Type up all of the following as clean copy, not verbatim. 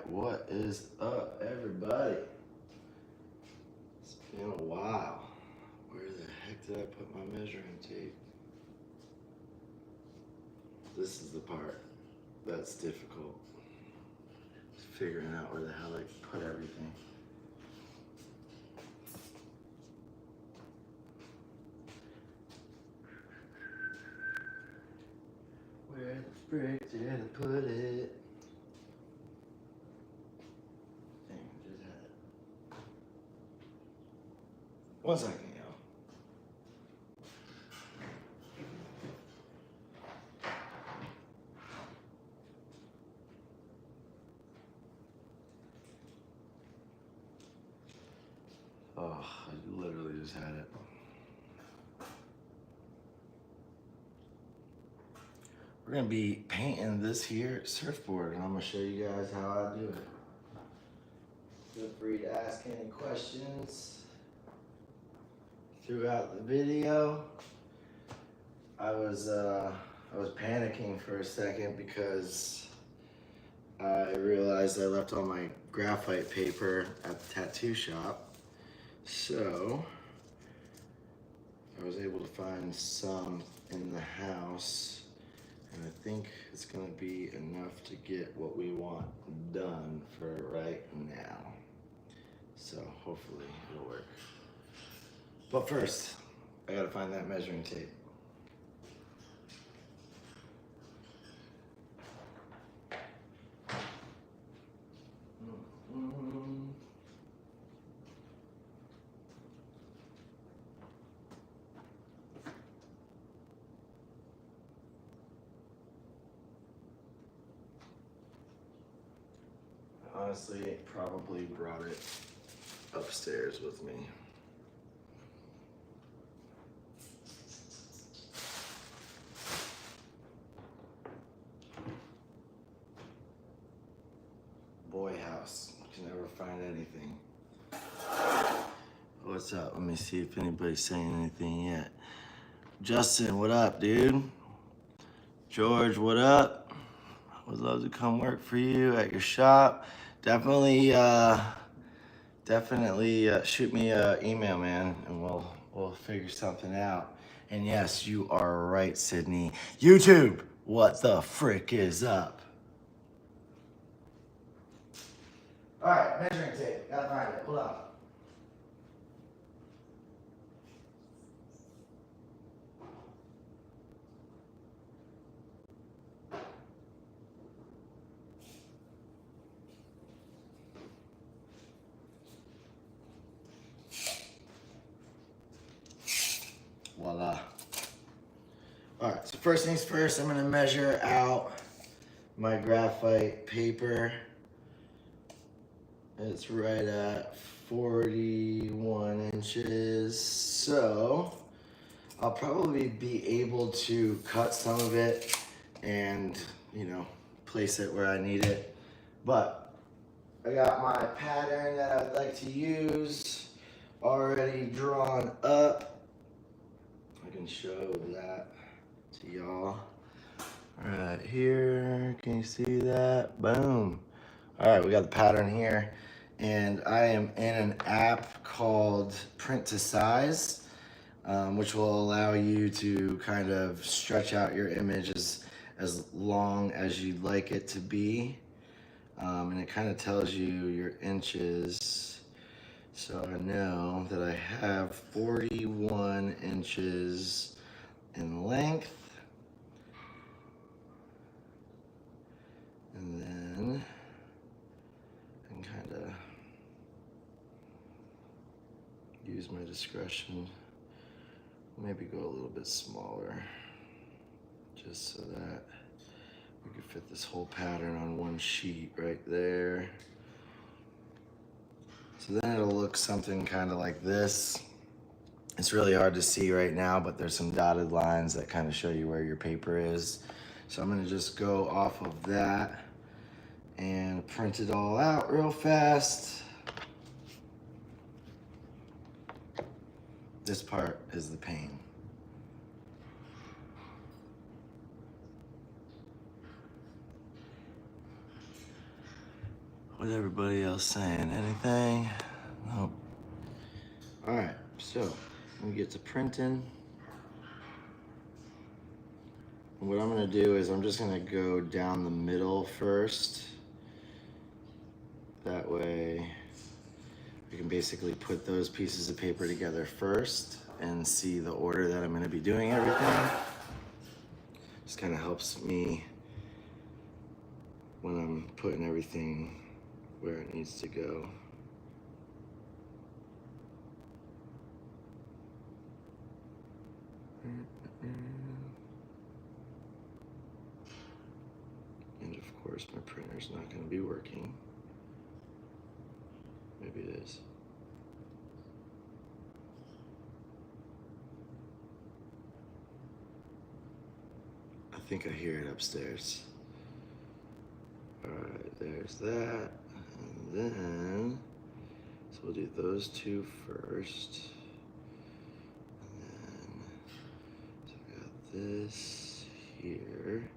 what is up, everybody? It's been a while. Where the heck did I put my measuring tape? This is the part that's difficult. Just figuring out where the hell I put everything. Where the frick did I put it? Dang, I just had it. 1 second, y'all. Oh, I literally just had it. We're gonna be painting this here surfboard, and I'm gonna show you guys how I do it. Feel free to ask any questions throughout the video. I was panicking for a second because I realized I left all my graphite paper at the tattoo shop. So I was able to find some in the house, and I think it's gonna be enough to get what we want done for right now. So hopefully it'll work. But first, I gotta find that measuring tape. Honestly, probably brought it upstairs with me. Boy house, can never find anything. What's up? Let me see if anybody's saying anything yet. Justin, what up, dude? George, what up? Would love to come work for you at your shop. Definitely shoot me an email, man, and we'll figure something out. And yes, you are right, Sydney. YouTube, what the frick is up? All right, measuring tape. Gotta find it. Hold on. Voila. All right, so first things first, I'm gonna measure out my graphite paper. It's right at 41 inches. So I'll probably be able to cut some of it and, place it where I need it. But I got my pattern that I'd like to use already drawn up. I can show that to y'all. Right here, can you see that? Boom. All right, we got the pattern here. And I am in an app called Print to Size, which will allow you to kind of stretch out your image as long as you'd like it to be. And it kind of tells you your inches. So I know that I have 41 inches in length. And then I can kind of use my discretion. Maybe go a little bit smaller, just so that we can fit this whole pattern on one sheet right there. So then it'll look something kind of like this. It's really hard to see right now, but there's some dotted lines that kind of show you where your paper is. So I'm gonna just go off of that and print it all out real fast. This part is the pain. What everybody else saying? Anything? Nope. All right, so let me get to printing. And what I'm gonna do is I'm just gonna go down the middle first. That way we can basically put those pieces of paper together first and see the order that I'm gonna be doing everything. Just kind of helps me when I'm putting everything where it needs to go. And of course my printer's not gonna be working. Maybe it is. I think I hear it upstairs. All right, there's that. And then, so we'll do those two first. And then, so I got this here.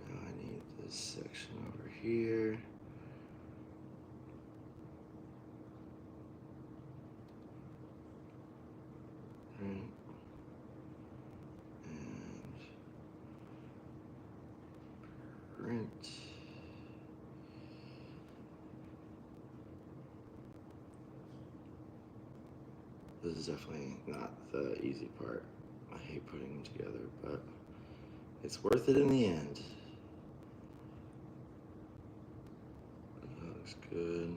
Now I need this section over here. Right. Print. This is definitely not the easy part. I hate putting them together, but it's worth it in the end. That looks good.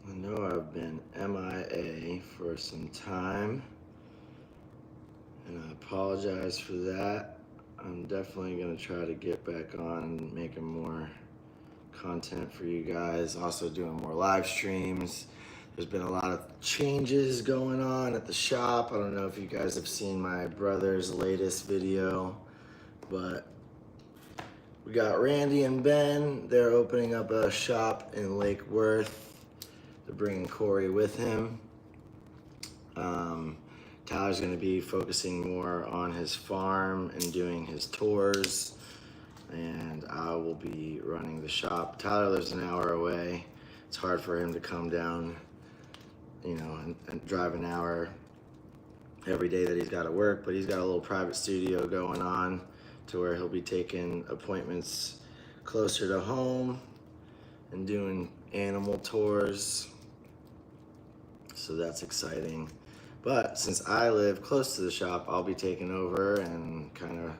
I know I've been MIA for some time, and I apologize for that. I'm definitely gonna try to get back on and making more content for you guys, also doing more live streams. There's been a lot of changes going on at the shop. I don't know if you guys have seen my brother's latest video, but we got Randy and Ben. They're opening up a shop in Lake Worth. They're bringing Corey with him. Tyler's gonna be focusing more on his farm and doing his tours, and I will be running the shop. Tyler lives an hour away. It's hard for him to come down, you know, and drive an hour every day that he's got to work, but he's got a little private studio going on to where he'll be taking appointments closer to home and doing animal tours. So that's exciting. But since I live close to the shop, I'll be taking over and kind of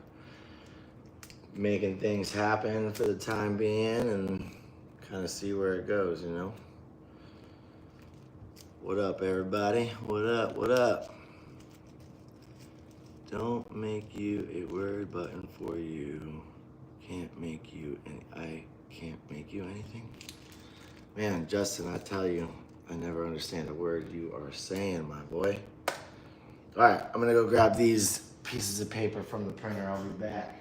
making things happen for the time being and kind of see where it goes, you know? What up, everybody? What up? What up? Don't make you a word button for you. Can't make you any. I can't make you anything. Man, Justin, I tell you, I never understand a word you are saying, my boy. All right, I'm gonna go grab these pieces of paper from the printer. I'll be back.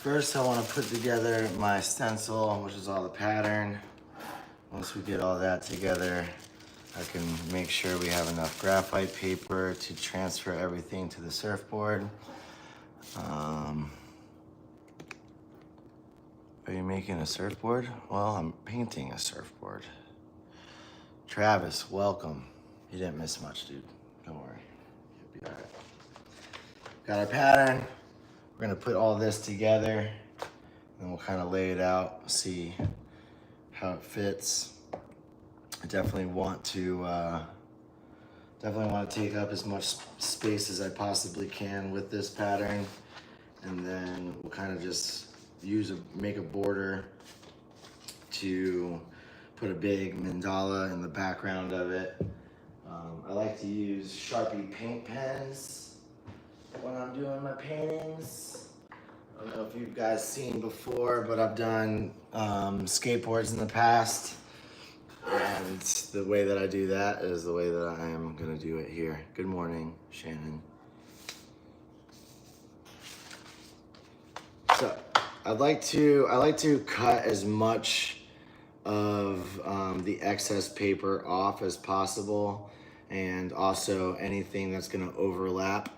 first I want to put together my stencil, which is all the pattern. Once we get all that together, I can make sure we have enough graphite paper to transfer everything to the surfboard. Are you making a surfboard? Well, I'm painting a surfboard. Travis, welcome. You didn't miss much, dude. Don't worry. You'll be all right. Got our pattern. We're gonna put all this together and we'll kind of lay it out, see how it fits. I definitely want to take up as much space as I possibly can with this pattern, and then we'll kind of just make a border to put a big mandala in the background of it. I like to use Sharpie paint pens when I'm doing my paintings. I don't know if you guys seen before, but I've done skateboards in the past. And the way that I do that is the way that I am gonna do it here. Good morning, Shannon. So I like to cut as much of the excess paper off as possible, and also anything that's gonna overlap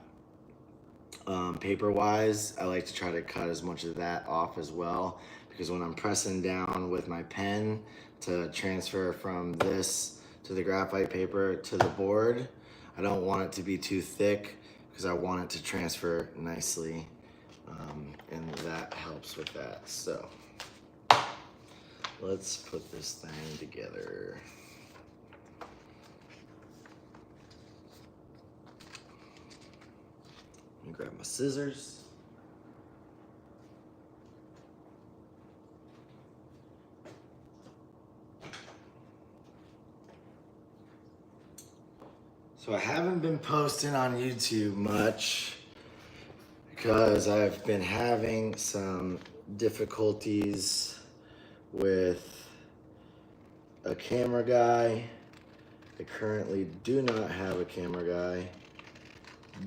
paper-wise, I like to try to cut as much of that off as well, because when I'm pressing down with my pen to transfer from this to the graphite paper to the board, I don't want it to be too thick because I want it to transfer nicely, and that helps with that. So let's put this thing together. Let me grab my scissors. So I haven't been posting on YouTube much because I've been having some difficulties with a camera guy. I currently do not have a camera guy,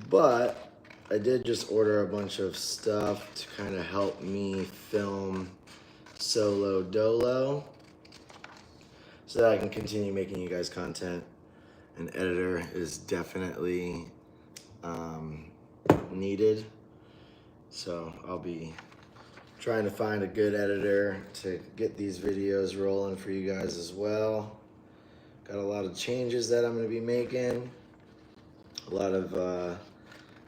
but I did just order a bunch of stuff to kind of help me film solo dolo so that I can continue making you guys content. An editor is definitely needed, so I'll be trying to find a good editor to get these videos rolling for you guys as well. Got a lot of changes that I'm going to be making, a lot of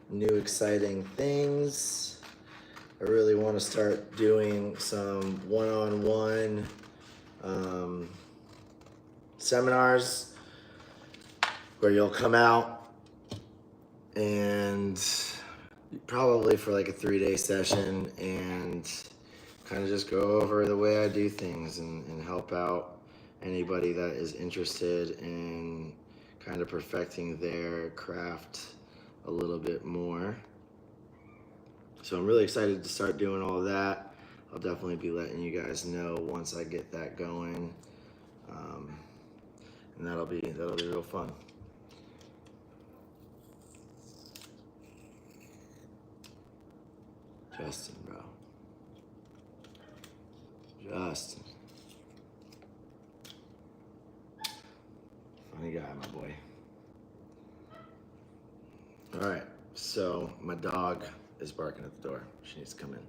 new exciting things. I really want to start doing some one-on-one seminars where you'll come out and probably for like a 3-day session and kind of just go over the way I do things and help out anybody that is interested in kind of perfecting their craft a little bit more. So I'm really excited to start doing all of that. I'll definitely be letting you guys know once I get that going, and that'll be real fun. Justin, bro. Justin. Funny guy, my boy. All right, so my dog is barking at the door. She needs to come in.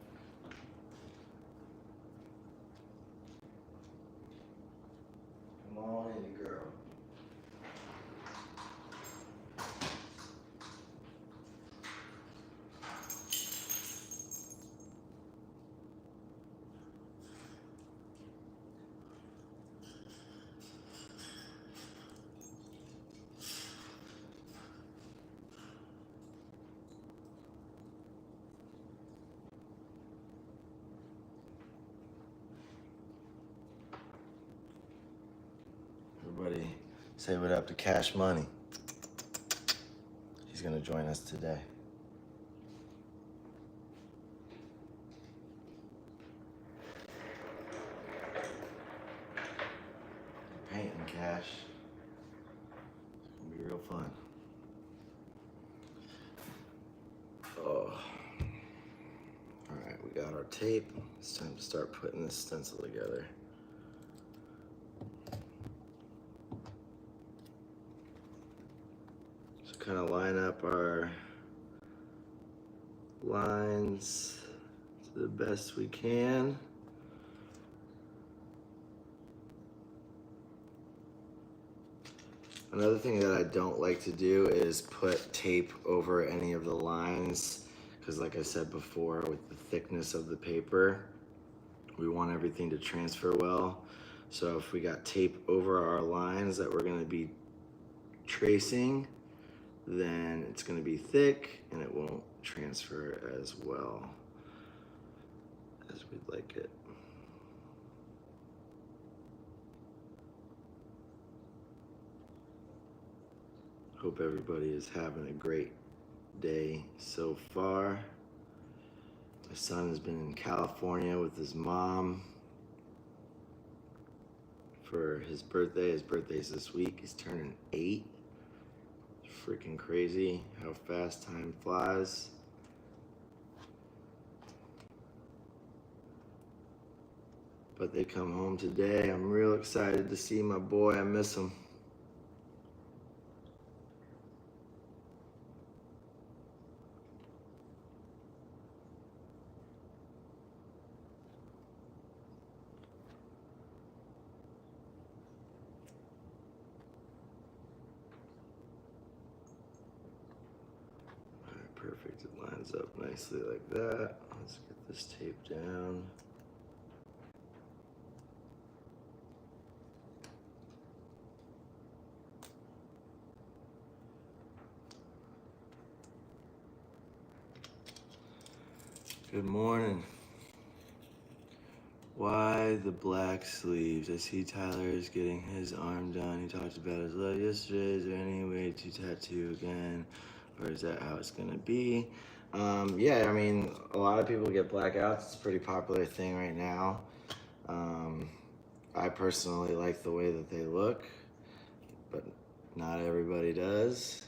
Come on in, girl. Everybody say what up to Cash Money. He's gonna join us today. Painting, Cash. It's gonna be real fun. Oh. All right, we got our our tape. It's time to start putting this stencil together. So kind of line up our lines to the best we can. Another thing that I don't like to do is put tape over any of the lines, because like I said before, with the thickness of the paper, we want everything to transfer well. So if we got tape over our lines that we're gonna be tracing, then it's gonna be thick and it won't transfer as well as we'd like it. Hope everybody is having a great day so far. My son has been in California with his mom for his birthday. His birthday's this week. He's turning 8. It's freaking crazy how fast time flies. But they come home today. I'm real excited to see my boy. I miss him. Perfect, it lines up nicely like that. Let's get this tape down. Good morning. Why the black sleeves? I see Tyler is getting his arm done. He talked about his love yesterday. Is there any way to tattoo again? Or is that how it's gonna be? Yeah, I mean, a lot of people get blackouts. It's a pretty popular thing right now. I personally like the way that they look, but not everybody does.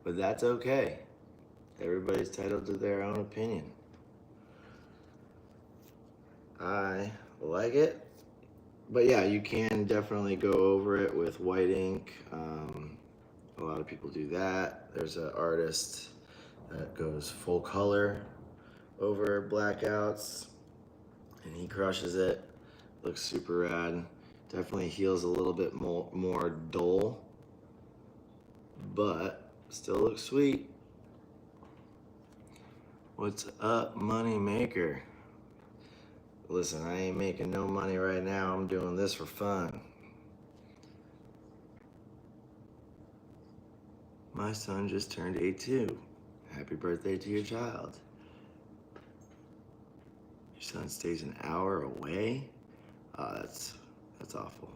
But that's okay. Everybody's entitled to their own opinion. I like it. But yeah, you can definitely go over it with white ink. A lot of people do that. There's an artist that goes full color over blackouts, and he crushes it. Looks super rad. Definitely feels a little bit more dull, but still looks sweet. What's up, money maker? Listen, I ain't making no money right now. I'm doing this for fun. My son just turned 8 too. Happy birthday to your child. Your son stays an hour away? Oh, that's awful.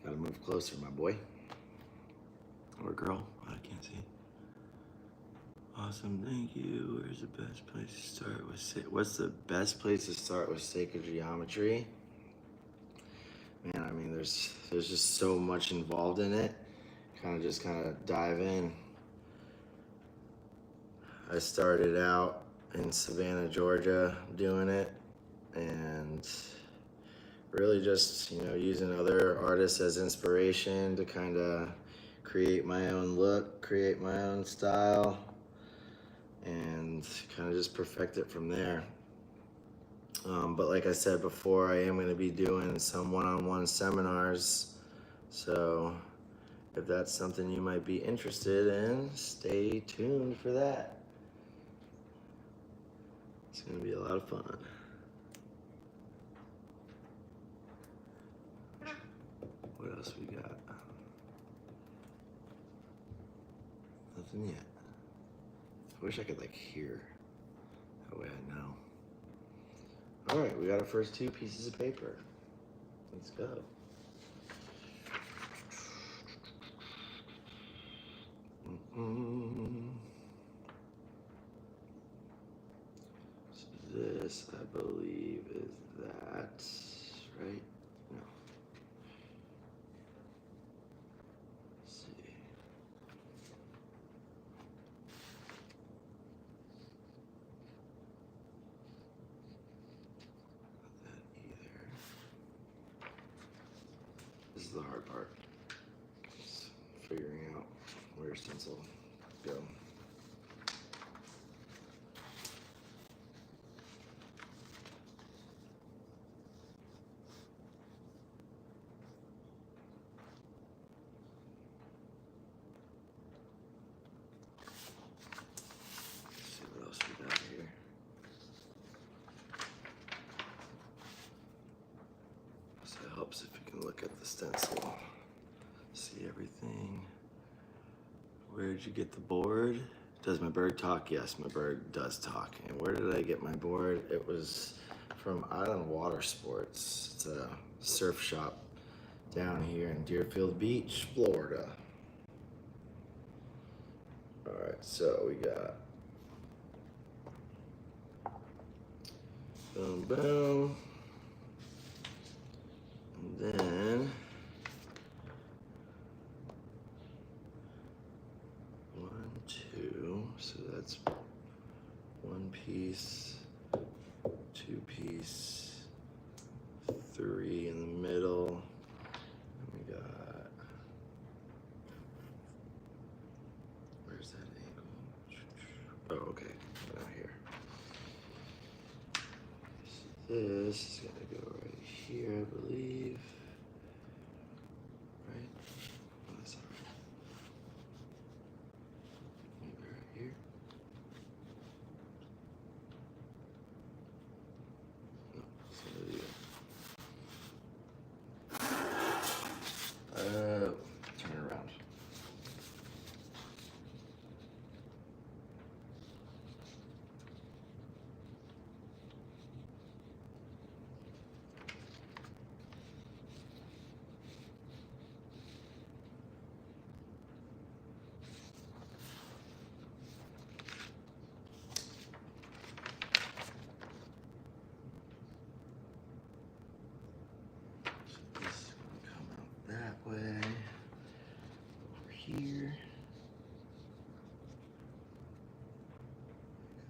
Gotta move closer, my boy. Or girl, I can't see. Awesome, thank you. Where's the best place to start with? What's the best place to start with sacred geometry? Man, I mean, there's just so much involved in it. Kind of dive in. I started out in Savannah, Georgia, doing it, and really just, using other artists as inspiration to kind of create my own look, create my own style, and kind of just perfect it from there. But like I said before, I am going to be doing some one-on-one seminars, so if that's something you might be interested in, stay tuned for that. It's going to be a lot of fun. What else we got? Nothing yet. I wish I could hear. That way I know. All right, we got our first 2 pieces of paper. Let's go. So this, I believe, is that, right? No. Let's see. the hard part. It's figuring out where your stencil go. Let's see what else we got here. So it helps if you can look at the stencil, see everything. Where did you get the board? Does my bird talk? Yes, my bird does talk. And where did I get my board? It was from Island Water Sports. It's a surf shop down here in Deerfield Beach, Florida. All right, so we got boom, boom. And then one, two, so that's one piece, two piece, three in the middle. And we got, where's that angle? Oh, okay, down here. So this is gonna go right here, I believe. Right? Oh, that's all right. Maybe right here. No, it's not either. Turn it around. So this is gonna come out that way. Over here.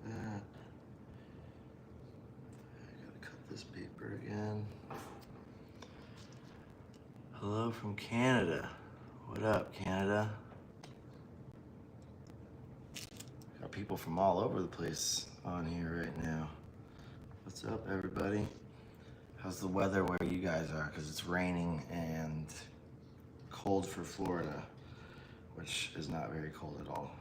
Like that. I gotta cut this paper again. Hello from Canada. What up, Canada? Got people from all over the place on here right now. What's up, everybody? How's the weather where you guys are? Because it's raining and cold for Florida, which is not very cold at all.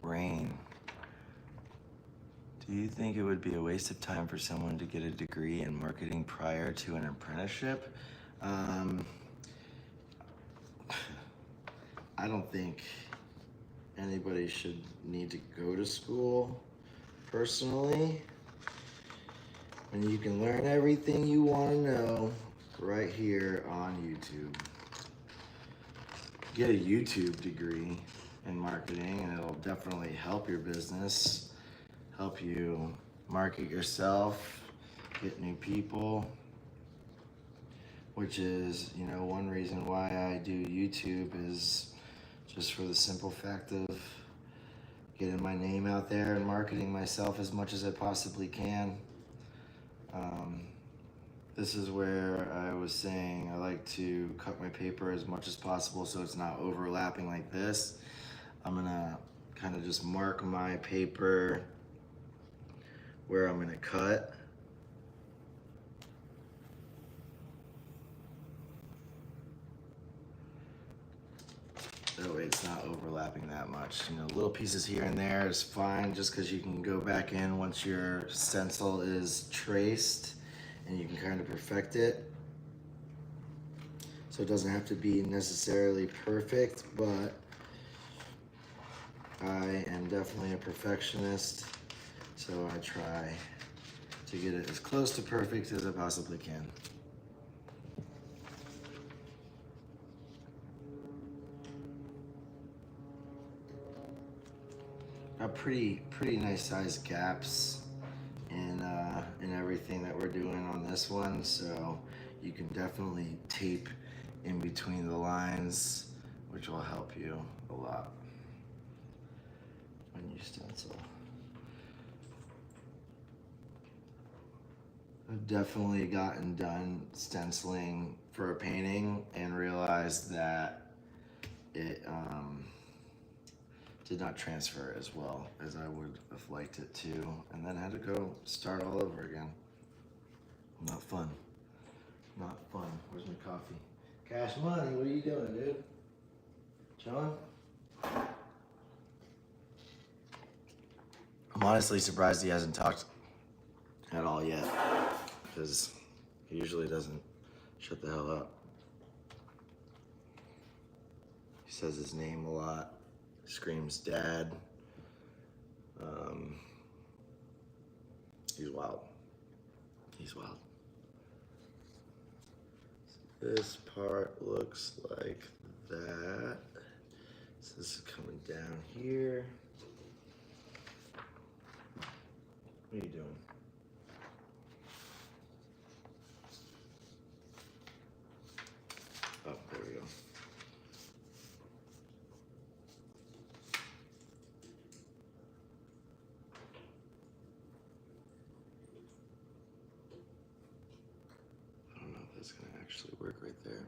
Rain. Do you think it would be a waste of time for someone to get a degree in marketing prior to an apprenticeship? I don't think anybody should need to go to school, personally. And you can learn everything you want to know right here on YouTube. Get a YouTube degree in marketing and it'll definitely help your business, help you market yourself, get new people, which is, you know, one reason why I do YouTube is just for the simple fact of getting my name out there and marketing myself as much as I possibly can. This is where I was saying I like to cut my paper as much as possible so it's not overlapping like this. I'm gonna kind of just mark my paper where I'm gonna cut. That way it's not overlapping that much. You know, little pieces here and there is fine just because you can go back in once your stencil is traced and you can kind of perfect it. So it doesn't have to be necessarily perfect, but I am definitely a perfectionist, so I try to get it as close to perfect as I possibly can. got pretty nice sized gaps in everything that we're doing on this one, so you can definitely tape in between the lines, which will help you a lot when you stencil. I've definitely gotten done stenciling for a painting and realized that it did not transfer as well as I would have liked it to, and then had to go start all over again. Not fun. Not fun. Where's my coffee? Cash Money, what are you doing, dude? Chilling? I'm honestly surprised he hasn't talked at all yet, because he usually doesn't shut the hell up. He says his name a lot, screams dad. He's wild. He's wild. This part looks like that. So this is coming down here. What are you doing? Oh, there we go. I don't know if that's gonna actually work right there.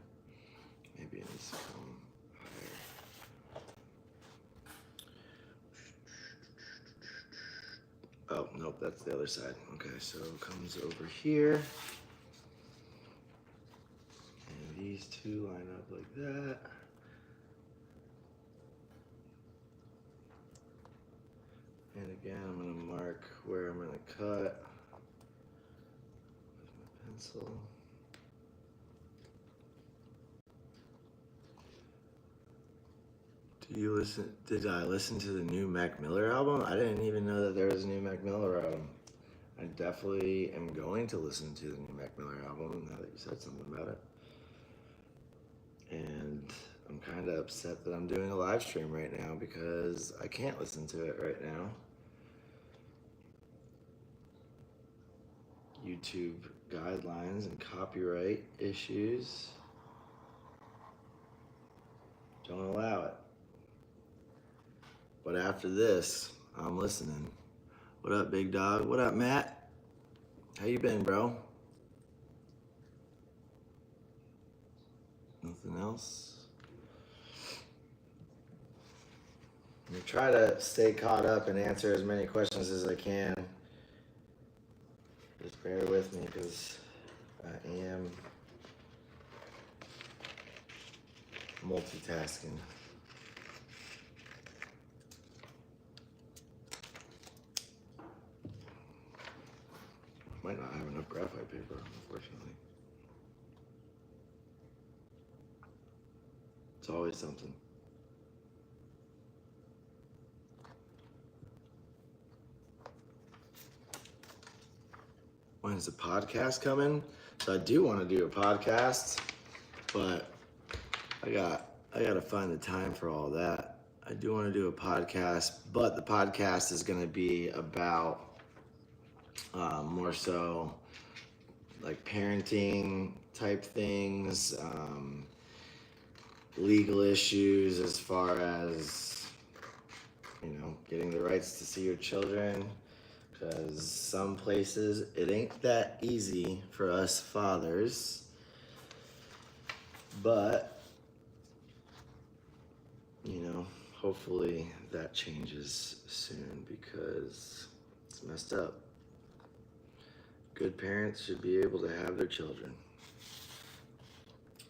Maybe it needs to come higher. Oh, nope, that's the other side. Okay, so it comes over here. And these two line up like that. And again, I'm gonna mark where I'm gonna cut with my pencil. Did I listen to the new Mac Miller album? I didn't even know that there was a new Mac Miller album. I definitely am going to listen to the new Mac Miller album now that you said something about it. And I'm kind of upset that I'm doing a live stream right now because I can't listen to it right now. YouTube guidelines and copyright issues don't allow it. But after this, I'm listening. What up, big dog? What up, Matt? How you been, bro? Nothing else? I'm gonna try to stay caught up and answer as many questions as I can. Just bear with me because I am multitasking. Might not have enough graphite paper, unfortunately. It's always something. When's the podcast coming? So I do want to do a podcast, but I gotta find the time for all that. I do want to do a podcast, but the podcast is going to be about more so like parenting type things, legal issues as far as, you know, getting the rights to see your children, because some places it ain't that easy for us fathers, but you know, hopefully that changes soon because it's messed up. Good parents should be able to have their children.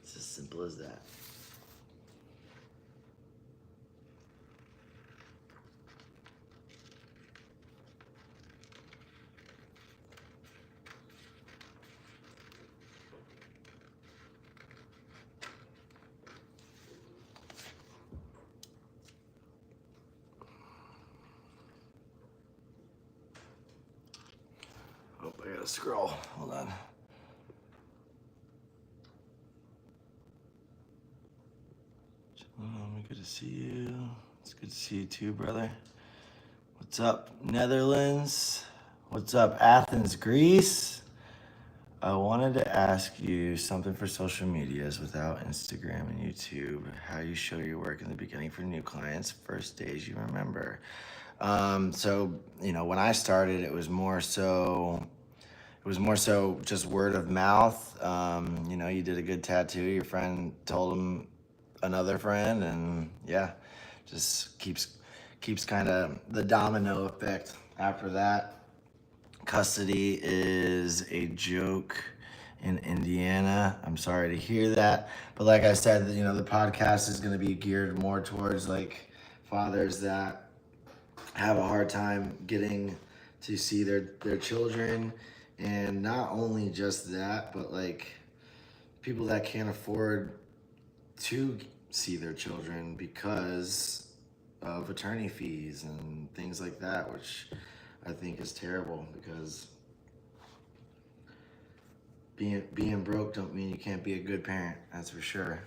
It's as simple as that. Oh, I gotta scroll. Hold on. Good to see you. It's good to see you too, brother. What's up, Netherlands? What's up, Athens, Greece? I wanted to ask you something for social medias without Instagram and YouTube. How you show your work in the beginning for new clients, first days you remember. So, when I started, it was more so just word of mouth. You did a good tattoo, your friend told him another friend, and yeah, just keeps kind of the domino effect after that. Custody is a joke in Indiana. I'm sorry to hear that. But like I said, the podcast is going to be geared more towards like fathers that have a hard time getting to see their children. And not only just that, but like people that can't afford to see their children because of attorney fees and things like that, which I think is terrible because being broke don't mean you can't be a good parent, that's for sure.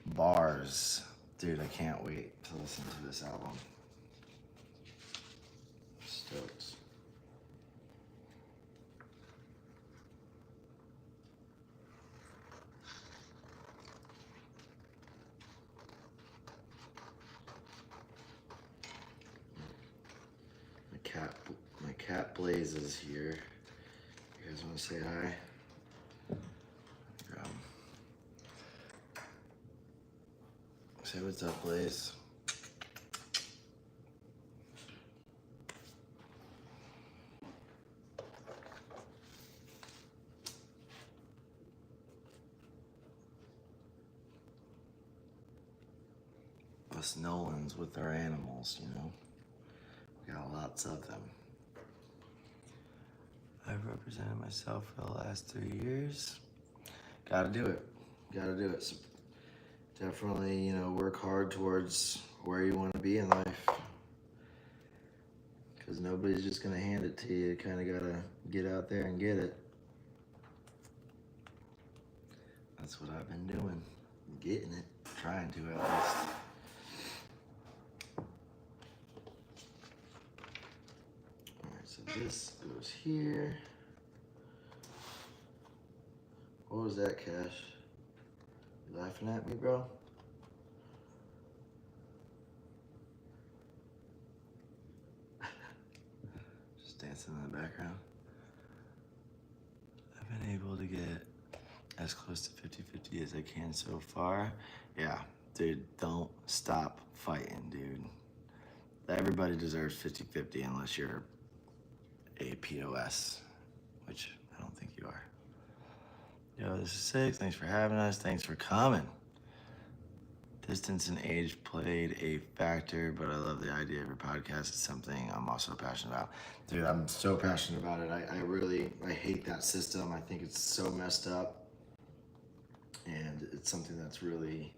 Bars. Dude, I can't wait to listen to this album. Stoked. My cat Blaze is here. You guys want to say hi? Say what's up, Blaze. Us Nolans with our animals, We got lots of them. I've represented myself for the last 3 years. Gotta do it. So definitely, work hard towards where you want to be in life. Because nobody's just going to hand it to you. You kind of got to get out there and get it. That's what I've been doing. Getting it. Trying to, at least. Alright, so this goes here. What was that, Cash? You laughing at me, bro? Just dancing in the background. I've been able to get as close to 50-50 as I can so far. Yeah, dude, don't stop fighting, dude. Everybody deserves 50-50 unless you're a POS, which I don't think you are. Yo, this is Six. Thanks for having us. Thanks for coming. Distance and age played a factor, but I love the idea of your podcast. It's something I'm also passionate about. Dude, I'm so passionate about it. I hate that system. I think it's so messed up. And it's something that's really,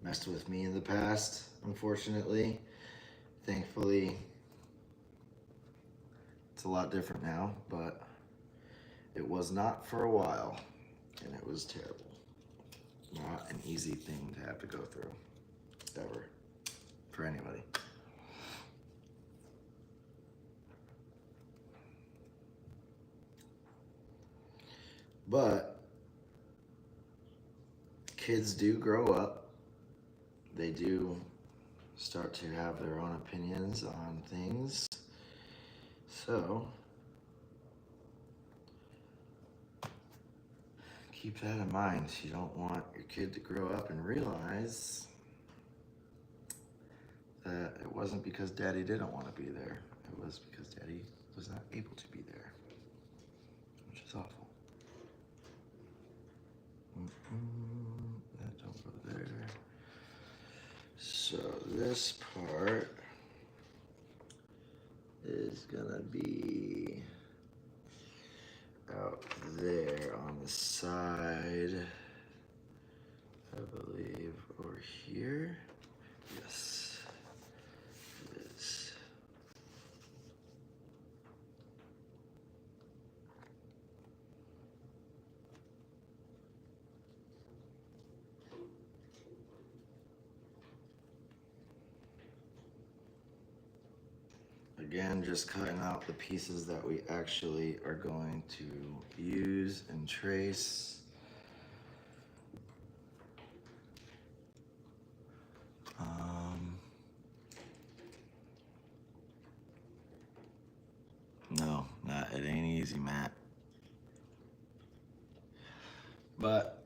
messed with me in the past, unfortunately. Thankfully, it's a lot different now, but it was not for a while, and it was terrible. Not an easy thing to have to go through, ever, for anybody. But kids do grow up. They do start to have their own opinions on things. So keep that in mind. You don't want your kid to grow up and realize that it wasn't because daddy didn't want to be there. It was because daddy was not able to be there, which is awful. Don't go there. So this part is gonna be out there on the side, I believe, or here. Yes, it is. Again, just cutting out the pieces that we actually are going to use and trace. No, it ain't easy, Matt. But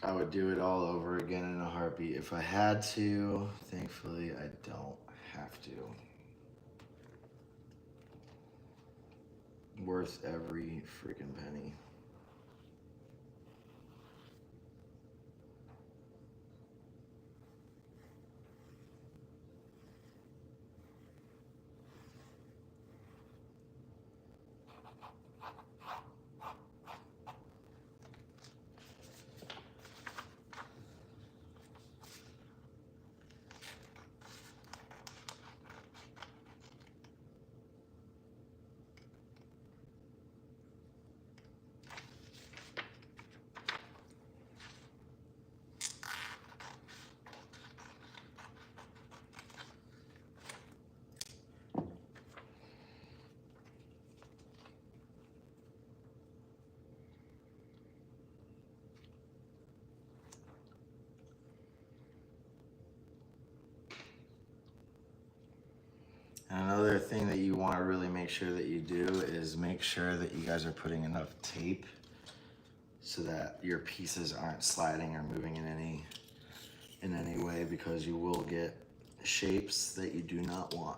I would do it all over again in a heartbeat if I had to. Thankfully, I don't have to. Worth every freaking penny. And another thing that you want to really make sure that you do is make sure that you guys are putting enough tape so that your pieces aren't sliding or moving in any way, because you will get shapes that you do not want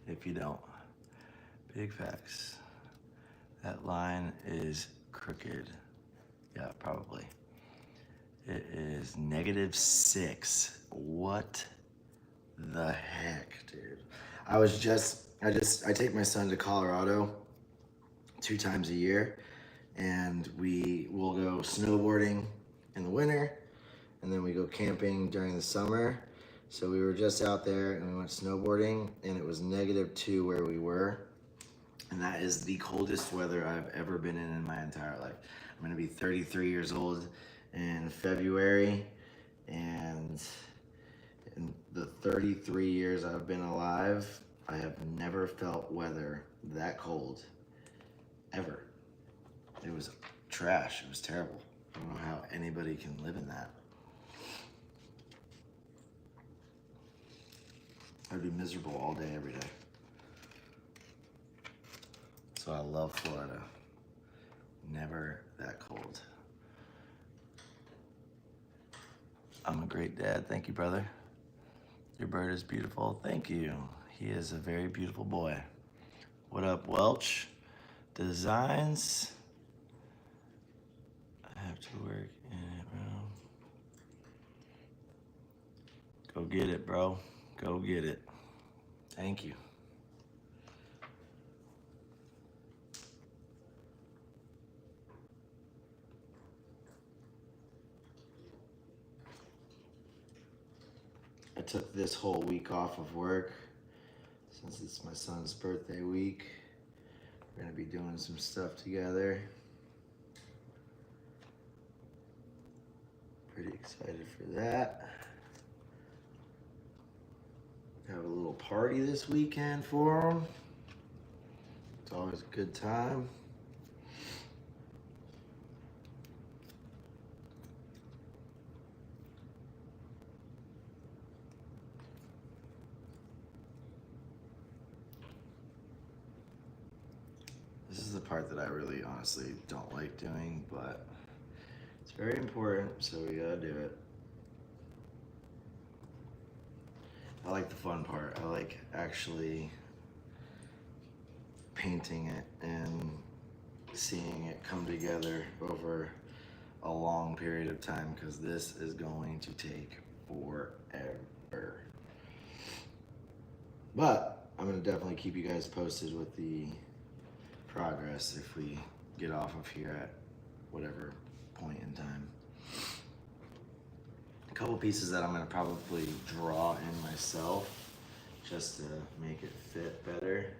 if you don't. Big facts. That line is crooked. Yeah, probably. It is -6. What the heck, dude? I take my son to Colorado 2 times a year, and we will go snowboarding in the winter, and then we go camping during the summer. So we were just out there and we went snowboarding, and it was -2 where we were. And that is the coldest weather I've ever been in my entire life. I'm gonna be 33 years old in February, and in the 33 years I've been alive, I have never felt weather that cold, ever. It was trash, it was terrible. I don't know how anybody can live in that. I'd be miserable all day, every day. So I love Florida. Never that cold. I'm a great dad. Thank you, brother. Your bird is beautiful. Thank you. He is a very beautiful boy. What up, Welch? Designs. I have to work in it, bro. Go get it, bro. Go get it. Thank you. I took this whole week off of work since it's my son's birthday week. We're gonna be doing some stuff together. Pretty excited for that. Have a little party this weekend for him. It's always a good time. This is the part that I really honestly don't like doing, but it's very important, so we gotta do it. I like the fun part. I like actually painting it and seeing it come together over a long period of time, because this is going to take forever. But I'm gonna definitely keep you guys posted with the progress if we get off of here at whatever point in time. A couple pieces that I'm gonna probably draw in myself just to make it fit better.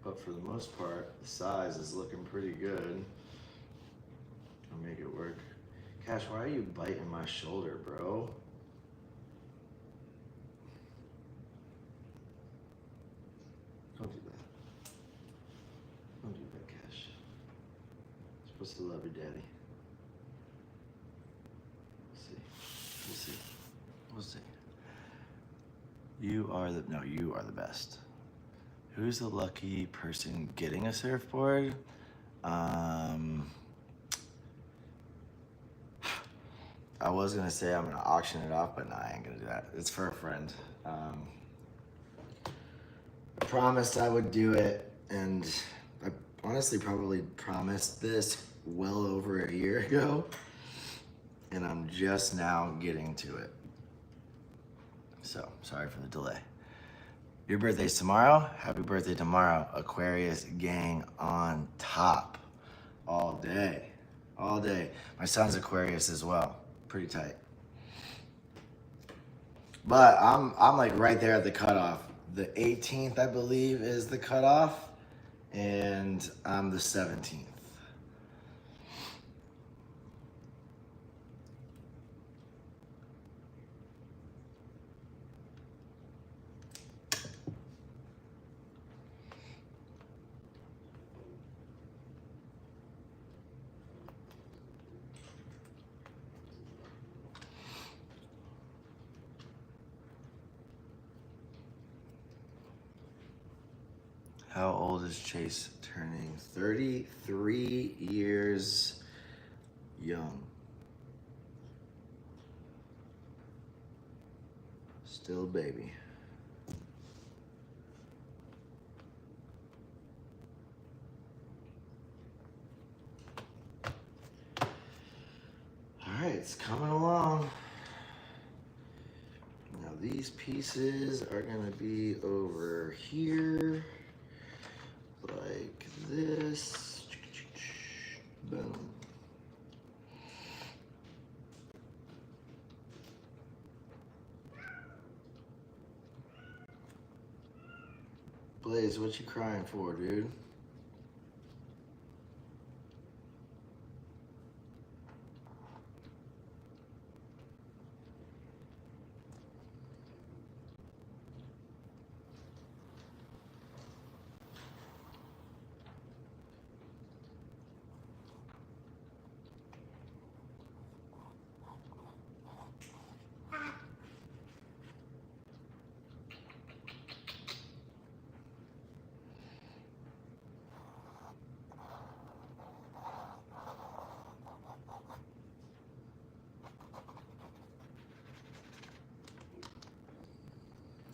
But for the most part, the size is looking pretty good. I'll make it work. Cash, why are you biting my shoulder, bro? daddy. We'll see. We'll see. You are the best. Who's the lucky person getting a surfboard? I was gonna say I'm gonna auction it off, but nah, I ain't gonna do that. It's for a friend. I promised I would do it, and I honestly probably promised this well over a year ago, and I'm just now getting to it. So, sorry for the delay. Your birthday's tomorrow. Happy birthday tomorrow. Aquarius gang on top. All day. All day. My son's Aquarius as well. Pretty tight. But I'm like right there at the cutoff. The 18th, I believe, is the cutoff, and I'm the 17th. How old is Chase turning? 33 years young. Still a baby. All right, it's coming along. Now these pieces are gonna be over here. Like this. Boom. Blaze, what you crying for, dude?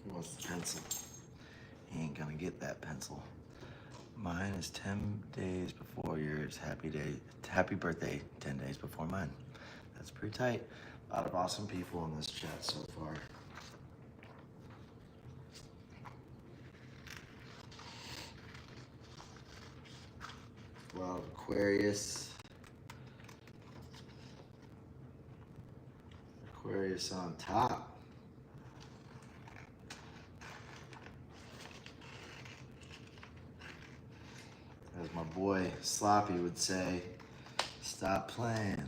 He wants the pencil. He ain't gonna get that pencil. Mine is 10 days before yours. Happy birthday 10 days before mine. That's pretty tight. A lot of awesome people in this chat so far. A lot of Aquarius. Aquarius on top. As my boy Sloppy would say, stop playing.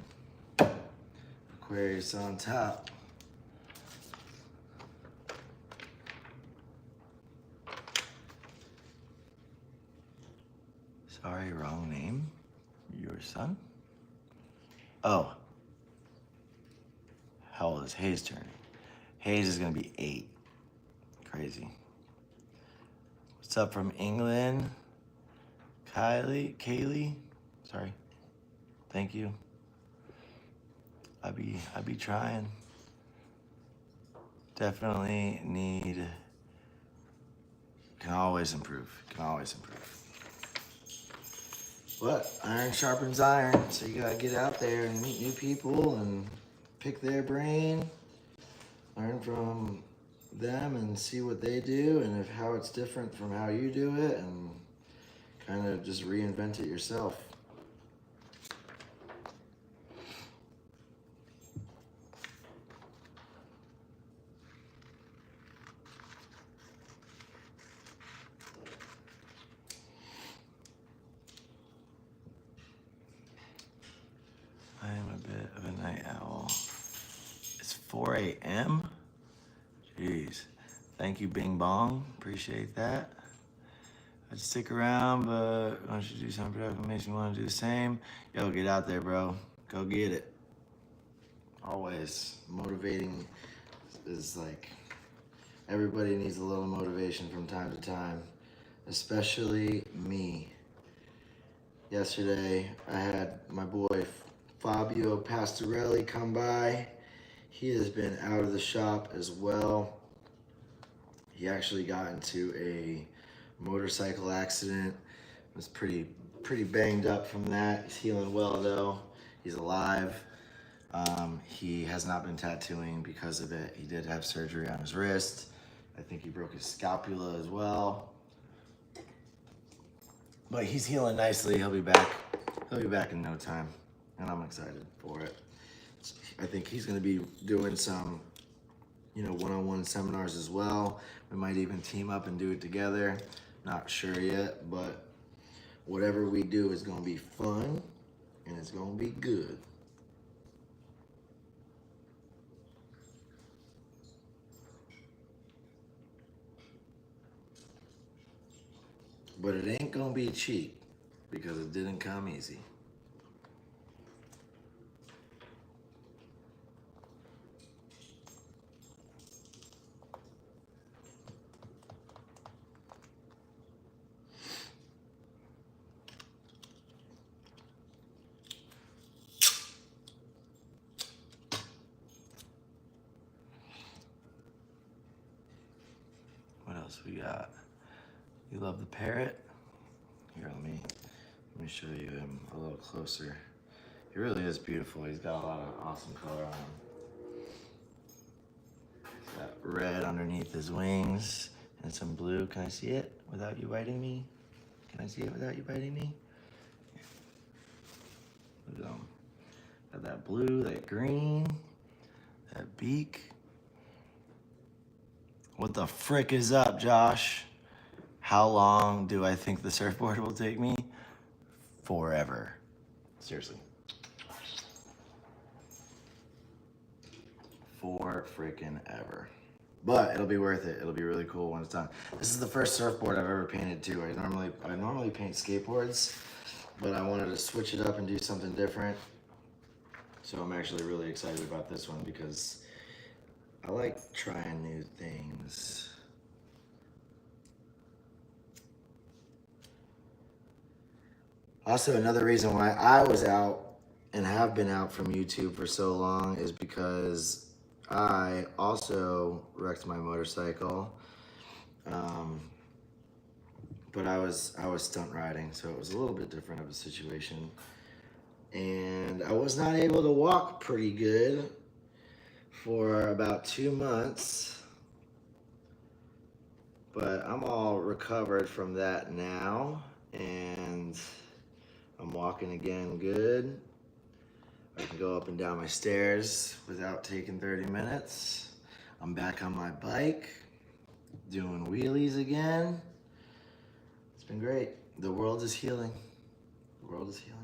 Aquarius on top. Sorry, wrong name. Your son? Oh. How old is Hayes turning? Hayes is gonna be 8. Crazy. What's up from England? Kaylee, sorry. Thank you. I be trying. Definitely can always improve. But iron sharpens iron, so you gotta get out there and meet new people and pick their brain, learn from them and see what they do and how it's different from how you do it, and kind of just reinvent it yourself. I am a bit of a night owl. It's 4 a.m.? Jeez. Thank you, Bing Bong. Appreciate that. I'd stick around, but why don't you do something productive? Makes me want to do the same. Yo, get out there, bro. Go get it. Always motivating is like, everybody needs a little motivation from time to time, especially me. Yesterday, I had my boy Fabio Pastorelli come by. He has been out of the shop as well. He actually got into a motorcycle accident. Was pretty banged up from that. He's healing well though. He's alive. He has not been tattooing because of it. He did have surgery on his wrist. I think he broke his scapula as well. But he's healing nicely. He'll be back. He'll be back in no time. And I'm excited for it. I think he's gonna be doing some, one-on-one seminars as well. We might even team up and do it together. Not sure yet, but whatever we do is gonna be fun and it's gonna be good. But it ain't gonna be cheap because it didn't come easy. What else we got? You love the parrot? Here, let me show you him a little closer. He really is beautiful. He's got a lot of awesome color on him. He's got red underneath his wings and some blue. Can I see it without you biting me? Can I see it without you biting me? Look at him. Got that blue, that green, that beak. What the frick is up, Josh? How long do I think the surfboard will take me? Forever. Seriously. For freaking ever. But it'll be worth it. It'll be really cool when it's done. This is the first surfboard I've ever painted too. I normally paint skateboards, but I wanted to switch it up and do something different. So I'm actually really excited about this one because I like trying new things. Also, another reason why I was out and have been out from YouTube for so long is because I also wrecked my motorcycle. But I was stunt riding, so it was a little bit different of a situation. And I was not able to walk pretty good for about 2 months. But I'm all recovered from that now, and I'm walking again good. I can go up and down my stairs without taking 30 minutes. I'm back on my bike, doing wheelies again. It's been great. The world is healing. The world is healing.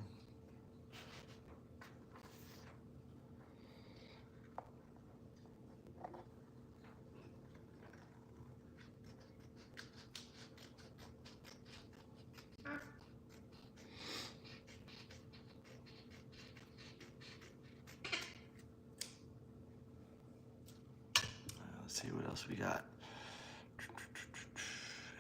Let's see what else we got.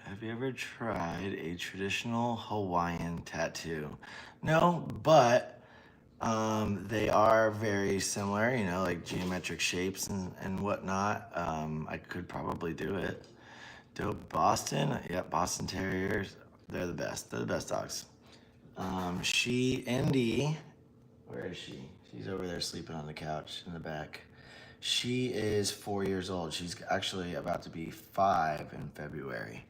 Have you ever tried a traditional Hawaiian tattoo? No, but they are very similar, like geometric shapes and whatnot. I could probably do it. Dope Boston, yep, Boston Terriers. They're the best. They're the best dogs. Indy, where is she? She's over there sleeping on the couch in the back. She is 4 years old. She's actually about to be 5 in February.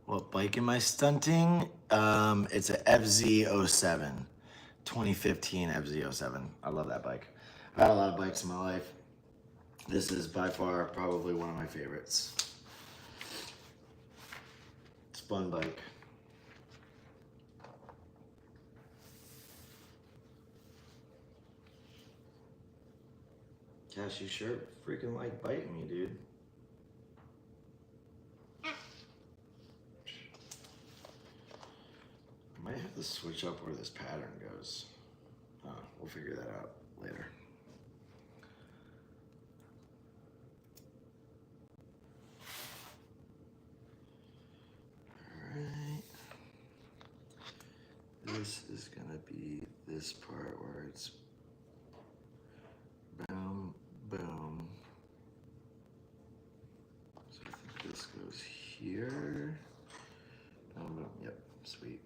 What bike am I stunting? It's a FZ07, 2015 FZ07. I love that bike. I've had a lot of bikes in my life. This is by far probably one of my favorites. It's a fun bike. Cash, you sure freaking like biting me, dude. to switch up where this pattern goes. We'll figure that out later. Alright. This is gonna be this part where it's boom, boom. So I think this goes here. Boom, boom. Yep, sweet.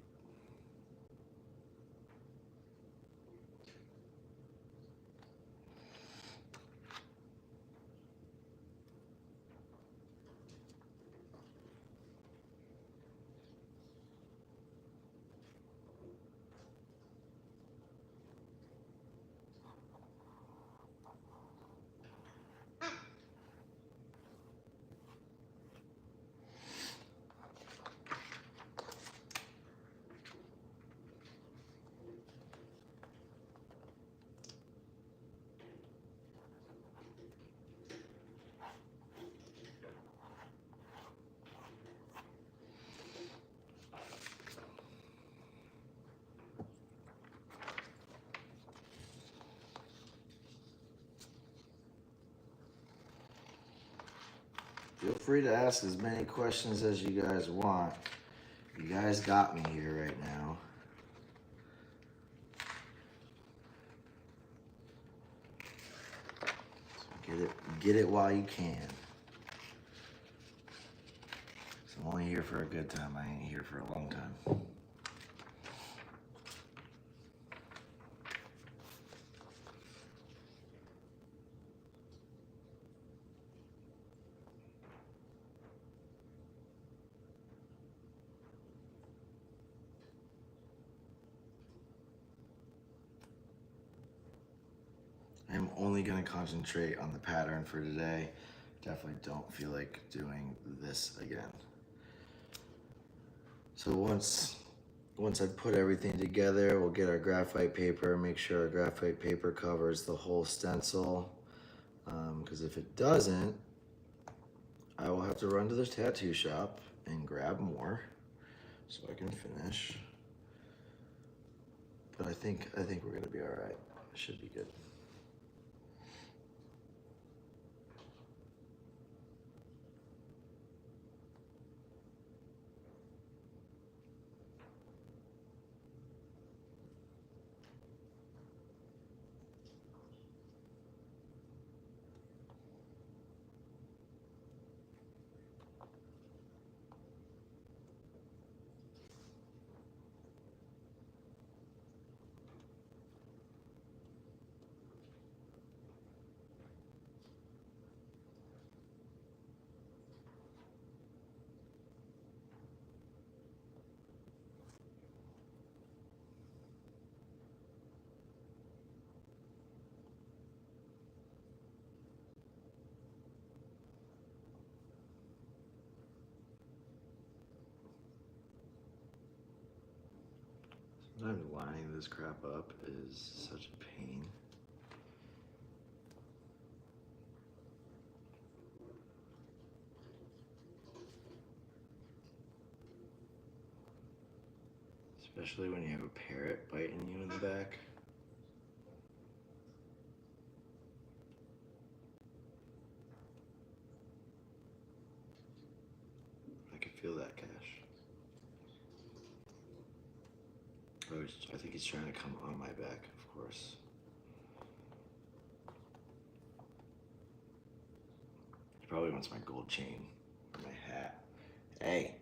Feel free to ask as many questions as you guys want. You guys got me here right now. So get it while you can. So I'm only here for a good time. I ain't here for a long time. I'm only going to concentrate on the pattern for today. Definitely don't feel like doing this again. So once I put everything together, we'll get our graphite paper, make sure our graphite paper covers the whole stencil. Because if it doesn't, I will have to run to the tattoo shop and grab more so I can finish. But I think we're going to be all right. It should be good. Sometimes lining this crap up is such a pain. Especially when you have a parrot biting you in the back. I can feel that, Cash. Oh, I think he's trying to come on my back, of course. He probably wants my gold chain or my hat. Hey.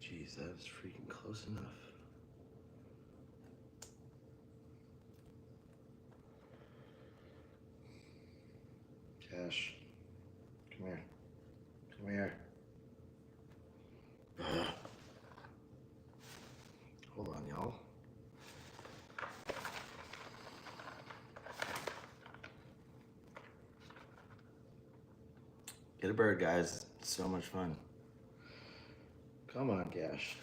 Jeez, that was freaking close enough. Cash, come here. Come here. Get a bird, guys. It's so much fun. Come on, Gash.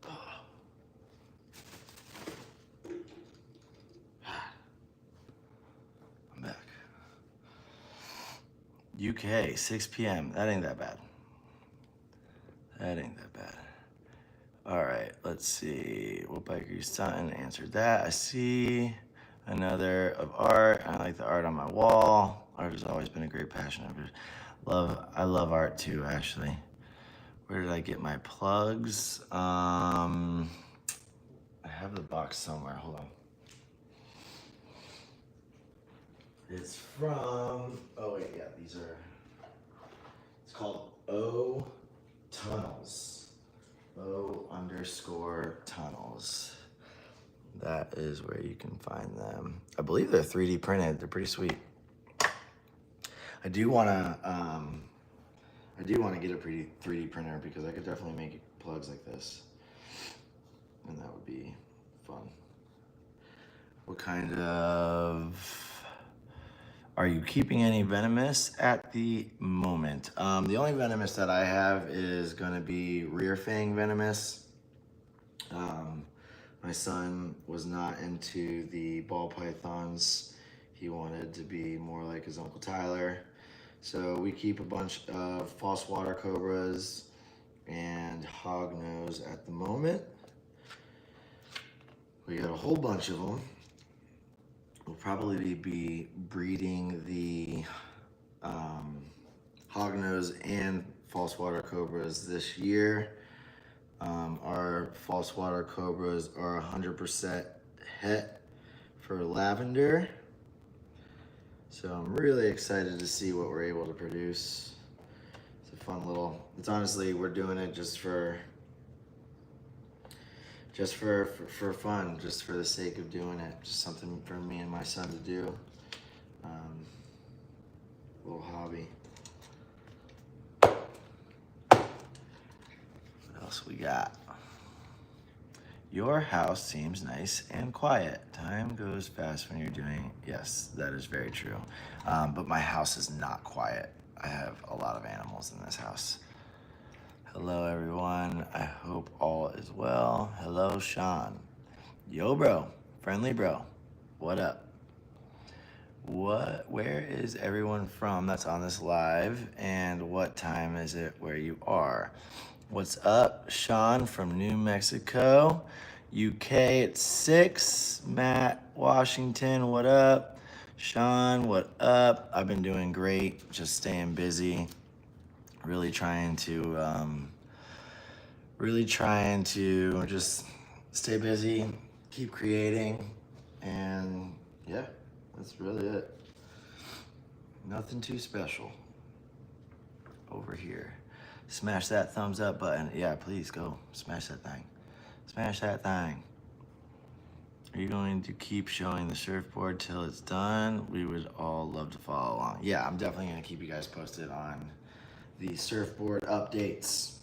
Oh. I'm back. UK, 6 p.m. That ain't that bad. That ain't that bad. All right, let's see. What biker you starting? Answered that. I see another of art. I like the art on my wall. Art has always been a great passion. I love art too, actually. Where did I get my plugs? I have the box somewhere. Hold on. It's from, oh wait, yeah, these are, it's called O Tunnels. O_tunnels. That is where you can find them. I believe they're 3D printed. They're pretty sweet. I do wanna get a pretty 3D printer because I could definitely make plugs like this, and that would be fun. What kind of? Are you keeping any venomous at the moment? The only venomous that I have is gonna be rear fang venomous. My son was not into the ball pythons. He wanted to be more like his Uncle Tyler. So we keep a bunch of false water cobras and hognose at the moment. We got a whole bunch of them. We'll probably be breeding the hognose and false water cobras this year. Our false water cobras are 100% het for lavender. So I'm really excited to see what we're able to produce. It's a fun little, it's honestly, we're doing it just for fun, just for the sake of doing it. Just something for me and my son to do. Little hobby. What else we got? Your house seems nice and quiet. Time goes fast when you're doing, yes, that is very true. But my house is not quiet. I have a lot of animals in this house. Hello, everyone. I hope all is well. Hello, Sean. Yo, bro. Friendly bro. What up? Where is everyone from that's on this live? And what time is it where you are? What's up? Sean from New Mexico. UK, it's 6. Matt, Washington, what up? Sean, what up? I've been doing great, just staying busy. Really trying to just stay busy, keep creating, and yeah, that's really it. Nothing too special over here. Smash that thumbs up button. Yeah, please go smash that thing. Smash that thing. Are you going to keep showing the surfboard till it's done? We would all love to follow along. Yeah, I'm definitely gonna keep you guys posted on the surfboard updates.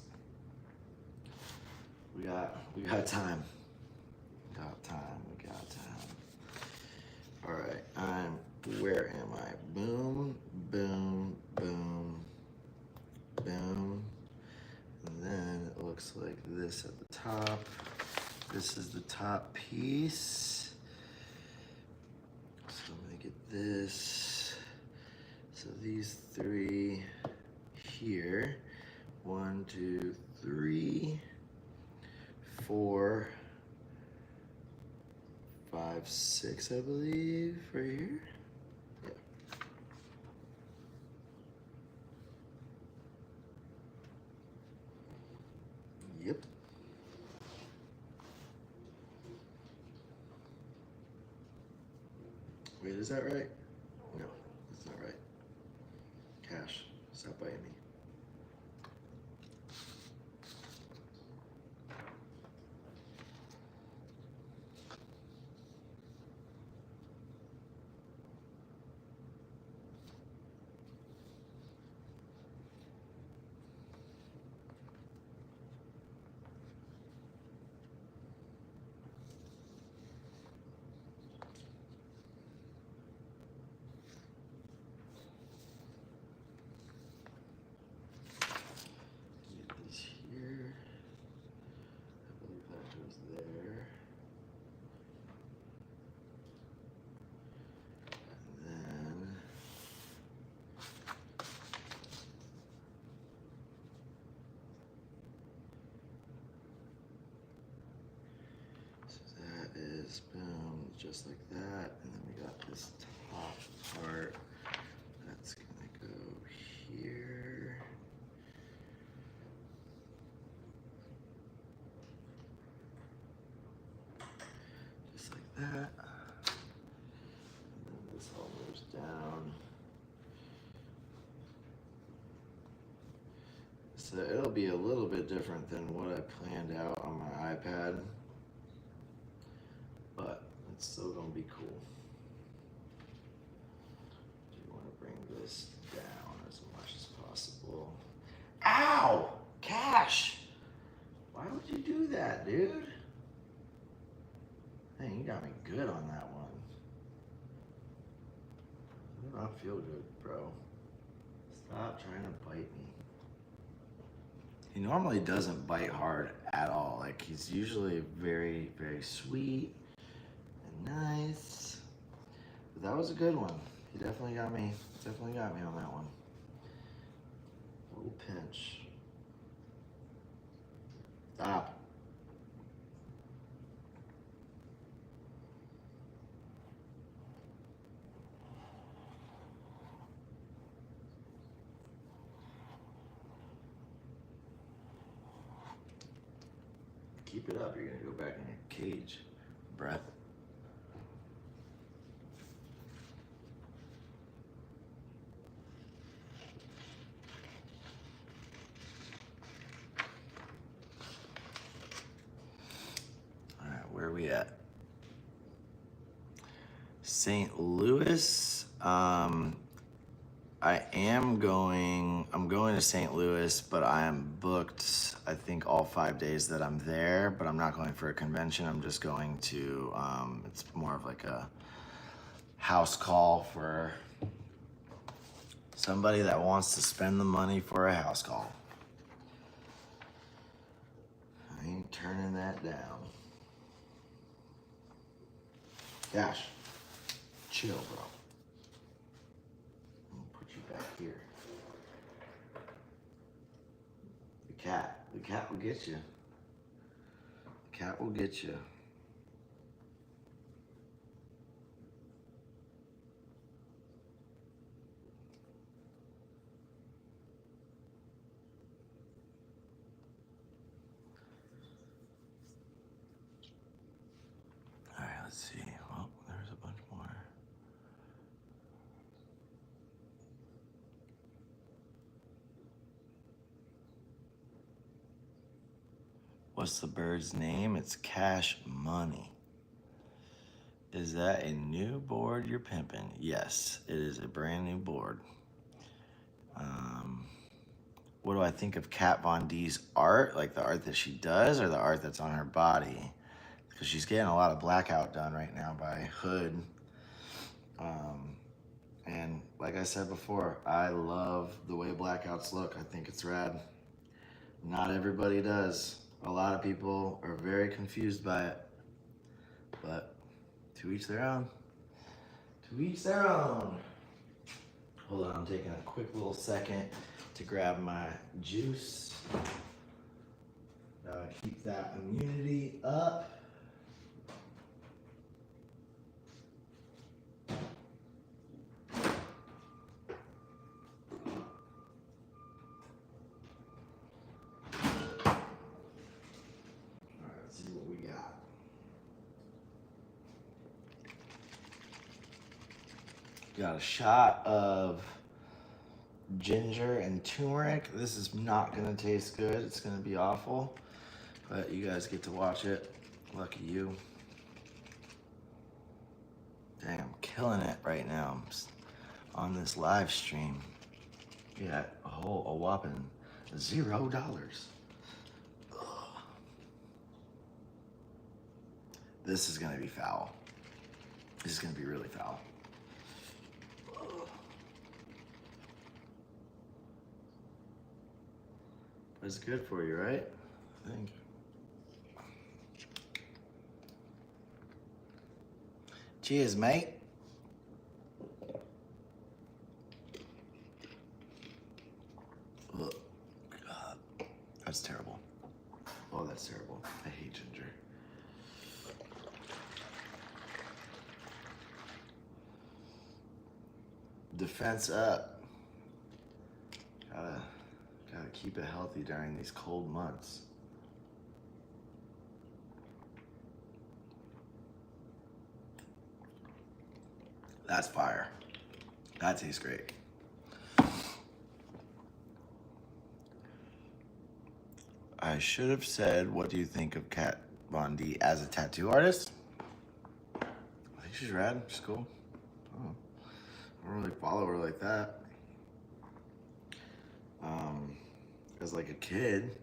We got time. We got time. All right, where am I? Boom, boom, boom, boom. And then it looks like this at the top. This is the top piece. So I'm gonna get this. So these 3 here. 1, 2, 3, 4, 5, 6, I believe, right here. Yeah. Yep. Wait, is that right? No, that's not right. Cash, stop biting me. is, boom, just like that. And then we got this top part that's gonna go here. Just like that. And then this all moves down. So it'll be a little bit different than what I planned out on my iPad, but it's still gonna be cool. Do you want to bring this down as much as possible? Ow! Cash! Why would you do that, dude? Hey, you got me good on that one. I do not feel good, bro. Stop trying to bite me. He normally doesn't bite hard at all. Like, he's usually very, very sweet and nice. But that was a good one. He definitely got me on that one. A little pinch. Stop. Keep it up, you're gonna go back in your cage. Breath. All right, where are we at? St. Louis. I'm going to St. Louis, but I am booked, I think, all 5 days that I'm there, but I'm not going for a convention. I'm just going to, it's more of like a house call for somebody that wants to spend the money for a house call. I ain't turning that down. Gosh, chill, bro. Back here. The cat will get you. The cat will get you. All right, let's see. Oh, there's a bunch more. What's the bird's name? It's Cash Money. Is that a new board you're pimping? Yes, it is a brand new board. What do I think of Kat Von D's art? Like the art that she does or the art that's on her body? Because she's getting a lot of blackout done right now by Hood. And like I said before, I love the way blackouts look. I think it's rad. Not everybody does. A lot of people are very confused by it, but to each their own. To each their own. Hold on, I'm taking a quick little second to grab my juice. Keep that immunity up. Got a shot of ginger and turmeric. This is not gonna taste good. It's gonna be awful, but you guys get to watch it. Lucky you. Dang, I'm killing it right now on this live stream. Yeah, a whopping $0. Ugh. This is gonna be foul. This is gonna be really foul. It's good for you, right? I think. Cheers, mate. Ugh. God. That's terrible. Oh, that's terrible. I hate ginger. defense up. Gotta keep it healthy during these cold months. That's fire. That tastes great. I should have said, what do you think of Kat Von D as a tattoo artist? I think she's rad. She's cool. Oh, I don't really follow her like that. As like a kid,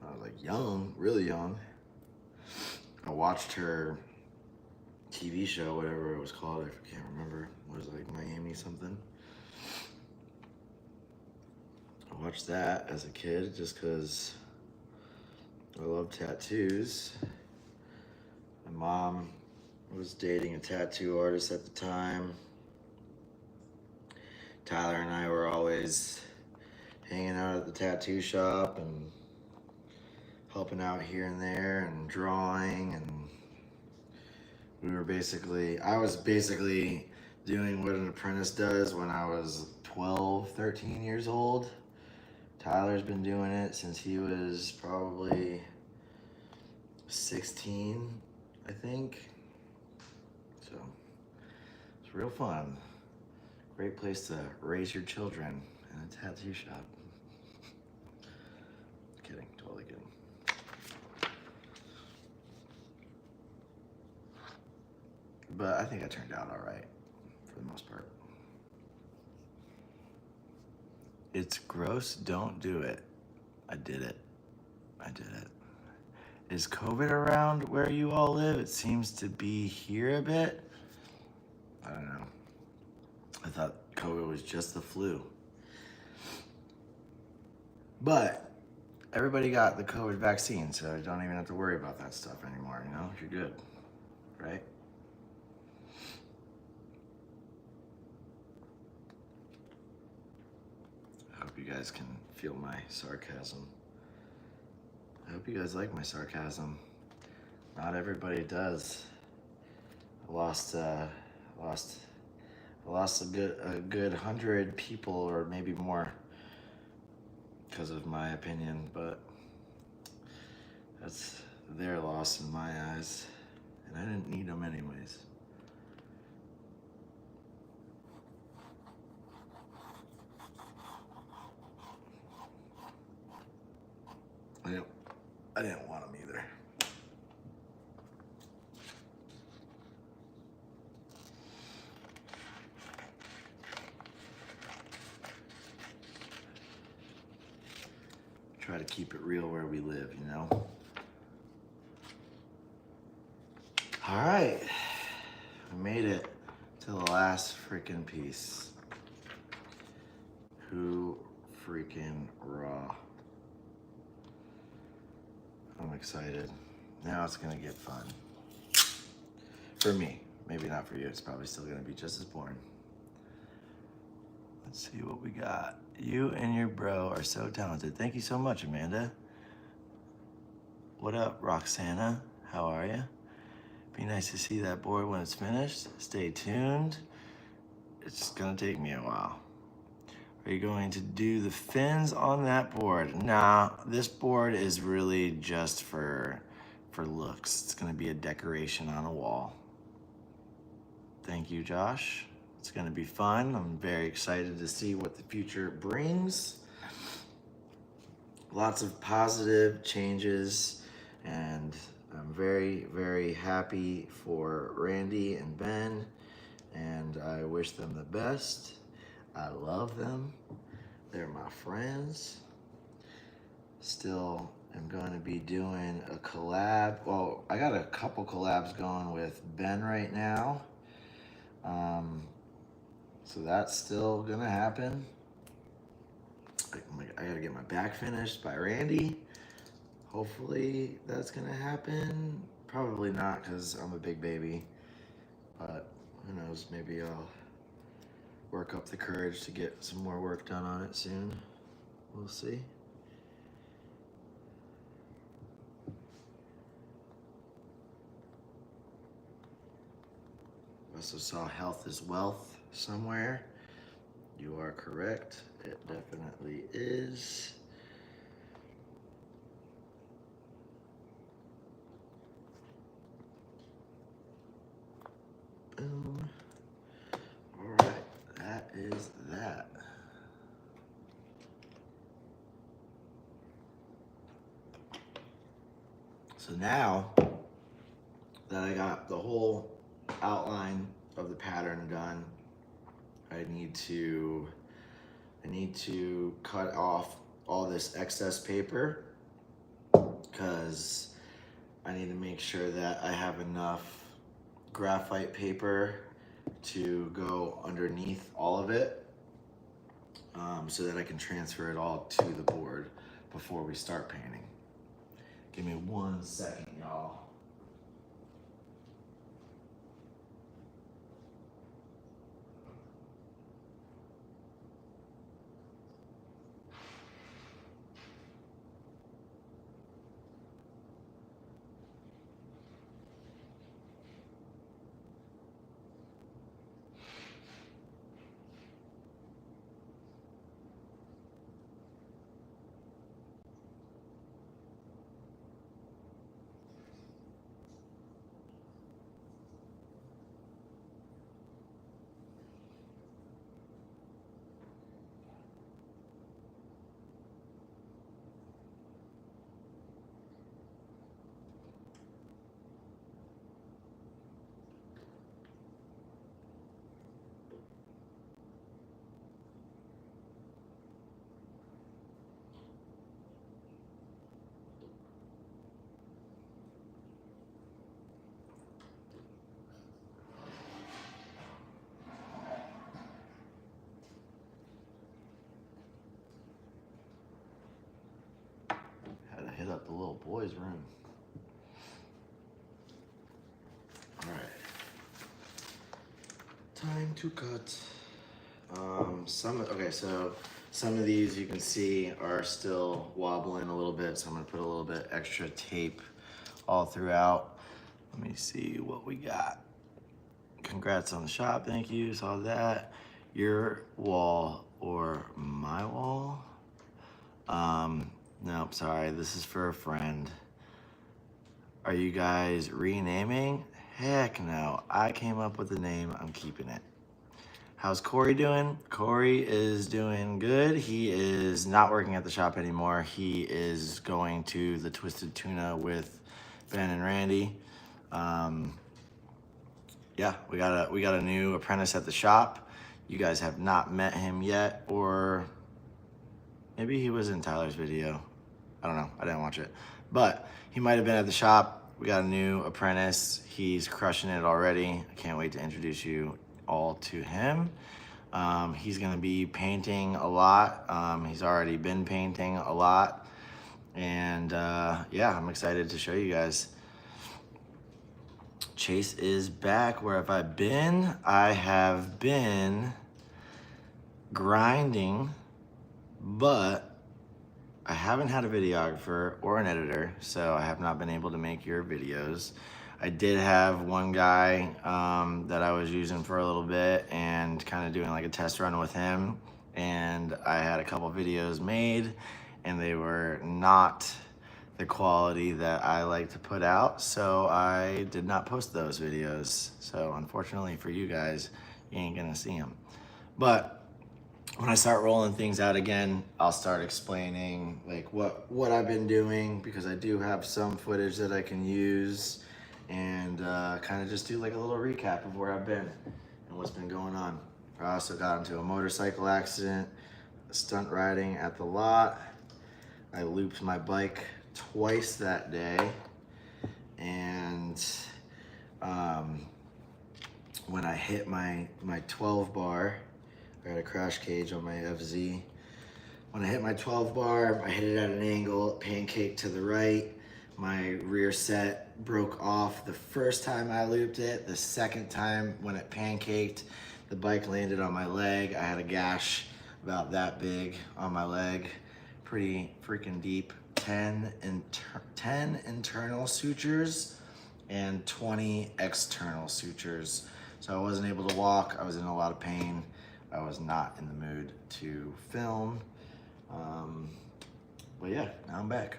I was like young, really young. I watched her TV show, whatever it was called. I can't remember. It was like Miami something. I watched that as a kid just because I love tattoos. My mom was dating a tattoo artist at the time. Tyler and I were always hanging out at the tattoo shop and helping out here and there and drawing, and I was basically doing what an apprentice does when I was 12, 13 years old. Tyler's been doing it since he was probably 16, I think. So it's real fun. Great place to raise your children in a tattoo shop. Kidding, totally kidding. But I think I turned out all right for the most part. It's gross, don't do it. I did it. Is COVID around where you all live? It seems to be here a bit. I don't know. I thought COVID was just the flu. But everybody got the COVID vaccine, so you don't even have to worry about that stuff anymore, you know? You're good, right? I hope you guys can feel my sarcasm. I hope you guys like my sarcasm. Not everybody does. I lost a good 100 people, or maybe more, because of my opinion, but that's their loss in my eyes, and I didn't need them anyways. I didn't want them either. Try to keep it real where we live, you know? All right, we made it to the last freaking piece. Who freaking raw. I'm excited. Now it's gonna get fun. For me, maybe not for you. It's probably still gonna be just as boring. Let's see what we got. You and your bro are so talented. Thank you so much, Amanda. What up, Roxana? How are you? Be nice to see that board when it's finished. Stay tuned. It's gonna take me a while. Are you going to do the fins on that board? Nah, this board is really just for looks. It's gonna be a decoration on a wall. Thank you, Josh. It's gonna be fun. I'm very excited to see what the future brings. Lots of positive changes, and I'm very, very happy for Randy and Ben, and I wish them the best. I love them. They're my friends. Still am going to be doing a collab. Well, I got a couple collabs going with Ben right now. So that's still gonna happen. I gotta get my back finished by Randy. Hopefully that's gonna happen. Probably not, because I'm a big baby. But who knows, maybe I'll work up the courage to get some more work done on it soon. We'll see. Also saw Health is Wealth somewhere. You are correct. It definitely is. Boom. All right, that is that. So now that I got the whole outline of the pattern done, I need to cut off all this excess paper because I need to make sure that I have enough graphite paper to go underneath all of it, so that I can transfer it all to the board before we start painting. Give me 1 second, y'all. Had to hit up the little boy's room. All right. Time to cut. Some of these you can see are still wobbling a little bit, so I'm gonna put a little bit extra tape all throughout. Let me see what we got. Congrats on the shop, thank you, saw that. Your wall or my wall? Nope, sorry, this is for a friend. Are you guys renaming? Heck no, I came up with the name, I'm keeping it. How's Corey doing? Corey is doing good. He is not working at the shop anymore. He is going to the Twisted Tuna with Ben and Randy. Yeah, we got a new apprentice at the shop. You guys have not met him yet, or maybe he was in Tyler's video. I don't know, I didn't watch it. But he might have been at the shop. We got a new apprentice. He's crushing it already. I can't wait to introduce you all to him. He's gonna be painting a lot. He's already been painting a lot. And yeah, I'm excited to show you guys. Chase is back. Where have I been? I have been grinding, but I haven't had a videographer or an editor, so I have not been able to make your videos. I did have one guy that I was using for a little bit and kind of doing like a test run with him, and I had a couple videos made and they were not the quality that I like to put out, so I did not post those videos. So unfortunately for you guys, you ain't gonna see them. But when I start rolling things out again, I'll start explaining like what I've been doing, because I do have some footage that I can use, and kind of just do like a little recap of where I've been and what's been going on. I also got into a motorcycle accident, stunt riding at the lot. I looped my bike twice that day, and when I hit my 12 bar, I had a crash cage on my FZ. When I hit my 12 bar, I hit it at an angle, pancake to the right. My rear set broke off the first time I looped it. The second time when it pancaked, the bike landed on my leg. I had a gash about that big on my leg, pretty freaking deep. 10 internal sutures and 20 external sutures. So I wasn't able to walk. I was in a lot of pain. I was not in the mood to film. But yeah, now I'm back.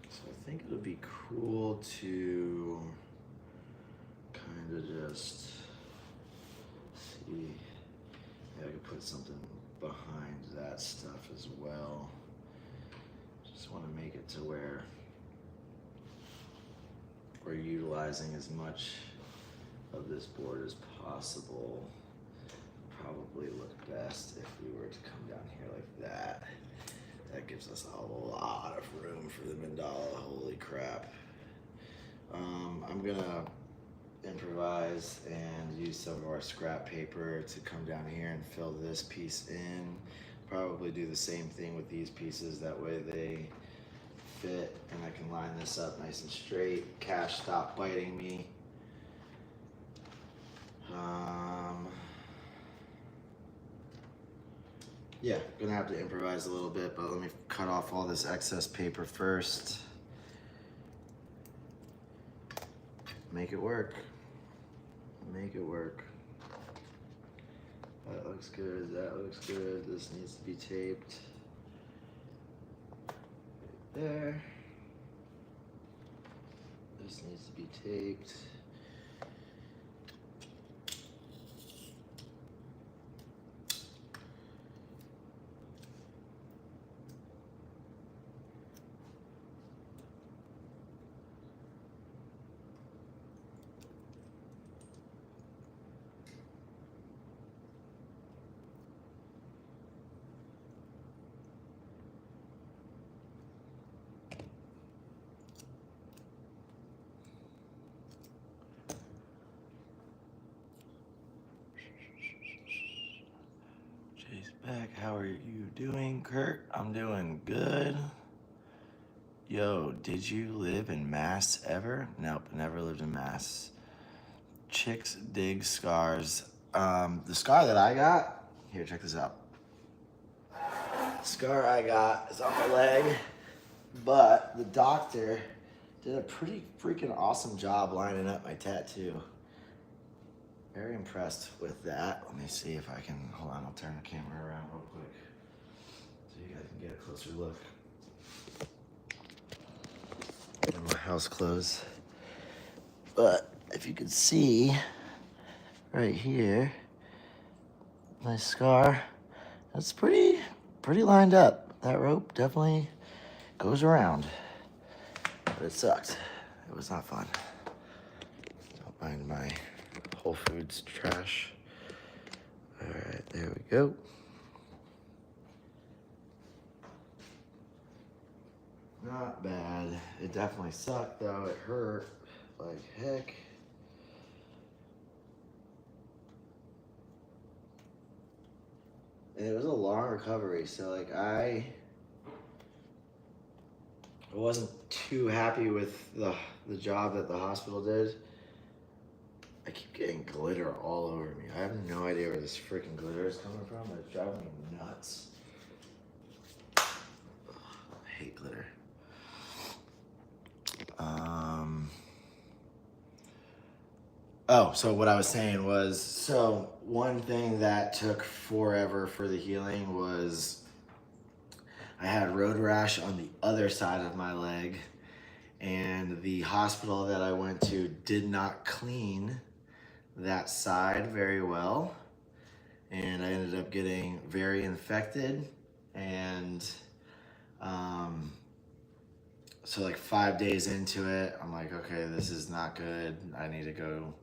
So I think it would be cool to kind of just see if I could put something behind that stuff as well. Just want to make it to where we're utilizing as much of this board as possible. Probably look best if we were to come down here like that. That gives us a lot of room for the mandala, holy crap. I'm gonna improvise and use some of our scrap paper to come down here and fill this piece in. Probably do the same thing with these pieces, that way they fit and I can line this up nice and straight. Cash, stop biting me. Yeah, gonna have to improvise a little bit, but let me cut off all this excess paper first. Make it work. Make it work. That looks good, that looks good. This needs to be taped. Right there. This needs to be taped. Back. How are you doing, Kurt? I'm doing good. Yo, did you live in Mass ever? Nope, never lived in Mass. Chicks dig scars. The scar that I got, here, check this out. The scar I got is on my leg, but the doctor did a pretty freaking awesome job lining up my tattoo. Very impressed with that. Let me see if I can, hold on, I'll turn the camera around real quick so you guys can get a closer look. And my house clothes. But if you can see right here, my scar, that's pretty lined up. That rope definitely goes around, but it sucked. It was not fun. Don't mind my Whole Foods trash. All right, there we go. Not bad. It definitely sucked though. It hurt like heck. And it was a long recovery, so like I wasn't too happy with the job that the hospital did. I keep getting glitter all over me. I have no idea where this freaking glitter is coming from, but it's driving me nuts. Ugh, I hate glitter. Oh, so what I was saying was, so one thing that took forever for the healing was I had road rash on the other side of my leg, and the hospital that I went to did not clean that side very well, and I ended up getting very infected. And so like 5 days into it, I'm like, okay, this is not good. I need to go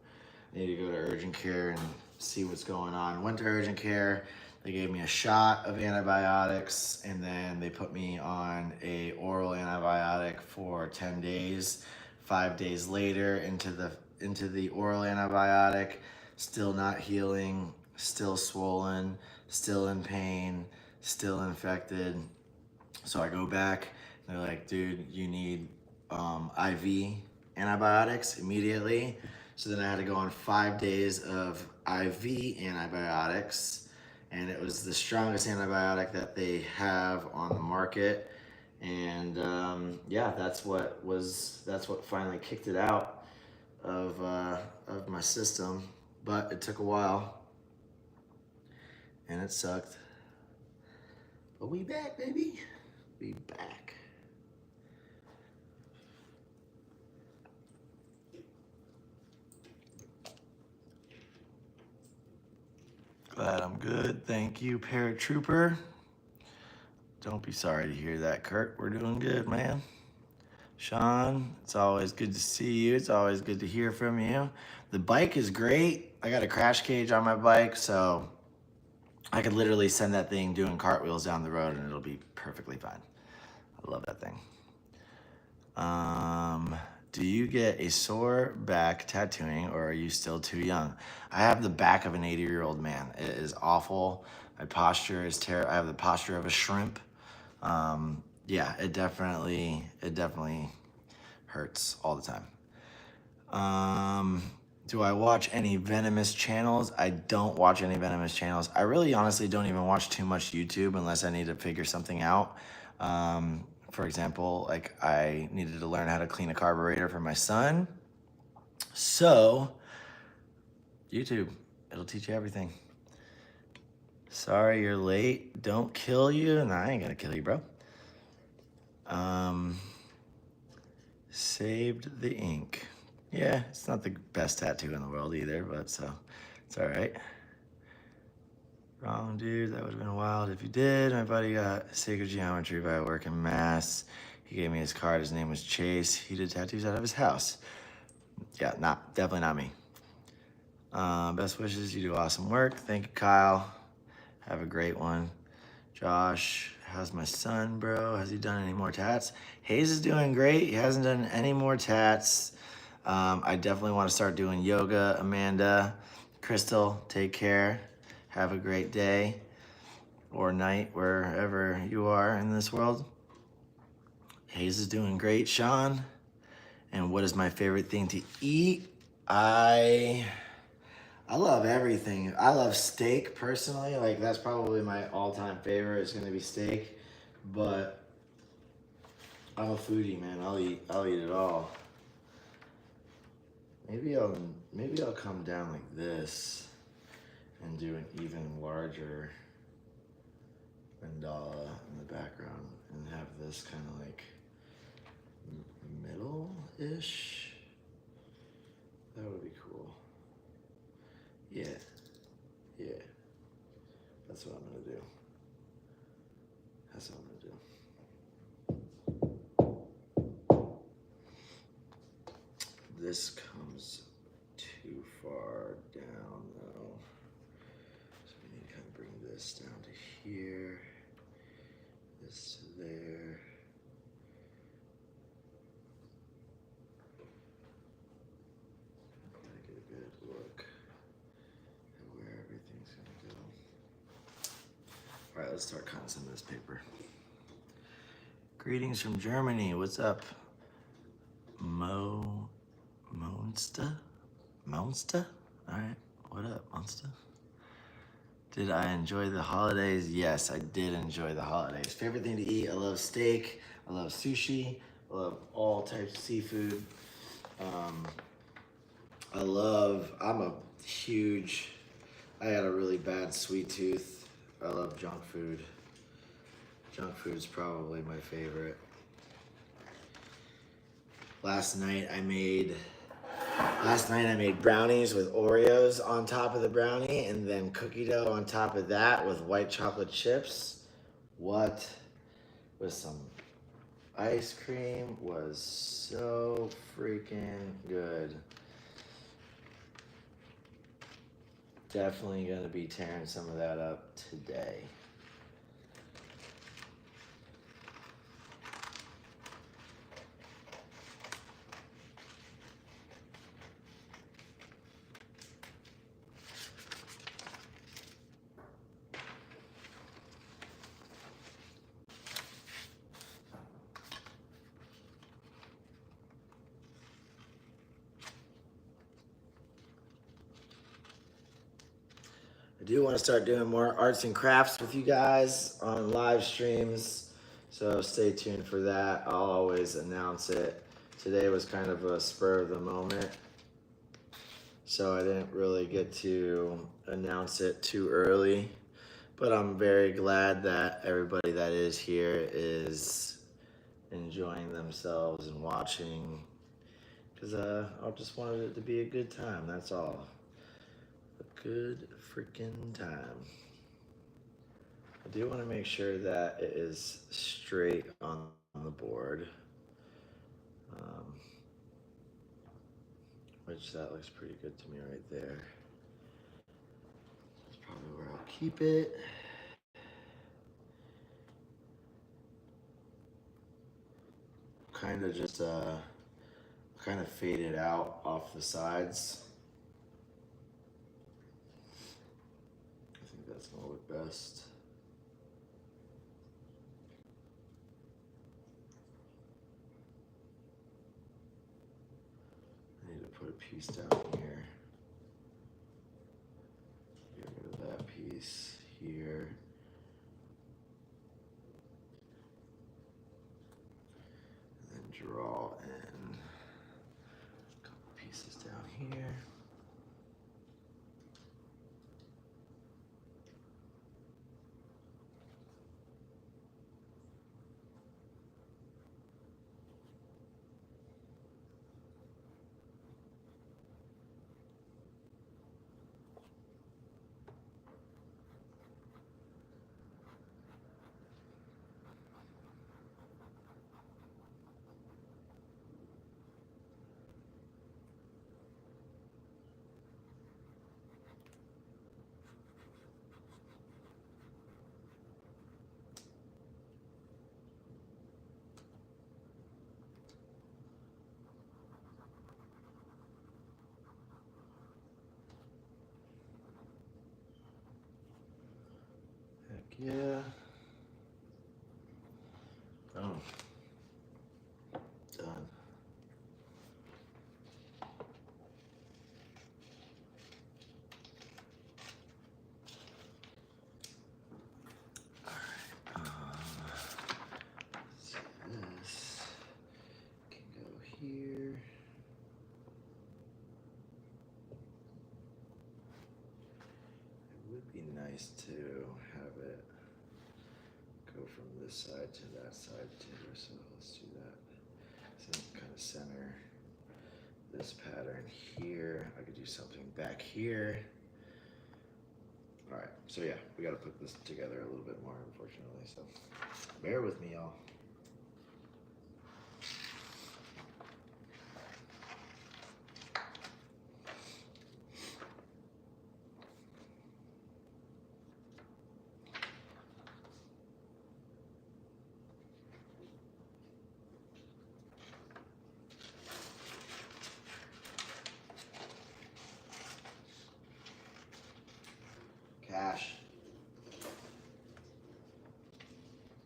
to urgent care and see what's going on. Went to urgent care. They gave me a shot of antibiotics, and then they put me on a oral antibiotic for 10 days. 5 days later into the oral antibiotic, still not healing, still swollen, still in pain, still infected. So I go back, and they're like, dude, you need IV antibiotics immediately. So then I had to go on 5 days of IV antibiotics, and it was the strongest antibiotic that they have on the market. And yeah, that's what finally kicked it out of my system. But it took a while, and it sucked. But we back, baby. We back. Glad I'm good. Thank you, Paratrooper. Don't be sorry to hear that, Kurt. We're doing good, man. Sean, it's always good to see you. It's always good to hear from you. The bike is great. I got a crash cage on my bike, so I could literally send that thing doing cartwheels down the road and it'll be perfectly fine. I love that thing. Do you get a sore back tattooing or are you still too young? I have the back of an 80-year-old man. It is awful. My posture is terrible. I have the posture of a shrimp. Yeah, it definitely hurts all the time. Do I watch any venomous channels? I don't watch any venomous channels. I really honestly don't even watch too much YouTube unless I need to figure something out. For example, like I needed to learn how to clean a carburetor for my son. So, YouTube, it'll teach you everything. Sorry you're late. Don't kill you. Nah, I ain't gonna kill you, bro. Saved the ink. Yeah, it's not the best tattoo in the world either, but so it's all right. Wrong, dude. That would have been wild if you did. My buddy got sacred geometry by work in Mass. He gave me his card. His name was Chase. He did tattoos out of his house. Yeah, definitely not me. Best wishes. You do awesome work. Thank you, Kyle. Have a great one. Josh, how's my son, bro? Has he done any more tats? Hayes is doing great. He hasn't done any more tats. I definitely want to start doing yoga. Amanda, Crystal, take care. Have a great day or night wherever you are in this world. Hayes is doing great, Sean. And what is my favorite thing to eat? I love everything. I love steak personally. Like that's probably my all-time favorite. It's gonna be steak, but I'm a foodie, man. I'll eat it all. Maybe I'll come down like this and do an even larger mandala in the background and have this kind of like middle-ish. That would be cool. Yeah. That's what I'm gonna do. That's what I'm gonna do. This comes too far down though. So we need to kind of bring this down to here. This to there. Gotta get a good look at where everything's gonna go. All right, let's start cutting some of this paper. Greetings from Germany. What's up? Monster? All right. What up, Monster? Did I enjoy the holidays? Yes, I did enjoy the holidays. Favorite thing to eat? I love steak. I love sushi. I love all types of seafood. I got a really bad sweet tooth. I love junk food. Junk food is probably my favorite. Last night I made brownies with Oreos on top of the brownie and then cookie dough on top of that with white chocolate chips. What with some ice cream was so freaking good. Definitely gonna be tearing some of that up today. I do want to start doing more arts and crafts with you guys on live streams. So stay tuned for that. I'll always announce it. Today was kind of a spur of the moment, so I didn't really get to announce it too early. But I'm very glad that everybody that is here is enjoying themselves and watching, because I just wanted it to be a good time, that's all. A good freaking time. I do want to make sure that it is straight on the board, which that looks pretty good to me right there. That's probably where I'll keep it. Kind of just kind of fade it out off the sides. I think that's gonna look best. I need to put a piece down here. Get rid of that piece here. And then draw in a couple pieces down here. Yeah. Oh. Done. So this can go here. It would be nice to have it go from this side to that side too, so let's do that. So kind of center this pattern here. I could do something back here. All right, so yeah, we got to put this together a little bit more, unfortunately, so bear with me, y'all. Cash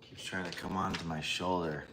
keeps trying to come onto my shoulder.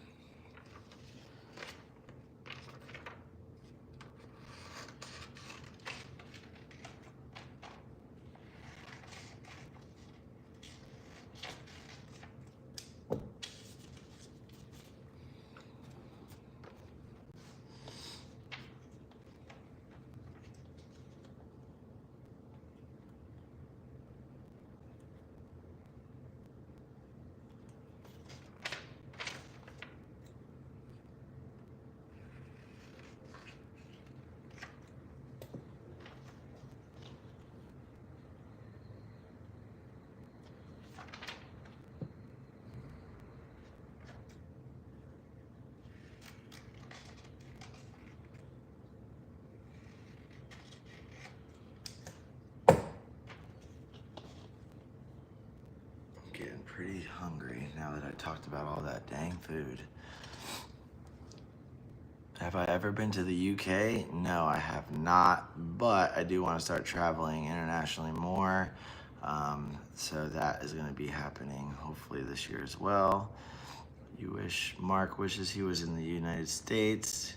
Getting pretty hungry now that I talked about all that dang food. Have I ever been to the UK? No, I have not, but I do want to start traveling internationally more. So that is going to be happening hopefully this year as well. Mark wishes he was in the United States.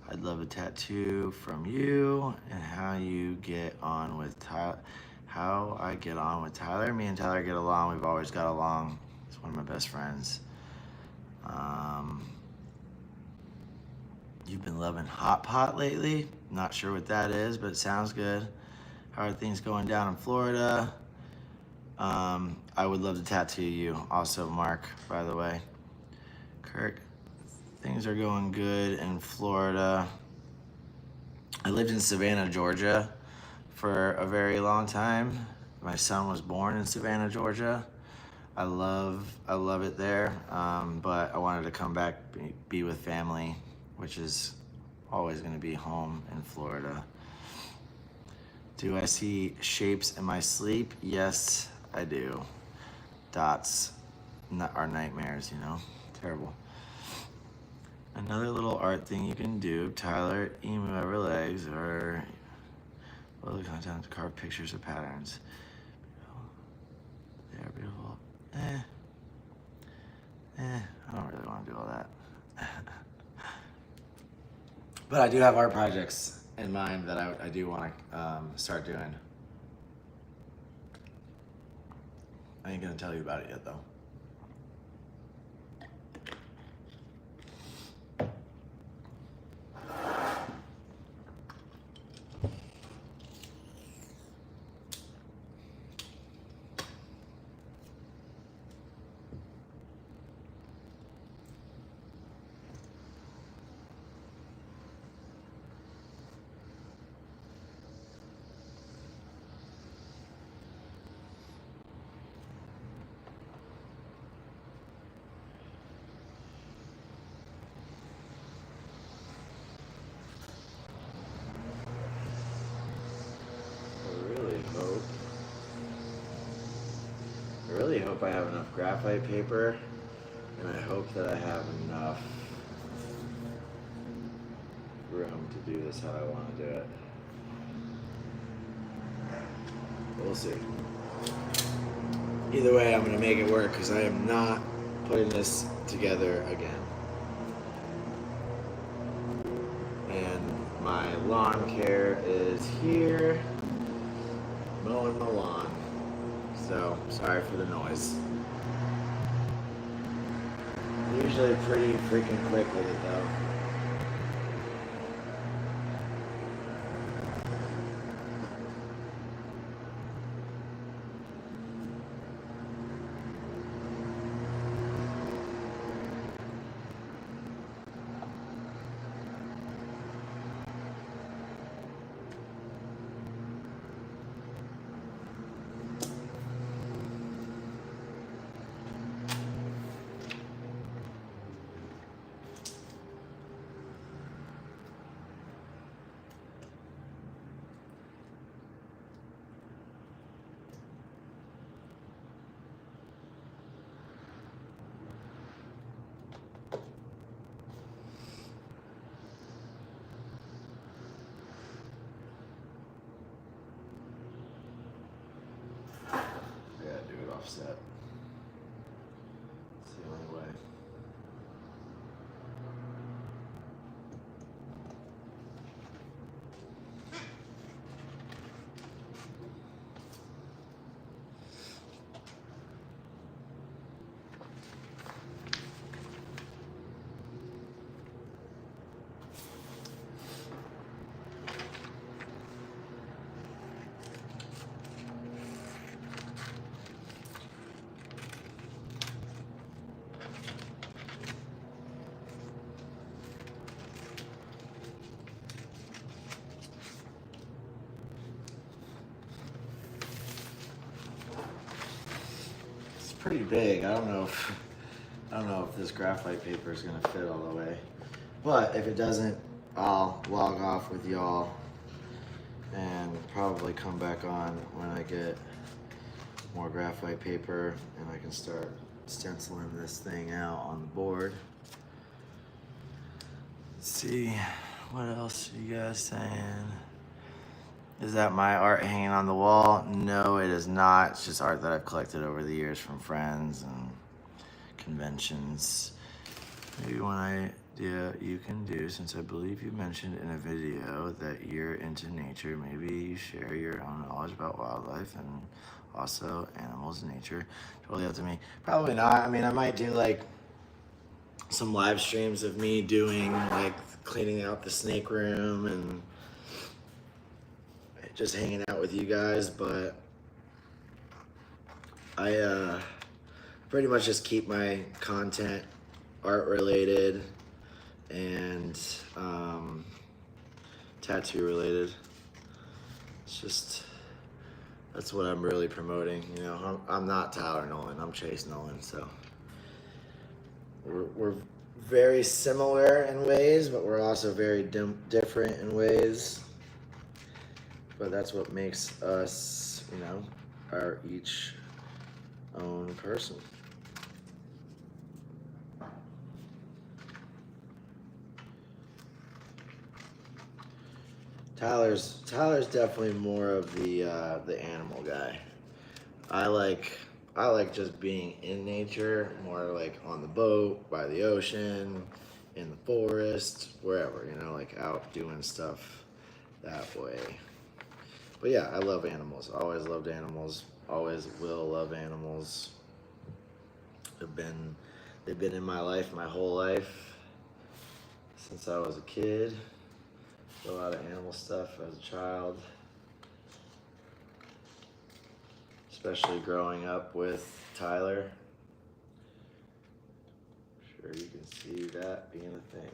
I'd love a tattoo from you. And how you get on with Tyler. How I get on with Tyler. Me and Tyler get along. We've always got along. He's one of my best friends. You've been loving hot pot lately? Not sure what that is, but it sounds good. How are things going down in Florida? I would love to tattoo you. Also, Mark, by the way. Kirk, things are going good in Florida. I lived in Savannah, Georgia for a very long time. My son was born in Savannah, Georgia. I love it there, but I wanted to come back, be with family, which is always gonna be home in Florida. Do I see shapes in my sleep? Yes, I do. Dots are nightmares, you know? Terrible. Another little art thing you can do, Tyler, emu ever legs, or the content to carve pictures of patterns. They are beautiful. I don't really want to do all that. But I do have art projects in mind that I do want to start doing. I ain't gonna tell you about it yet, though. I really hope I have enough graphite paper, and I hope that I have enough room to do this how I want to do it. We'll see. Either way, I'm going to make it work because I am not putting this together again. And my lawn care is here, mowing my lawn. So, sorry for the noise. Usually pretty freaking quick with it though. Offset. It's the only way. Pretty big. I don't know if this graphite paper is gonna fit all the way, but if it doesn't, I'll log off with y'all and probably come back on when I get more graphite paper and I can start stenciling this thing out on the board. Let's see, what else are you guys saying? Is that my art hanging on the wall? No, it is not. It's just art that I've collected over the years from friends and conventions. Maybe one idea you can do, since I believe you mentioned in a video that you're into nature, maybe you share your own knowledge about wildlife and also animals and nature. Totally up to me. Probably not. I mean, I might do like some live streams of me doing like cleaning out the snake room and just hanging out with you guys, but I pretty much just keep my content art related and tattoo related. It's just, that's what I'm really promoting. You know, I'm not Tyler Nolan, I'm Chase Nolan, so we're very similar in ways, but we're also very different in ways. But that's what makes us, you know, our each own person. Tyler's definitely more of the animal guy. I like just being in nature, more like on the boat, by the ocean, in the forest, wherever, you know, like out doing stuff that way. But yeah, I love animals. Always loved animals. Always will love animals. They've been in my life my whole life since I was a kid. A lot of animal stuff as a child, especially growing up with Tyler. I'm sure you can see that being a thing.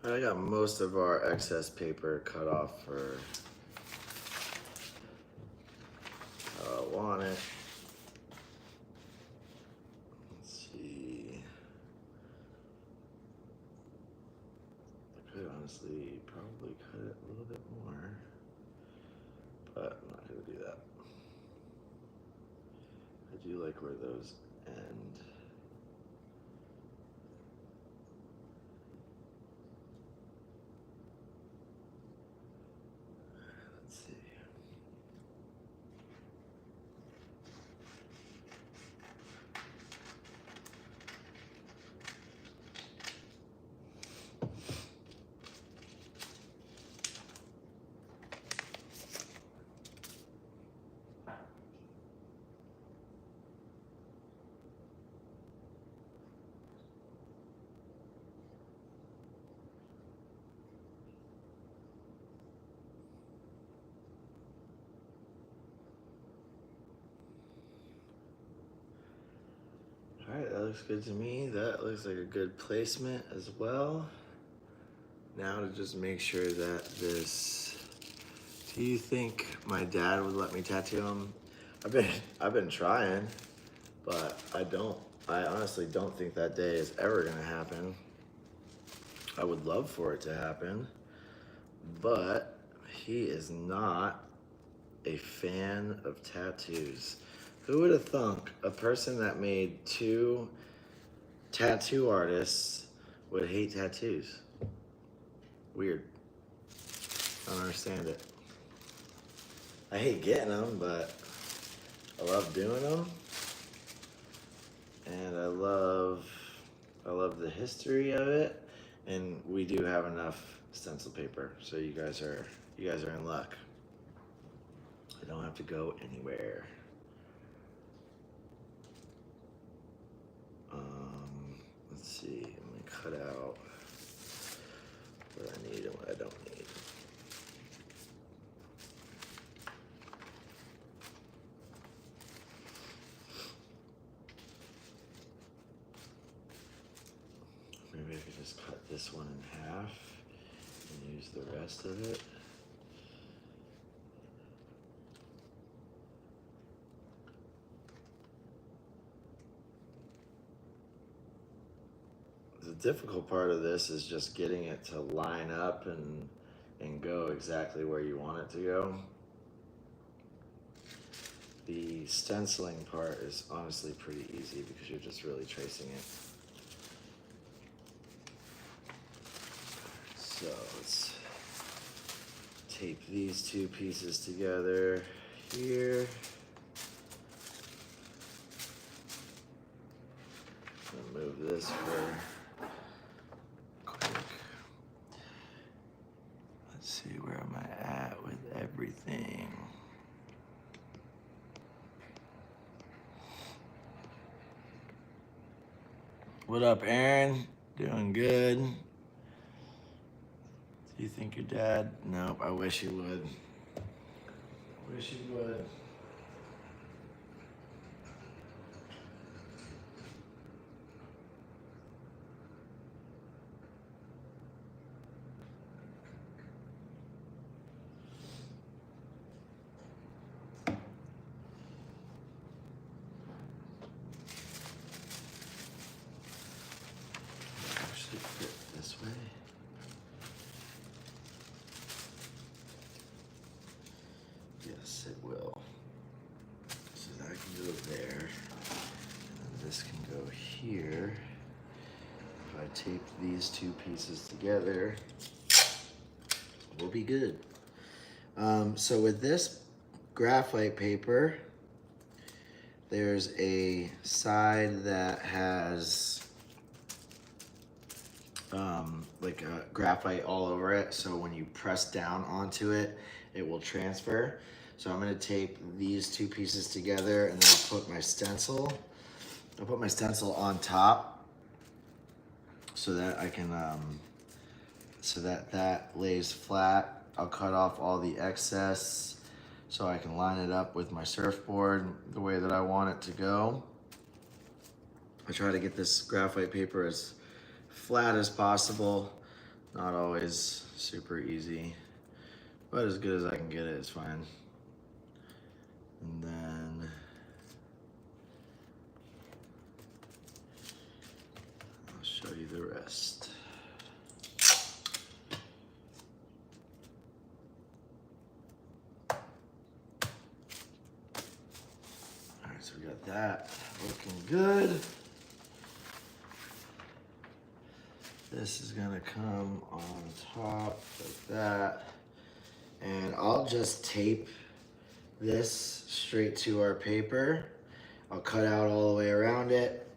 I got most of our excess paper cut off for how I want it. Let's see. I could honestly probably cut it a little bit more, but I'm not gonna do that. I do like where those end. All right, that looks good to me. That looks like a good placement as well. Now to just make sure that this, do you think my dad would let me tattoo him? I've been trying, but I honestly don't think that day is ever gonna happen. I would love for it to happen, but he is not a fan of tattoos. Who would have thunk a person that made 2 tattoo artists would hate tattoos? Weird. I don't understand it. I hate getting them, but I love doing them. And I love the history of it. And we do have enough stencil paper, so you guys are in luck. I don't have to go anywhere. Let's see, I'm gonna cut out what I need and what I don't need. just cut this one in half and use the rest of it. The difficult part of this is just getting it to line up and go exactly where you want it to go. The stenciling part is honestly pretty easy because you're just really tracing it. So let's tape these two pieces together here. I'll move this for quick. Let's see, where am I at with everything? What up, Aaron? Doing good? Do you think your dad? Nope, I wish he would. Wish he would. Actually fit this way. Yes, it will. So that can go there, and this can go here. If I tape these two pieces together, we'll be good. So with this graphite paper, there's a side that has like a graphite all over it, so when you press down onto it, it will transfer. So I'm gonna tape these two pieces together and then I'll put my stencil. I'll put my stencil on top so that I can, so that lays flat. I'll cut off all the excess so I can line it up with my surfboard the way that I want it to go. I try to get this graphite paper as flat as possible. Not always super easy, but as good as I can get it is fine. And then I'll show you the rest. All right, so we got that looking good. This is gonna come on top like that. And I'll just tape this straight to our paper. I'll cut out all the way around it.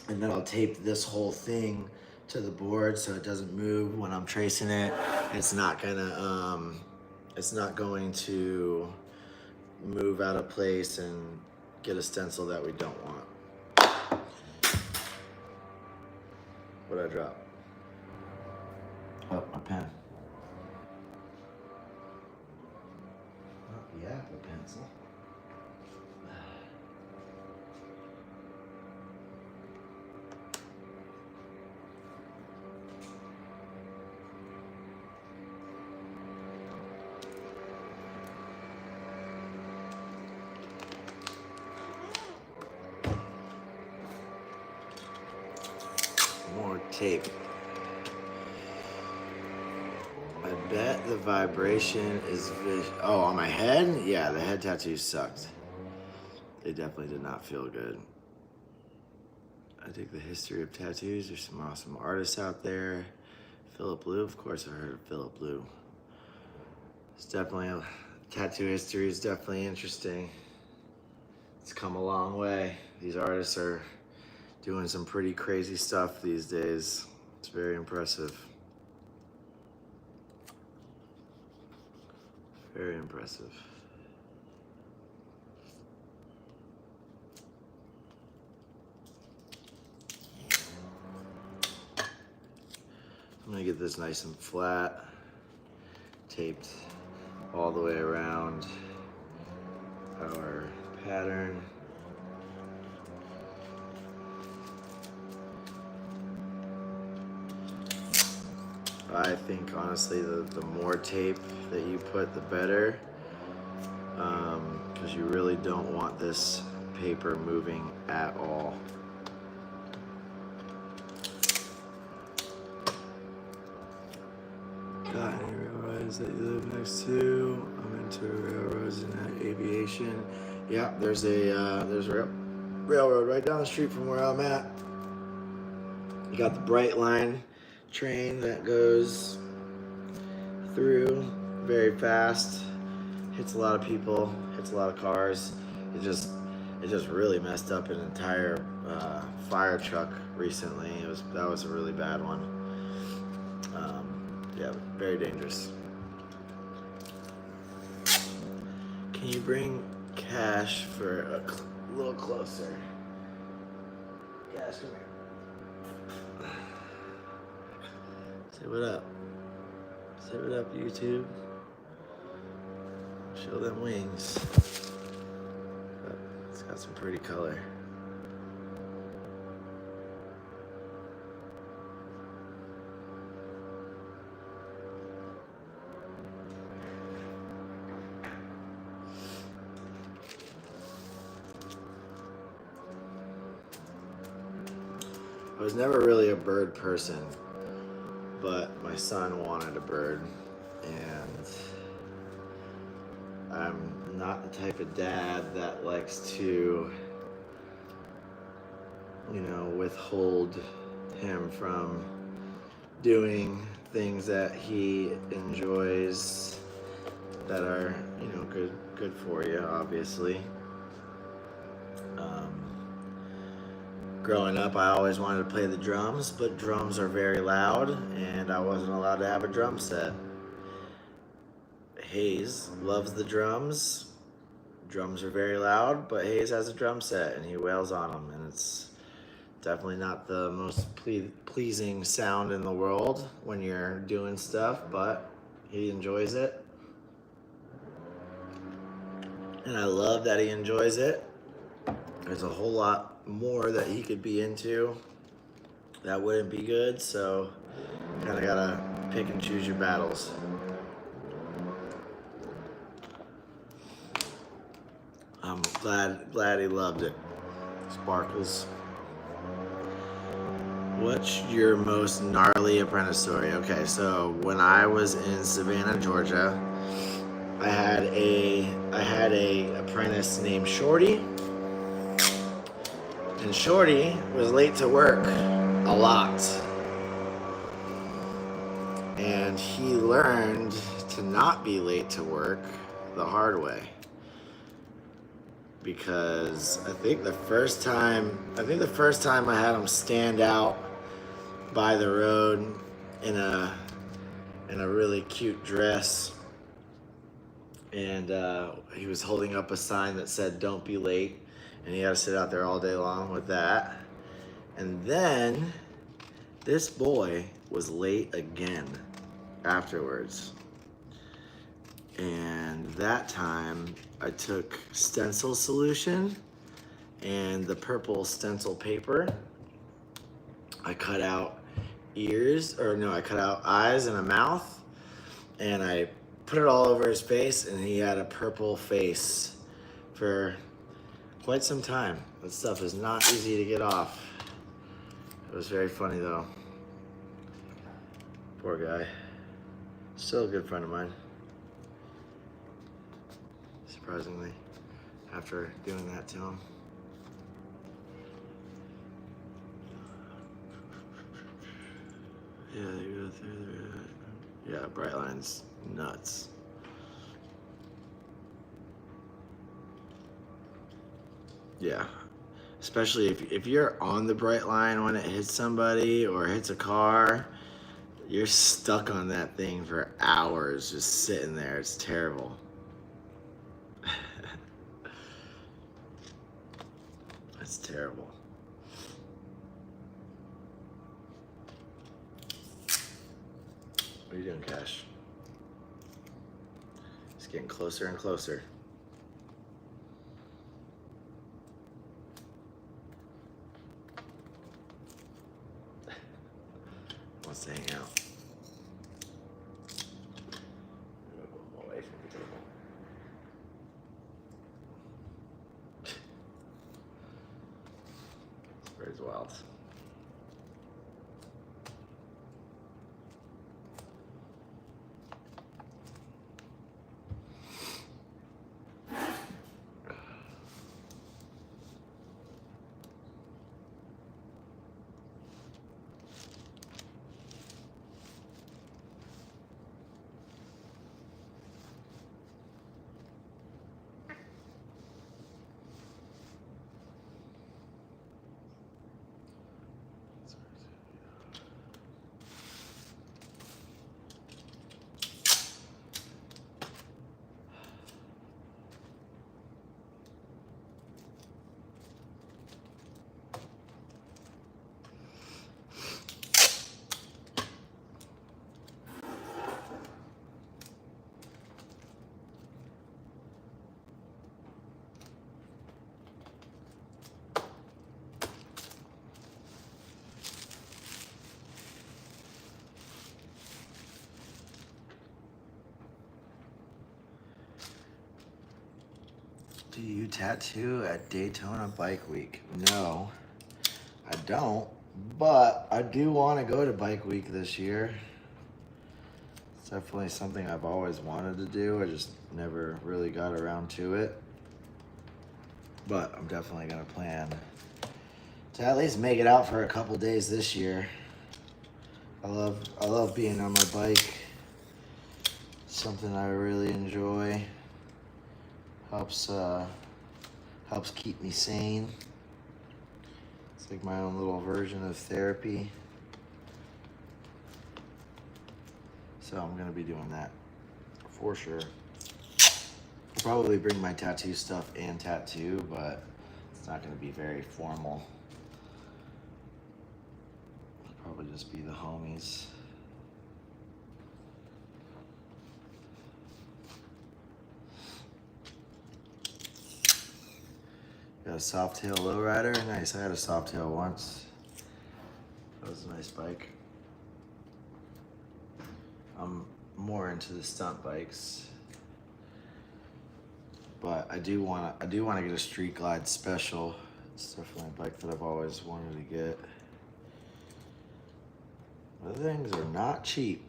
And then I'll tape this whole thing to the board so it doesn't move when I'm tracing it. It's not going to move out of place and get a stencil that we don't want. What'd I drop? Oh, my pen. Not the Apple Pencil. More tape. I bet the vibration is oh, on my head? Yeah, the head tattoos sucked. They definitely did not feel good. I dig the history of tattoos. There's some awesome artists out there. Philip Blue, of course I heard of Philip Blue. It's definitely, tattoo history is definitely interesting. It's come a long way. These artists are doing some pretty crazy stuff these days. It's very impressive. Very impressive. I'm gonna get this nice and flat, taped all the way around our pattern. I think honestly the more tape that you put, the better, because you really don't want this paper moving at all. God, I didn't realize that you live next to. I'm into railroads and aviation. Yeah, there's a railroad right down the street from where I'm at. You got the Bright Line train that goes through very fast, hits a lot of people, hits a lot of cars. It just really messed up an entire fire truck recently. That was a really bad one. Yeah, very dangerous. Can you bring Cash for a little closer? Cash, come here. Say what up. Say what up, YouTube. Show them wings. It's got some pretty color. I was never really a bird person, but my son wanted a bird, and I'm not the type of dad that likes to, withhold him from doing things that he enjoys that are, good for you, obviously. Growing up, I always wanted to play the drums, but drums are very loud, and I wasn't allowed to have a drum set. Hayes loves the drums. Drums are very loud, but Hayes has a drum set, and he wails on them, and it's definitely not the most pleasing sound in the world when you're doing stuff, but he enjoys it. And I love that he enjoys it. There's a whole lot more that he could be into that wouldn't be good, so kind of gotta pick and choose your battles. I'm glad he loved it. Sparkles. What's your most gnarly apprentice story? Okay, so when I was in Savannah, Georgia, I had a apprentice named Shorty. And Shorty was late to work a lot. And he learned to not be late to work the hard way. Because I think the first time I had him stand out by the road in a really cute dress, and he was holding up a sign that said "Don't be late." And he had to sit out there all day long with that. And then this boy was late again afterwards. And that time I took stencil solution and the purple stencil paper. I cut out I cut out eyes and a mouth, and I put it all over his face, and he had a purple face for quite some time. That stuff is not easy to get off. It was very funny though. Poor guy. Still a good friend of mine. Surprisingly, after doing that to him. Yeah, they go through there. Yeah, Bright Line's nuts. Yeah, especially if you're on the Bright Line when it hits somebody or hits a car, you're stuck on that thing for hours just sitting there. It's terrible. It's terrible. What are you doing, Cash? It's getting closer and closer. Wants to hang out. Surfboard's wild. Do you tattoo at Daytona Bike Week? No, I don't, but I do want to go to Bike Week this year. It's definitely something I've always wanted to do. I just never really got around to it. But I'm definitely gonna plan to at least make it out for a couple days this year. I love being on my bike. Something I really enjoy. Helps keep me sane. It's like my own little version of therapy. So I'm gonna be doing that for sure. I'll probably bring my tattoo stuff and tattoo, but it's not gonna be very formal. It'll probably just be the homies. Got a Softail lowrider, nice. I had a Softail once. That was a nice bike. I'm more into the stunt bikes, but I do want to get a Street Glide Special. It's definitely a bike that I've always wanted to get. The things are not cheap.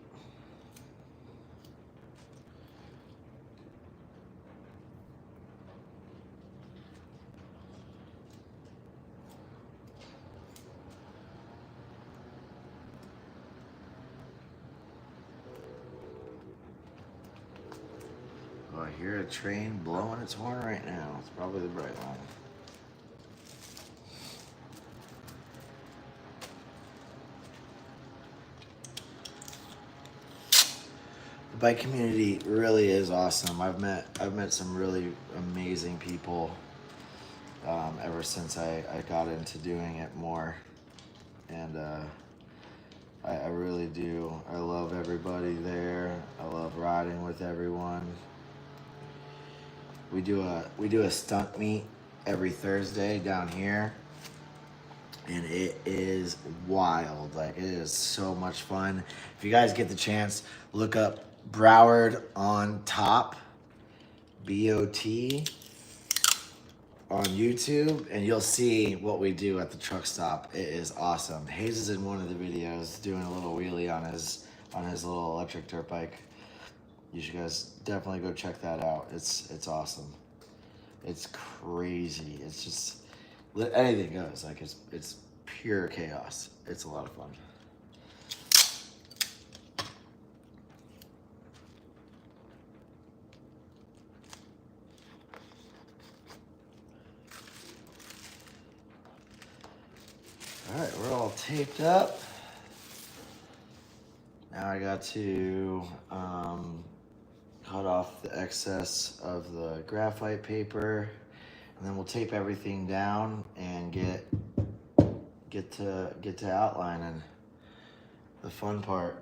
Oh, I hear a train blowing its horn right now. It's probably the bright line. The bike community really is awesome. I've met some really amazing people ever since I got into doing it more, and I really do. I love everybody there. I love riding with everyone. We do a stunt meet every Thursday down here, and it is wild. Like, it is so much fun. If you guys get the chance, look up Broward on Top, BOT, on YouTube, and you'll see what we do at the truck stop. It is awesome. Hayes is in one of the videos doing a little wheelie on his little electric dirt bike. You should guys definitely go check that out. It's awesome. It's crazy. It's just anything goes. Like, it's pure chaos. It's a lot of fun. All right, we're all taped up. Now I got to cut off the excess of the graphite paper, and then we'll tape everything down and get to outlining, the fun part.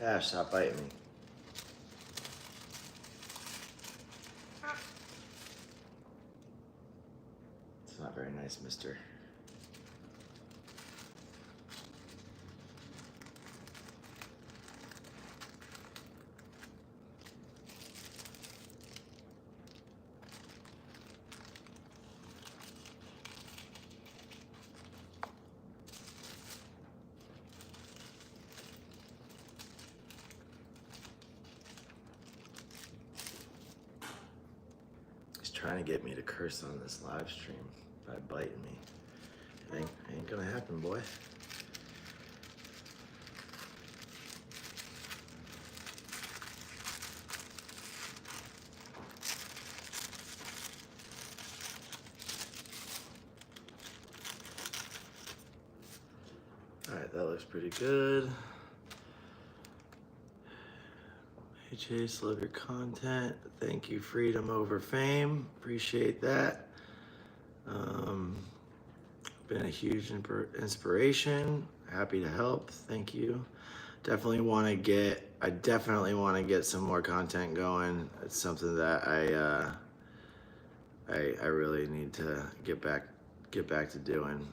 Ash, stop biting me. It's not very nice, mister. Trying to get me to curse on this live stream by biting me. It ain't gonna happen, boy. All right, that looks pretty good. Hey Chase, love your content. Thank you, Freedom Over Fame. Appreciate that. Been a huge inspiration. Happy to help. Thank you. I definitely want to get some more content going. It's something that I really need to get back to doing.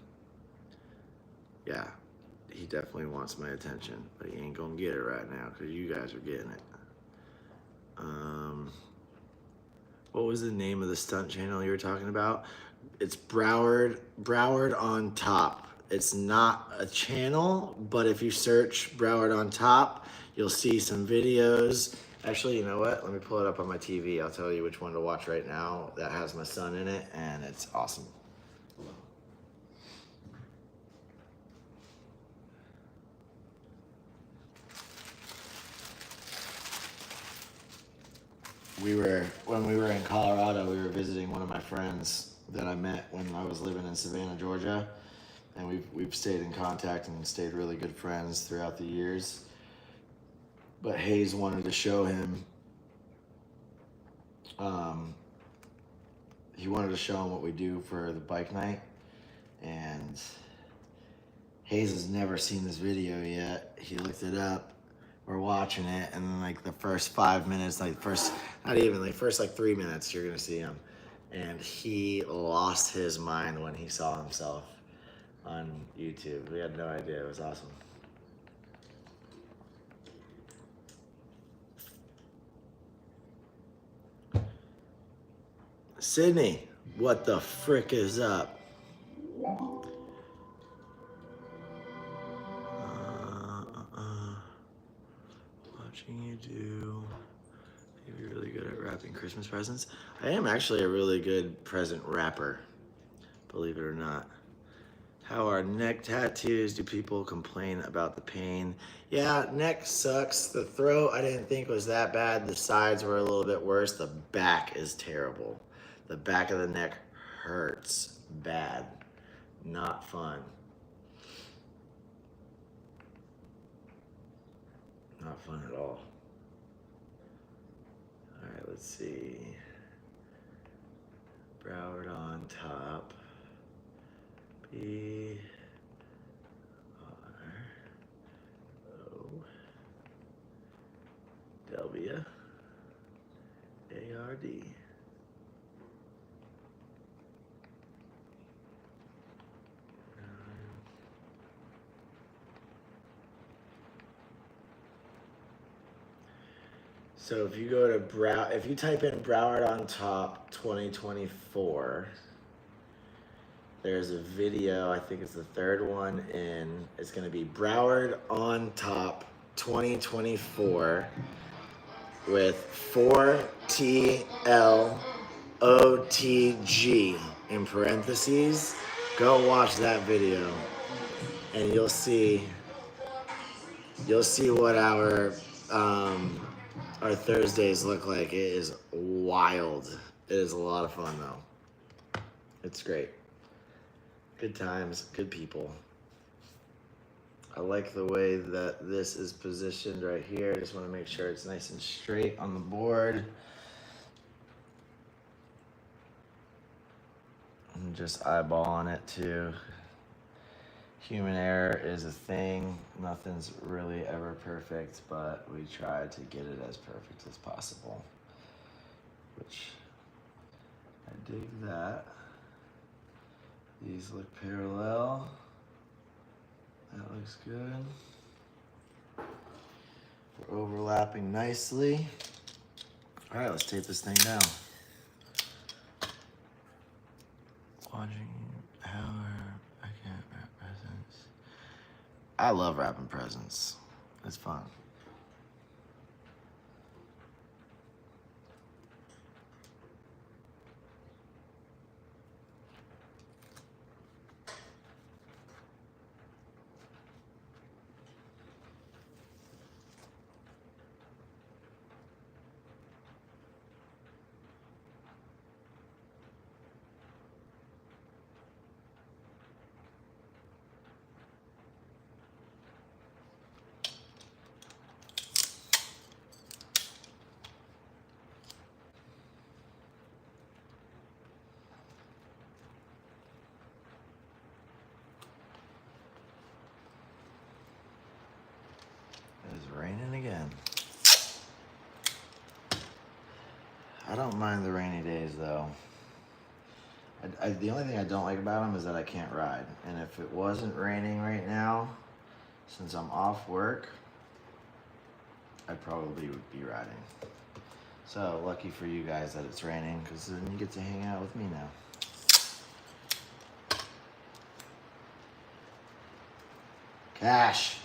Yeah, he definitely wants my attention, but he ain't gonna get it right now because you guys are getting it. What was the name of the stunt channel you were talking about? It's Broward on Top. It's not a channel, but if you search Broward on Top, you'll see some videos. Actually, you know what? Let me pull it up on my TV. I'll tell you which one to watch right now that has my son in it, and it's awesome. When we were in Colorado, we were visiting one of my friends that I met when I was living in Savannah, Georgia, and we've stayed in contact and stayed really good friends throughout the years. But Hayes wanted to show him. He wanted to show him what we do for the bike night, and Hayes has never seen this video yet. He looked it up. We're watching it, and then like the first 5 minutes, first 3 minutes, you're gonna see him. And he lost his mind when he saw himself on YouTube. We had no idea. It was awesome. Sydney, what the frick is up? Watching you do. You're really good at wrapping Christmas presents. I am actually a really good present wrapper, believe it or not. How are neck tattoos? Do people complain about the pain? Yeah, neck sucks. The throat I didn't think was that bad. The sides were a little bit worse. The back is terrible. The back of the neck hurts bad. Not fun. Not fun at all. All right, let's see. Broward on Top. B R O W A R D. So if you go to if you type in Broward on Top 2024, there's a video, I think it's the third one in. It's gonna be Broward on Top 2024 with 4TLOTG in parentheses. Go watch that video and you'll see what our Thursdays look like. It is wild. It is a lot of fun though. It's great. Good times, good people. I like the way that this is positioned right here. I just want to make sure it's nice and straight on the board. I'm just eyeballing it too. human error is a thing. Nothing's really ever perfect, but we try to get it as perfect as possible. Which, I dig that. These look parallel. That looks good. We're overlapping nicely. All right, let's tape this thing down. Watching how I can't wrap presents. I love wrapping presents. It's fun. It's raining again. I don't mind the rainy days though. The only thing I don't like about them is that I can't ride. And if it wasn't raining right now, since I'm off work, I probably would be riding. So lucky for you guys that it's raining, because then you get to hang out with me now. Cash.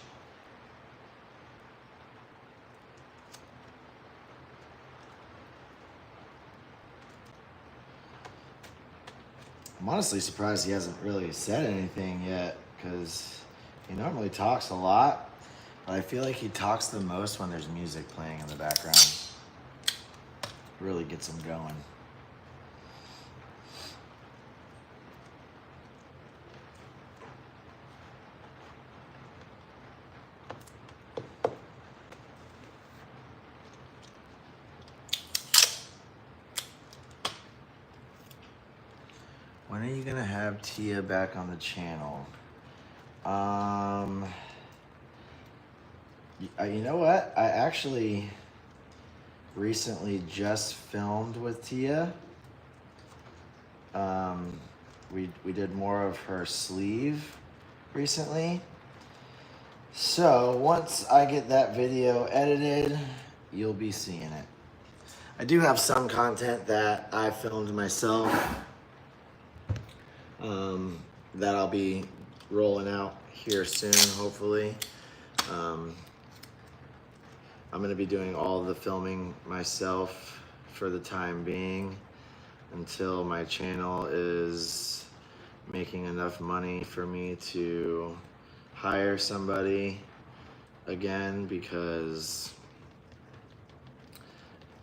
I'm honestly surprised he hasn't really said anything yet, because he normally talks a lot, but I feel like he talks the most when there's music playing in the background. Really gets him going. When are you gonna have Tia back on the channel? You know what? I actually recently just filmed with Tia. We did more of her sleeve recently. So once I get that video edited, you'll be seeing it. I do have some content that I filmed myself that I'll be rolling out here soon, hopefully. I'm gonna be doing all the filming myself for the time being until my channel is making enough money for me to hire somebody again, because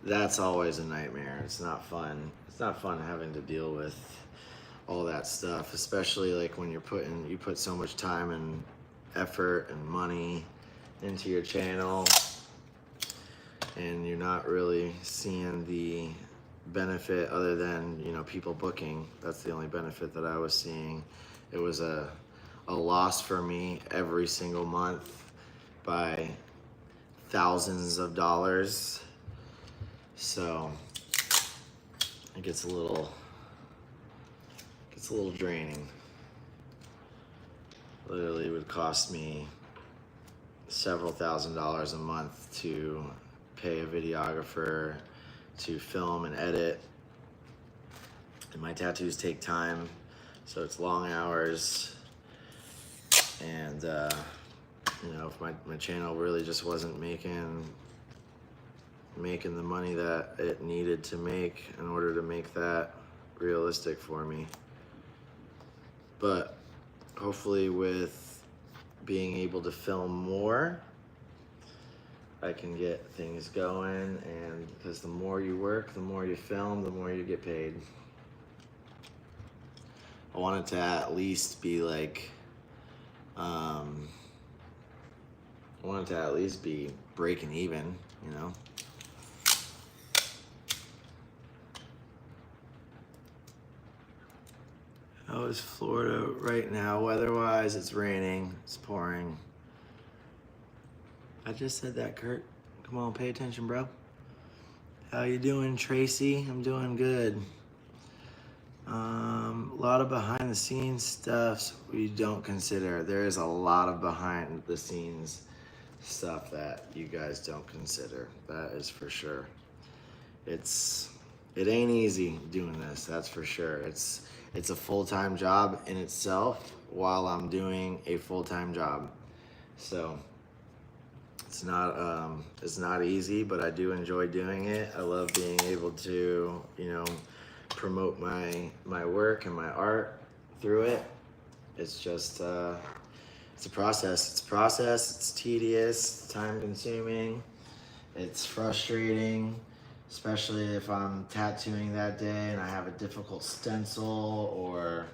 that's always a nightmare. It's not fun. It's not fun having to deal with all that stuff, especially like when you put so much time and effort and money into your channel and you're not really seeing the benefit other than, you know, people booking. That's the only benefit that I was seeing. It was a loss for me every single month by thousands of dollars. So it gets a little draining. Literally, it would cost me several $1,000s a month to pay a videographer to film and edit. And my tattoos take time, so it's long hours. And you know, if my channel really just wasn't making the money that it needed to make in order to make that realistic for me. But hopefully with being able to film more, I can get things going, and because the more you work, the more you film, the more you get paid. I want it to at least be like, I want it to at least be breaking even, you know? How is Florida right now? Weather-wise, it's raining, it's pouring. I just said that, Kurt. Come on, pay attention, bro. How you doing, Tracy? I'm doing good. A lot of behind the scenes stuff we don't consider. There is a lot of behind the scenes stuff that you guys don't consider. That is for sure. It ain't easy doing this, that's for sure. It's a full-time job in itself while I'm doing a full-time job. So it's not easy, but I do enjoy doing it. I love being able to, you know, promote my work and my art through it. It's just it's a process. It's tedious, it's time consuming, it's frustrating, especially if I'm tattooing that day and I have a difficult stencil or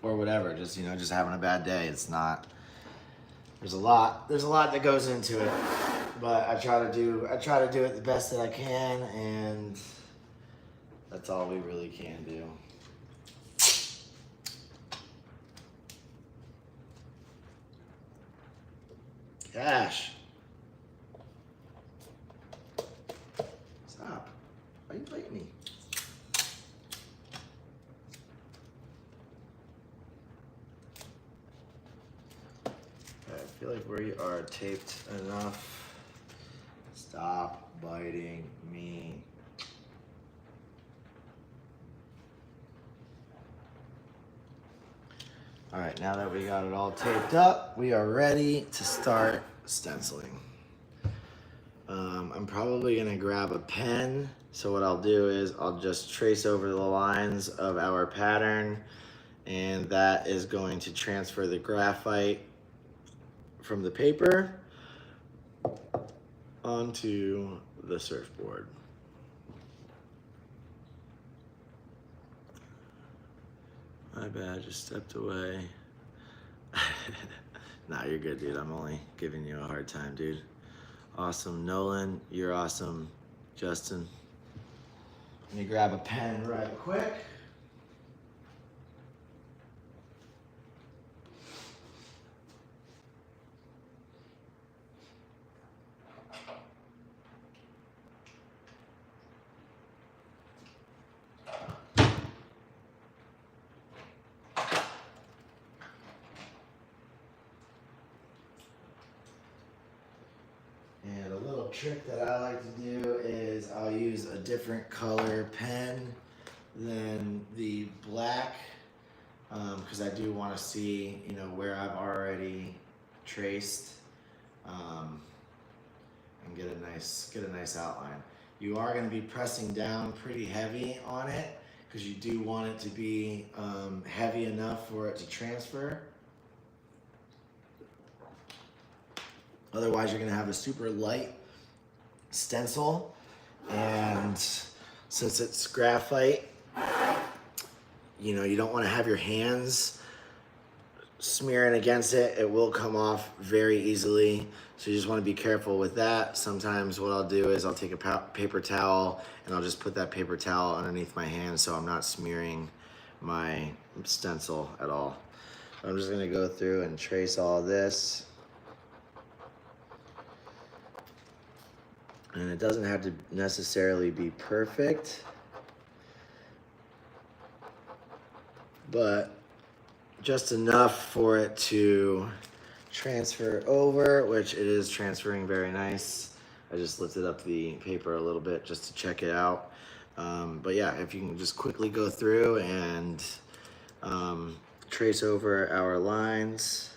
whatever, just, you know, just having a bad day. It's not, there's a lot that goes into it, but I try to do it the best that I can, and that's all we really can do. Cash. Stop. Why are you biting me? Okay, I feel like we are taped enough. Stop biting me. All right, now that we got it all taped up, we are ready to start stenciling. I'm probably gonna grab a pen. So what I'll do is I'll just trace over the lines of our pattern, and that is going to transfer the graphite from the paper onto the surfboard. My bad, just stepped away. Nah, you're good, dude. I'm only giving you a hard time, dude. Awesome, Nolan, you're awesome. Justin. Let me grab a pen right quick. And a little trick that I like to do is I'll use a different color pen than the black, because I do want to see, you know, where I've already traced, and get a nice outline. You are going to be pressing down pretty heavy on it because you do want it to be heavy enough for it to transfer. Otherwise, you're gonna have a super light stencil, and since it's graphite, you know, you don't want to have your hands smearing against it. It will come off very easily, so you just want to be careful with that. Sometimes what I'll do is I'll take a paper towel and I'll just put that paper towel underneath my hand so I'm not smearing my stencil at all. I'm just gonna go through and trace all this. And it doesn't have to necessarily be perfect, but just enough for it to transfer over, which it is transferring very nice. I just lifted up the paper a little bit just to check it out. But yeah, if you can just quickly go through and trace over our lines,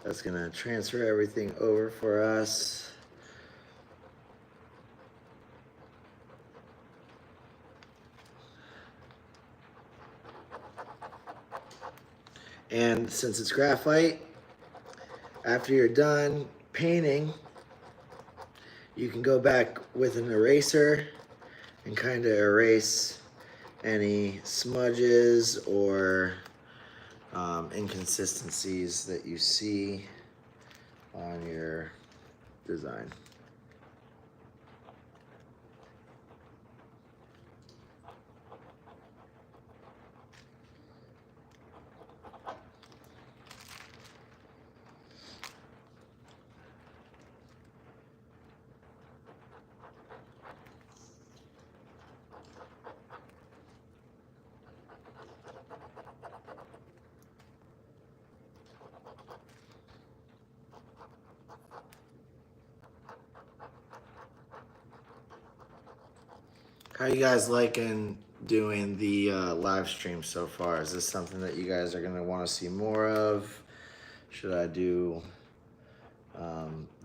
that's gonna transfer everything over for us. And since it's graphite, after you're done painting, you can go back with an eraser and kind of erase any smudges or inconsistencies that you see on your design. How you guys liking doing the live stream so far? Is this something that you guys are gonna want to see more of? Should I do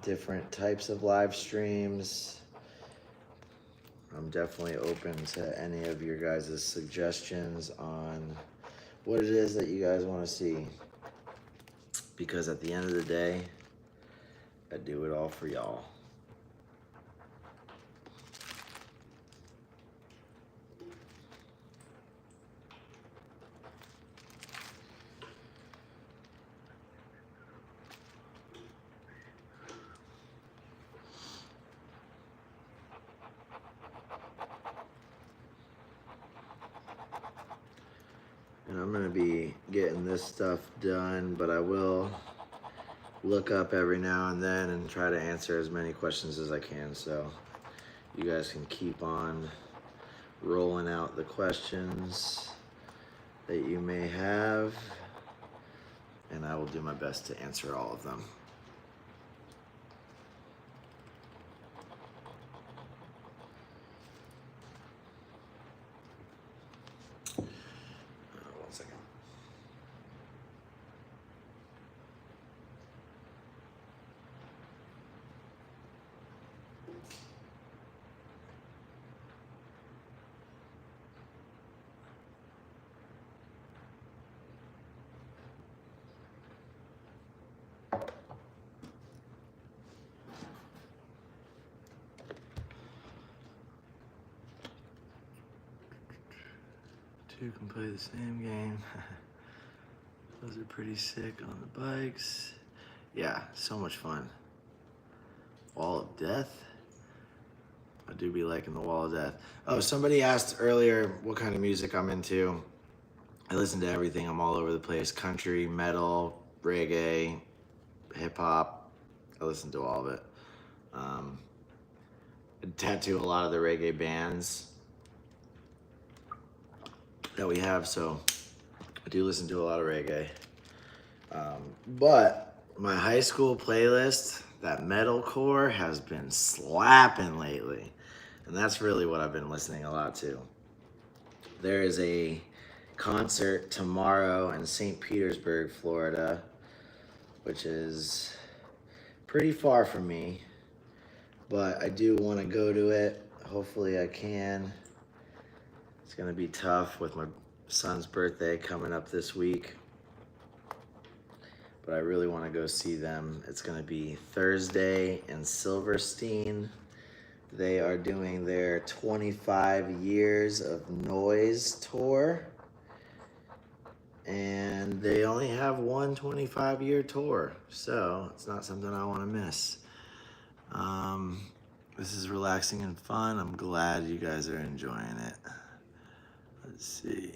different types of live streams? I'm definitely open to any of your guys' suggestions on what it is that you guys want to see. Because at the end of the day, I do it all for y'all. And I'm gonna be getting this stuff done, but I will look up every now and then and try to answer as many questions as I can. So you guys can keep on rolling out the questions that you may have, and I will do my best to answer all of them. One second. Two can play the same game. Those are pretty sick on the bikes. Yeah, so much fun. Wall of Death. I do be liking the Wall of Death. Oh, somebody asked earlier what kind of music I'm into. I listen to everything. I'm all over the place. Country, metal, reggae, hip hop. I listen to all of it. I tattoo a lot of the reggae bands that we have, so I do listen to a lot of reggae. But my high school playlist, that metalcore, has been slapping lately. And that's really what I've been listening a lot to. There is a concert tomorrow in St. Petersburg, Florida, which is pretty far from me, but I do want to go to it. Hopefully I can. It's gonna be tough with my son's birthday coming up this week, but I really want to go see them. It's gonna be Thursday in Silverstein. They are doing their 25 years of noise tour, and they only have one 25-year tour, so it's not something I want to miss. This is relaxing and fun. I'm glad you guys are enjoying it. Let's see.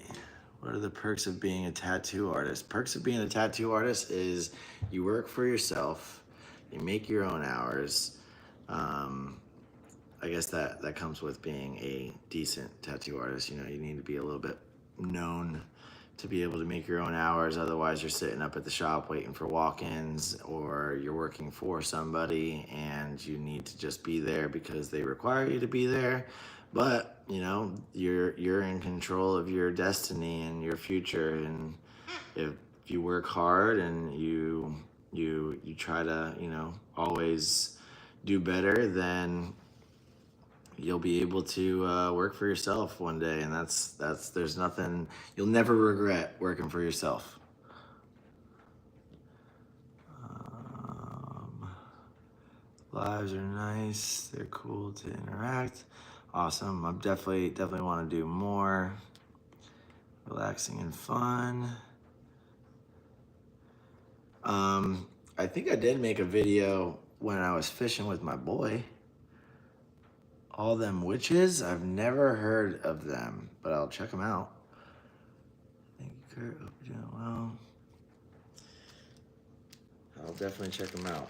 What are the perks of being a tattoo artist? Perks of being a tattoo artist is you work for yourself, you make your own hours. I guess that comes with being a decent tattoo artist. You know, you need to be a little bit known to be able to make your own hours. Otherwise, you're sitting up at the shop waiting for walk-ins, or you're working for somebody and you need to just be there because they require you to be there. But, you know, you're in control of your destiny and your future. And if you work hard and you try to, you know, always do better, then you'll be able to work for yourself one day. And that's there's nothing, you'll never regret working for yourself. Lives are nice, they're cool to interact. Awesome. I definitely want to do more. Relaxing and fun. I think I did make a video when I was fishing with my boy. All Them Witches, I've never heard of them, but I'll check them out. Thank you, Kurt. Hope you're doing well. I'll definitely check them out.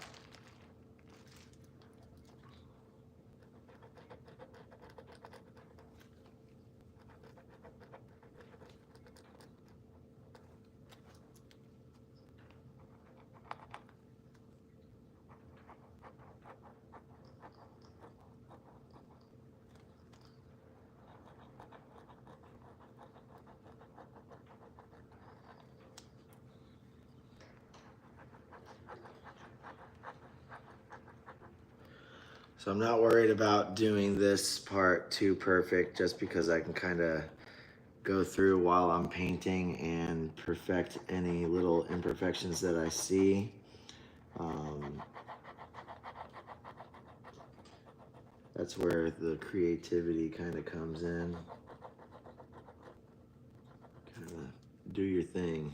So I'm not worried about doing this part too perfect, just because I can kind of go through while I'm painting and perfect any little imperfections that I see. That's where the creativity kind of comes in. Kind of do your thing.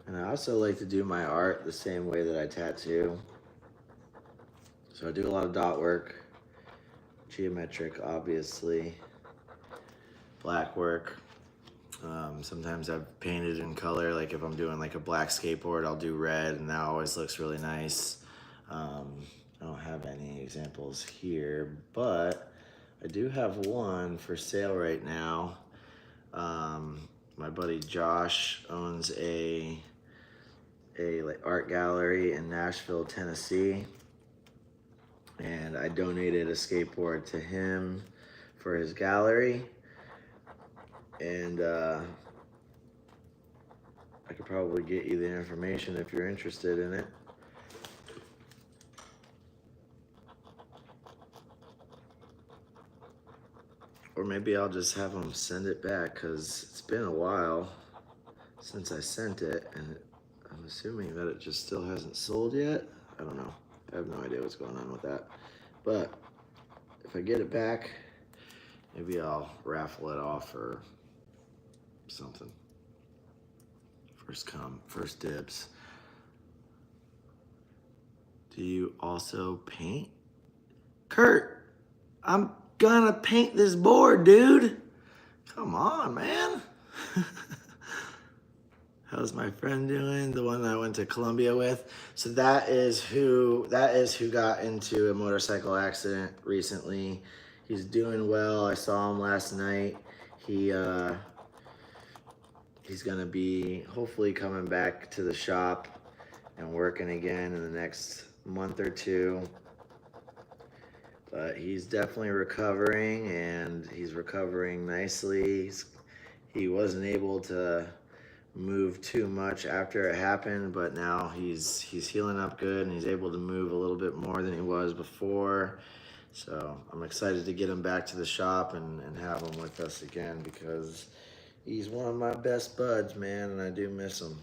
And I also like to do my art the same way that I tattoo. So I do a lot of dot work, geometric, obviously, black work. Sometimes I've painted in color, like if I'm doing like a black skateboard, I'll do red, and that always looks really nice. I don't have any examples here, but I do have one for sale right now. My buddy Josh owns a like art gallery in Nashville, Tennessee, and I donated a skateboard to him for his gallery, and I could probably get you the information if you're interested in it. Or maybe I'll just have them send it back, because it's been a while since I sent it, and I'm assuming that it just still hasn't sold yet. I don't know. I have no idea what's going on with that. But if I get it back, maybe I'll raffle it off or something. First come, first dibs. Do you also paint? Kurt, I'm gonna paint this board, dude. Come on, man. How's my friend doing? The one I went to Columbia with. So that is who got into a motorcycle accident recently. He's doing well. I saw him last night. He's gonna be hopefully coming back to the shop and working again in the next month or two. But he's definitely recovering, and he's recovering nicely. He wasn't able to move too much after it happened, but now he's healing up good, and he's able to move a little bit more than he was before. So I'm excited to get him back to the shop and have him with us again, because he's one of my best buds, man, and I do miss him.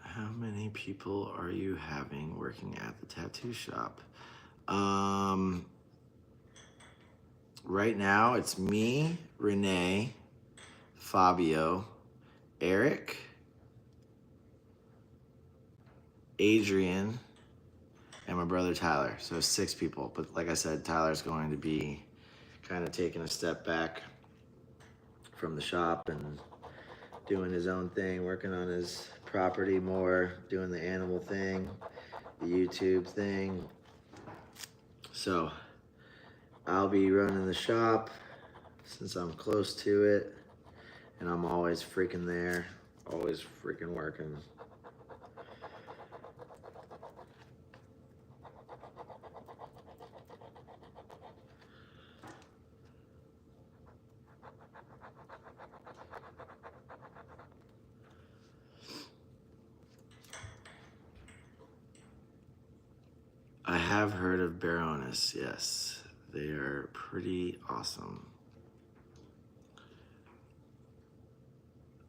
How many people are you having working at the tattoo shop? Right now it's me, Renee, Fabio, Eric, Adrian, and my brother Tyler. So 6 people. But like I said, Tyler's going to be kind of taking a step back from the shop and doing his own thing, working on his property more, doing the animal thing, the YouTube thing. So I'll be running the shop since I'm close to it, and I'm always freaking there, always freaking working. I have heard of Baroness, yes. They are pretty awesome.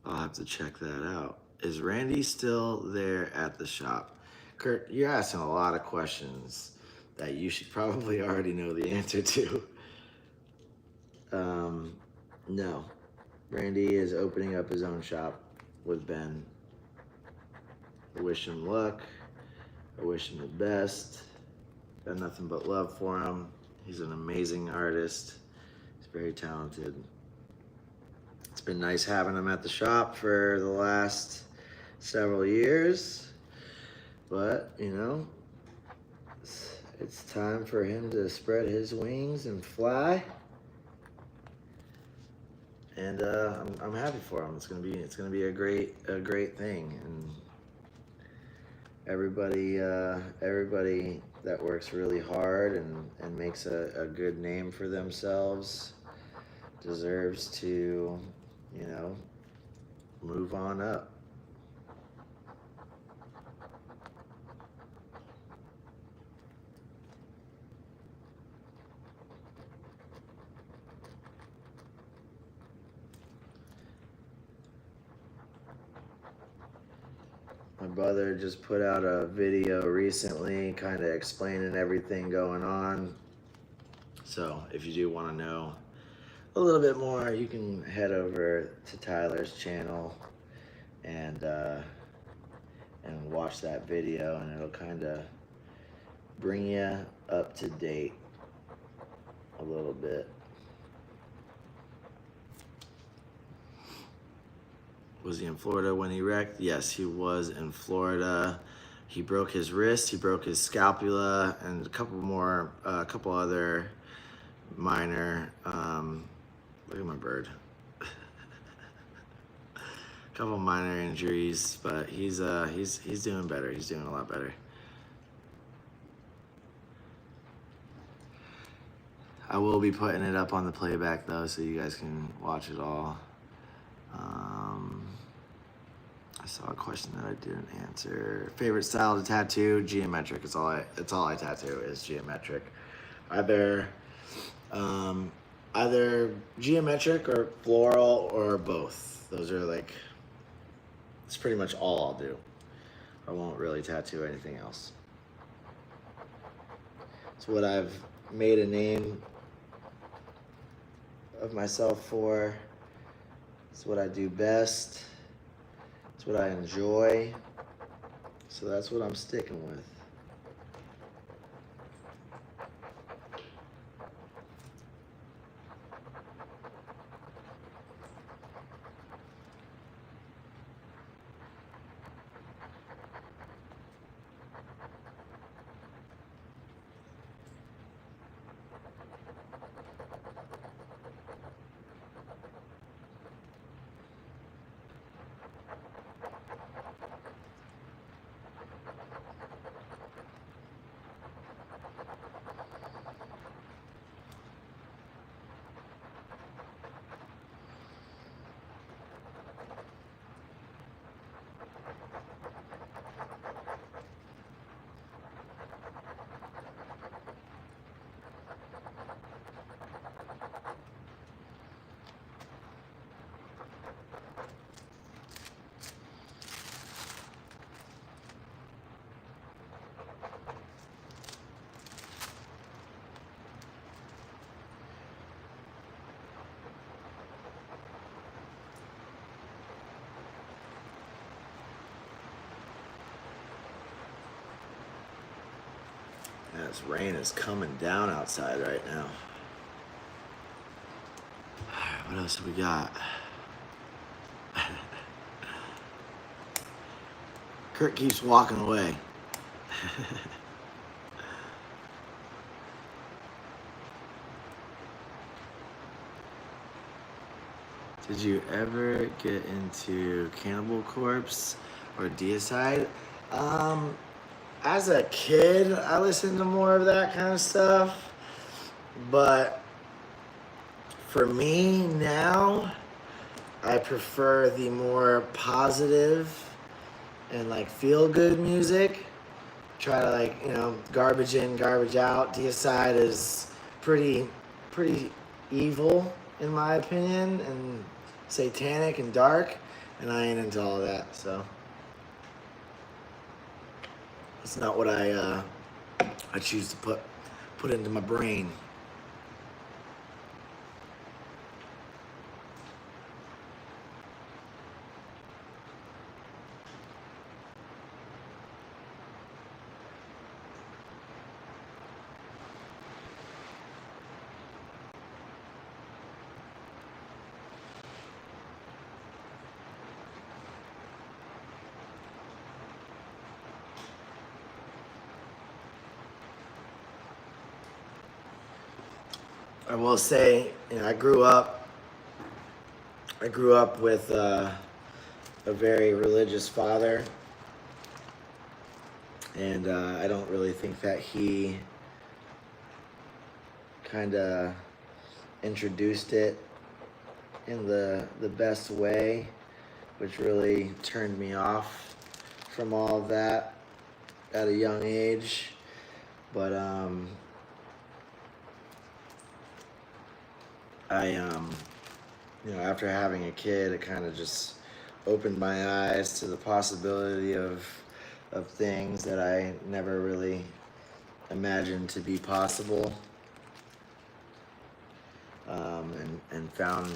I'll have to check that out. Is Randy still there at the shop? Kurt, you're asking a lot of questions that you should probably already know the answer to. No. Randy is opening up his own shop with Ben. I wish him luck. I wish him the best. Got nothing but love for him. He's an amazing artist. very talented. It's been nice having him at the shop for the last several years, but you know, it's time for him to spread his wings and fly. And I'm happy for him. It's gonna be a great thing. And everybody that works really hard and makes a good name for themselves deserves to, you know, move on up. My brother just put out a video recently kind of explaining everything going on. So if you do want to know a little bit more, you can head over to Tyler's channel and watch that video, and it'll kind of bring you up to date a little bit. Was he in Florida when he wrecked? Yes, he was in Florida. He broke his wrist, he broke his scapula, and a couple other minor, look at my bird. A couple minor injuries, but he's doing better. He's doing a lot better. I will be putting it up on the playback though, so you guys can watch it all. I saw a question that I didn't answer. Favorite style to tattoo? Geometric. It's all I tattoo is geometric. Either geometric or floral or both. Those are like, it's pretty much all I'll do. I won't really tattoo anything else. It's what I've made a name of myself for. It's what I do best. It's what I enjoy. So that's what I'm sticking with. Yeah, this rain is coming down outside right now. All right, what else have we got? Kurt keeps walking away. Did you ever get into Cannibal Corpse or Deicide? As a kid, I listened to more of that kind of stuff. But for me now, I prefer the more positive and like feel good music. Try to like, you know, garbage in, garbage out. Deicide is pretty evil in my opinion, and satanic and dark, and I ain't into all that, so it's not what I choose to put into my brain. I will say, I grew up with a very religious father, and I don't really think that he kind of introduced it in the best way, which really turned me off from all of that at a young age. But after having a kid, it kind of just opened my eyes to the possibility of things that I never really imagined to be possible, and found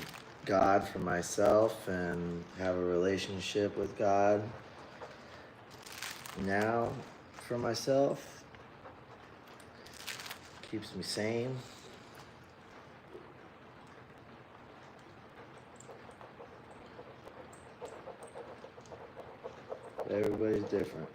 God for myself and have a relationship with God now for myself. Keeps me sane. Everybody's different.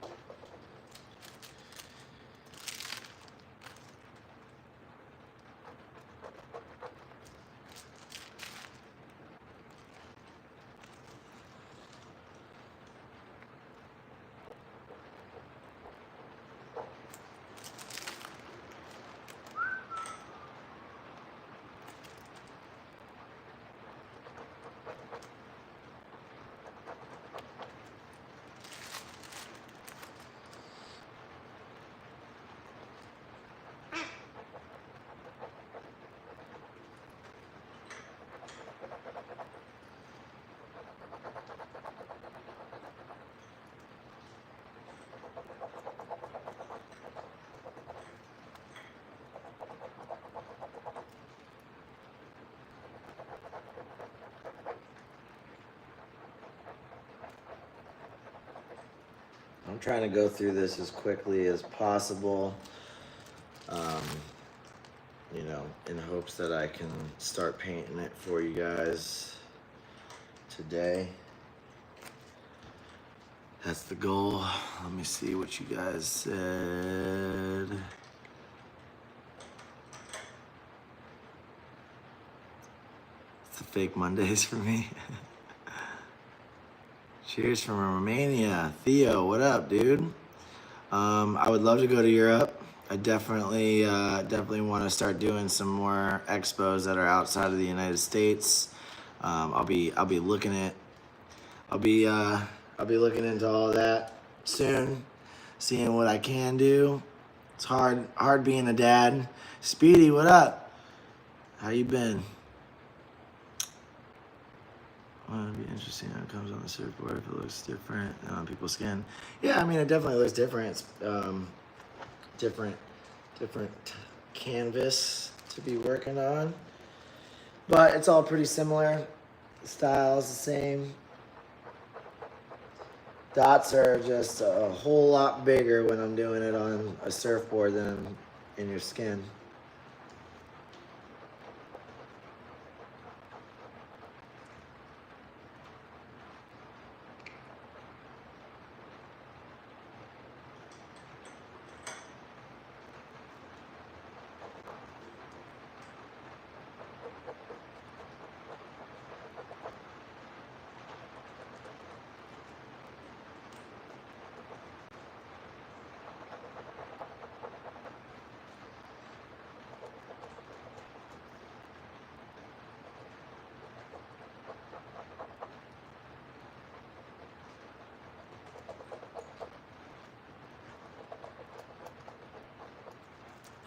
I'm trying to go through this as quickly as possible, in hopes that I can start painting it for you guys today. That's the goal. Let me see what you guys said. It's the fake Mondays for me. Cheers from Romania. Theo, what up, dude? I would love to go to Europe. I definitely want to start doing some more expos that are outside of the United States. I'll be looking into all that soon, seeing what I can do. It's hard being a dad. Speedy, what up? How you been? Well, it'd be interesting how it comes on the surfboard if it looks different on people's skin. Yeah, I mean, it definitely looks different. It's different canvas to be working on, but it's all pretty similar. The style's the same. Dots are just a whole lot bigger when I'm doing it on a surfboard than in your skin.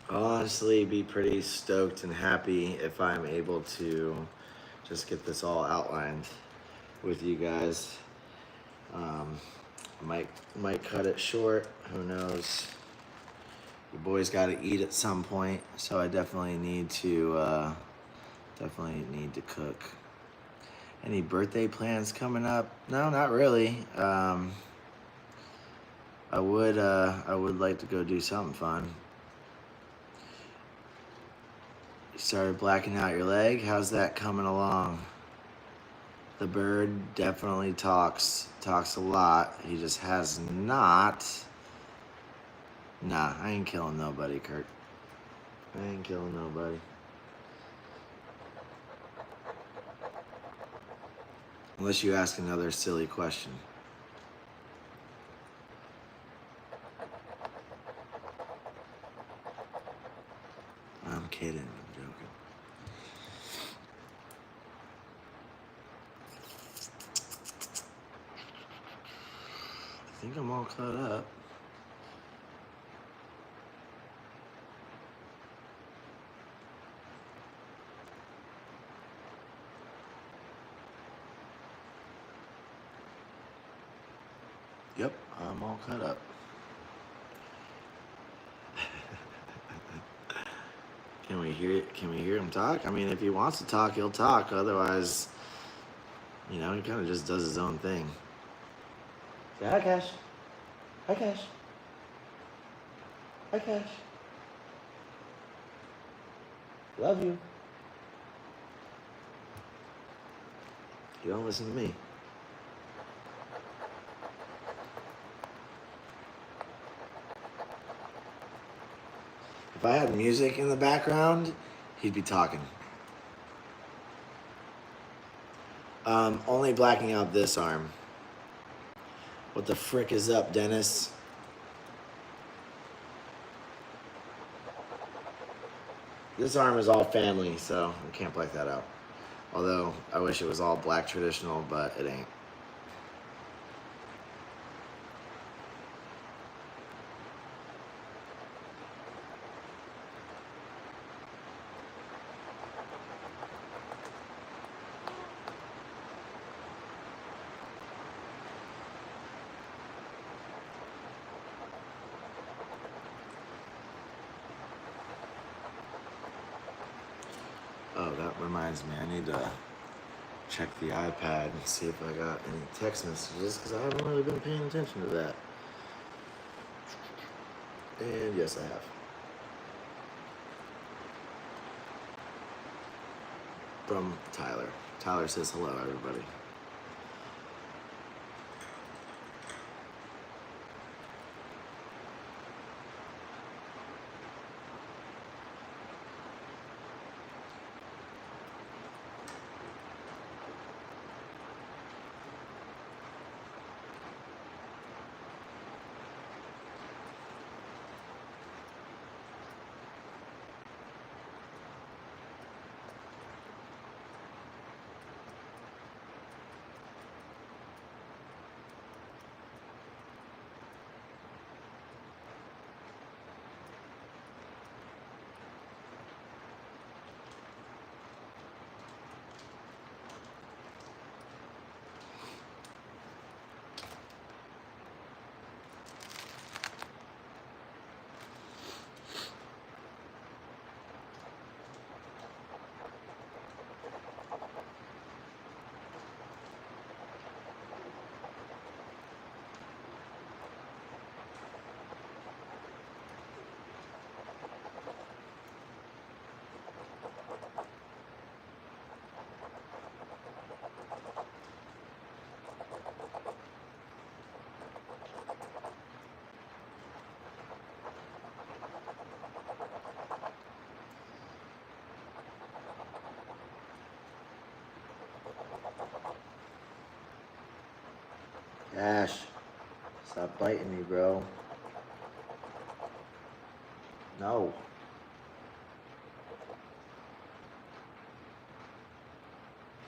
I'll honestly be pretty stoked and happy if I'm able to just get this all outlined with you guys. Might cut it short, who knows. Your boy's got to eat at some point, so I definitely need to cook. Any birthday plans coming up? No, not really. I would like to go do something fun. You started blacking out your leg. How's that coming along? The bird definitely talks a lot. He just has not. Nah, I ain't killing nobody, Kurt. I ain't killing nobody. Unless you ask another silly question. I'm kidding, I'm joking. I think I'm all caught up. Yep, I'm all caught up. Can we hear him talk? I mean, if he wants to talk, he'll talk. Otherwise, you know, he kind of just does his own thing. Say hi, Cash. Hi, Cash. Hi, Cash. Love you. You don't listen to me. If I had music in the background, he'd be talking. Only blacking out this arm. What the frick is up, Dennis? This arm is all family, so I can't black that out. Although, I wish it was all black traditional, but it ain't. Oh, that reminds me, I need to check the iPad and see if I got any text messages, because I haven't really been paying attention to that. And yes, I have. From Tyler. Tyler says hello, everybody. Ash, stop biting me, bro. No.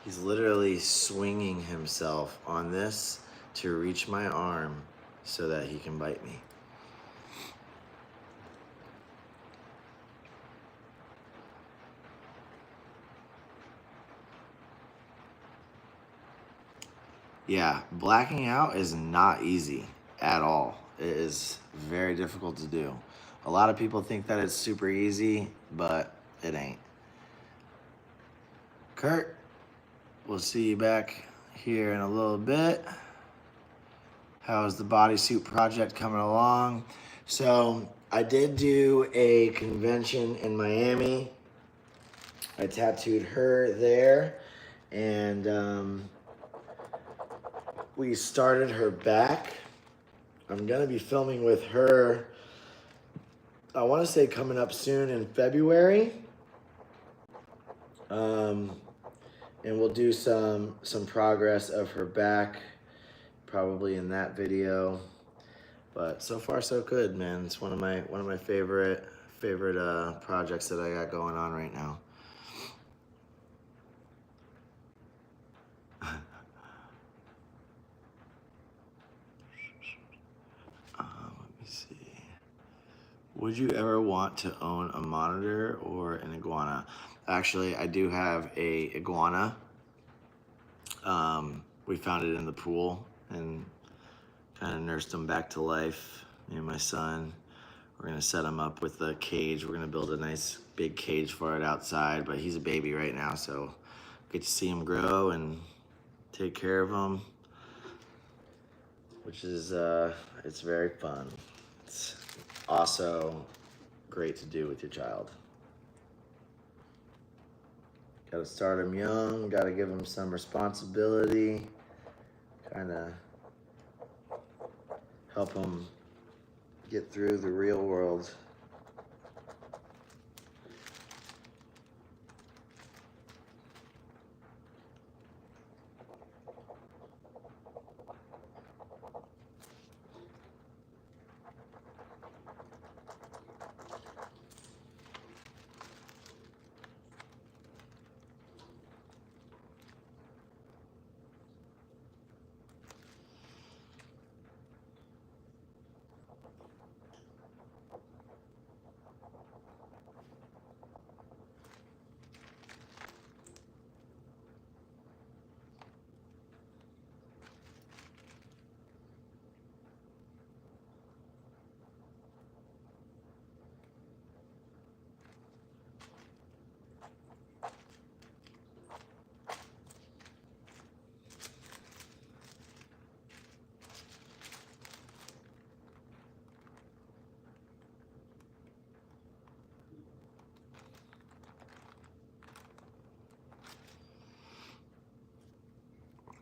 He's literally swinging himself on this to reach my arm so that he can bite me. Yeah, blacking out is not easy at all. It is very difficult to do. A lot of people think that it's super easy, but it ain't. Kurt, we'll see you back here in a little bit. How's the bodysuit project coming along? So I did do a convention in Miami. I tattooed her there, and we started her back. I'm gonna be filming with her, I wanna say coming up soon in February. And we'll do some progress of her back, probably in that video. But so far so good, man. It's one of my favorite projects that I got going on right now. Let me see. Would you ever want to own a monitor or an iguana? Actually, I do have a iguana. We found it in the pool and kind of nursed him back to life. Me and my son. We're gonna set him up with a cage. We're gonna build a nice big cage for it outside, but he's a baby right now, so get to see him grow and take care of him, which is, it's very fun. It's also great to do with your child. Gotta start him young, gotta give him some responsibility, kinda help him get through the real world.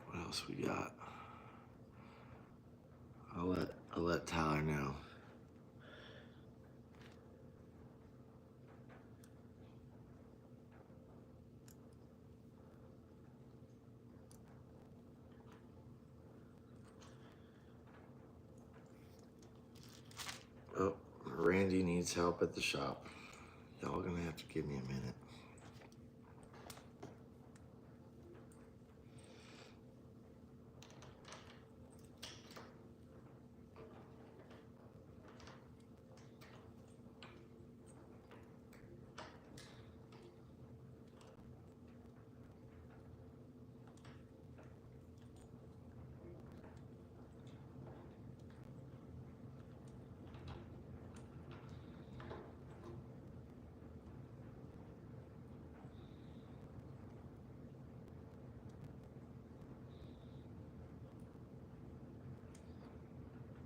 What else we got? I'll let Tyler know. Oh, Randy needs help at the shop. Y'all gonna have to give me a minute.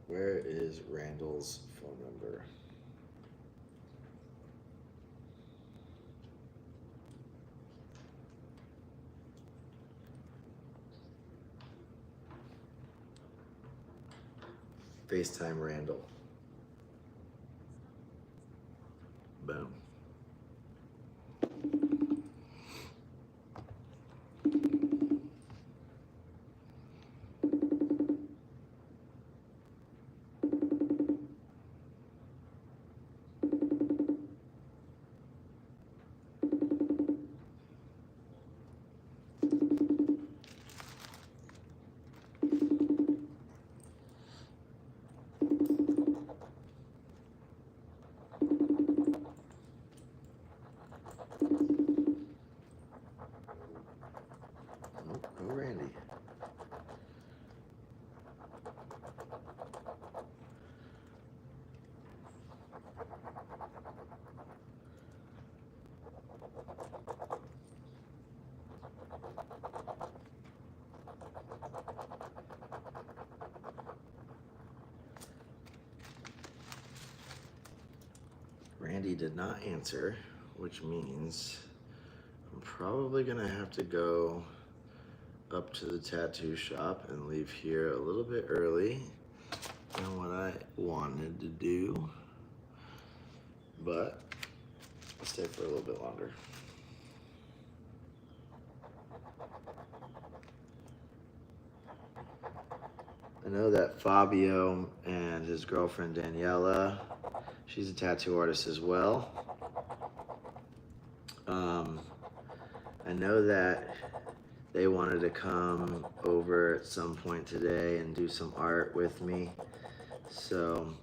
Where is Randall's phone number? FaceTime Randall. Boom. Oh, Randy. Randy did not answer, which means I'm probably gonna have to go up to the tattoo shop and leave here a little bit early than what I wanted to do, but I'll stay for a little bit longer. I know that Fabio and his girlfriend Daniela, she's a tattoo artist as well. I know that they wanted to come over at some point today and do some art with me. So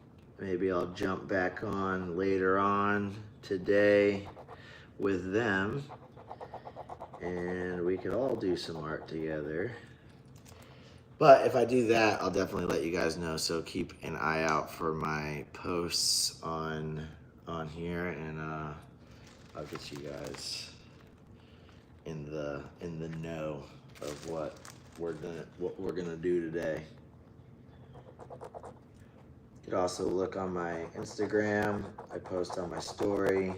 maybe I'll jump back on later on today with them and we could all do some art together. But if I do that, I'll definitely let you guys know. So keep an eye out for my posts on here, and I'll get you guys in the know of what we're gonna do today. You can also look on my Instagram. I post on my story.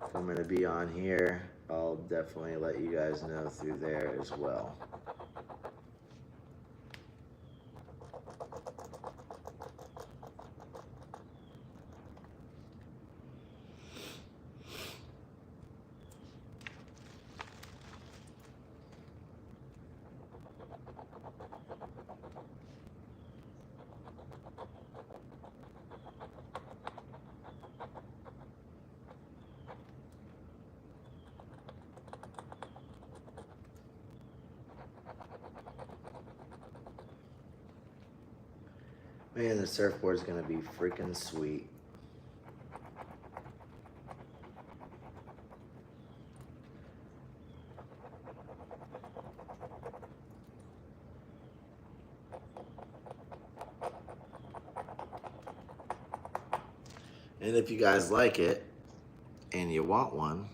If I'm gonna be on here, I'll definitely let you guys know through there as well. Man, the surfboard is gonna be freaking sweet. And if you guys like it and you want one,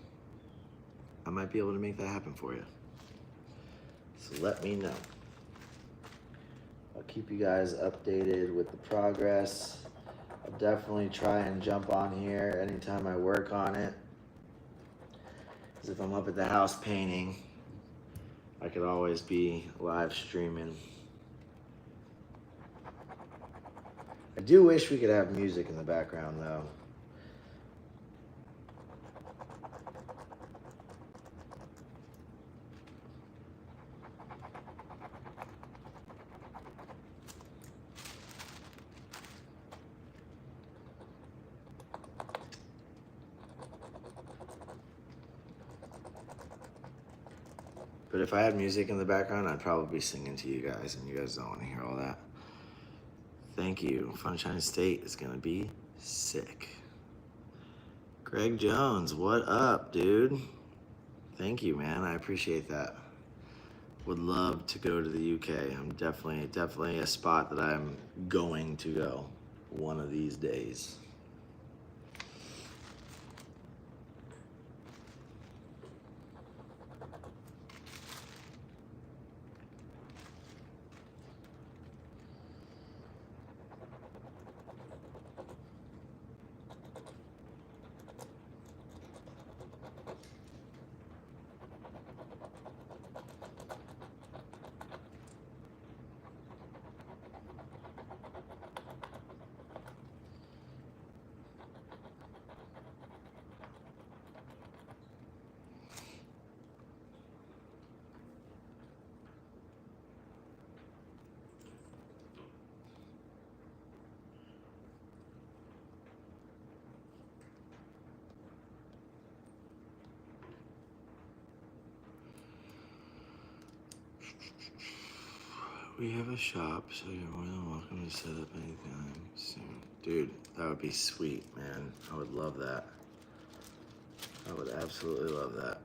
I might be able to make that happen for you. So let me know. I'll keep you guys updated with the progress. I'll definitely try and jump on here anytime I work on it. Because if I'm up at the house painting, I could always be live streaming. I do wish we could have music in the background though. But if I had music in the background, I'd probably be singing to you guys, and you guys don't want to hear all that. Thank you. Sunshine State is gonna be sick. Greg Jones, what up, dude? Thank you, man. I appreciate that. Would love to go to the UK. I'm definitely a spot that I'm going to go one of these days. We have a shop, so you're more than welcome to set up anytime soon. Dude, that would be sweet, man. I would love that. I would absolutely love that.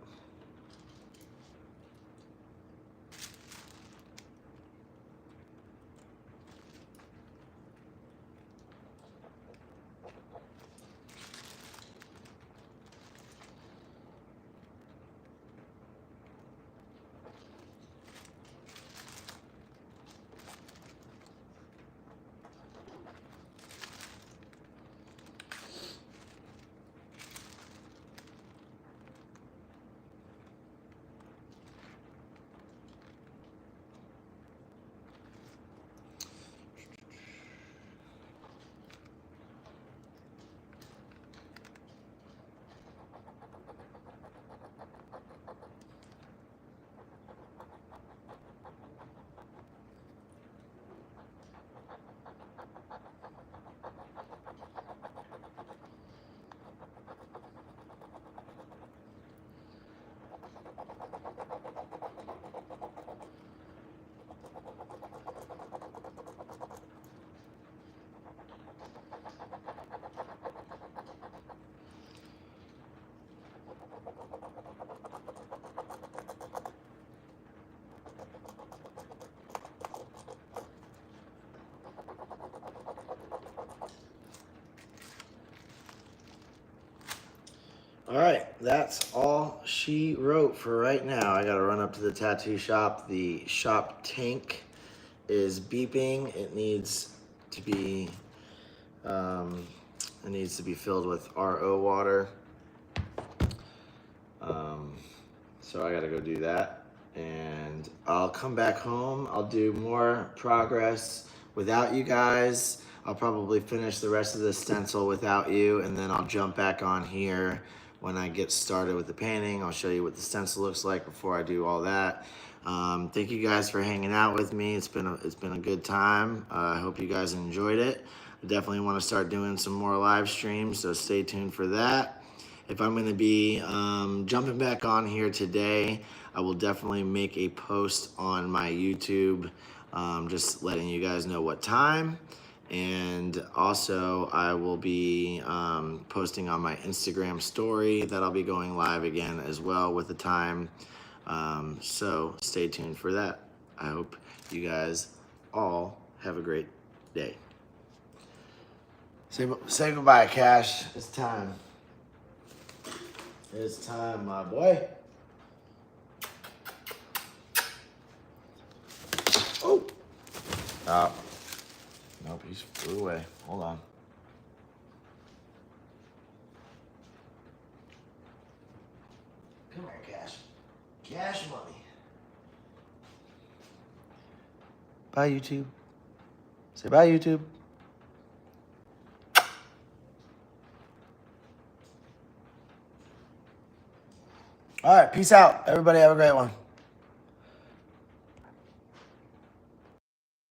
All right, that's all she wrote for right now. I gotta run up to the tattoo shop. The shop tank is beeping. It needs to be filled with RO water. So I gotta go do that, and I'll come back home. I'll do more progress without you guys. I'll probably finish the rest of the stencil without you, and then I'll jump back on here when I get started with the painting. I'll show you what the stencil looks like before I do all that. Thank you guys for hanging out with me. It's been a good time. I hope you guys enjoyed it. I definitely want to start doing some more live streams, so stay tuned for that. If I'm going to be jumping back on here today, I will definitely make a post on my YouTube, just letting you guys know what time. And also, I will be posting on my Instagram story that I'll be going live again as well with the time. So stay tuned for that. I hope you guys all have a great day. Say goodbye, Cash. It's time. It's time, my boy. Oh! Oh. Nope, he flew away. Hold on. Come here, Cash. Cash money. Bye, YouTube. Say bye, YouTube. All right, peace out. Everybody have a great one.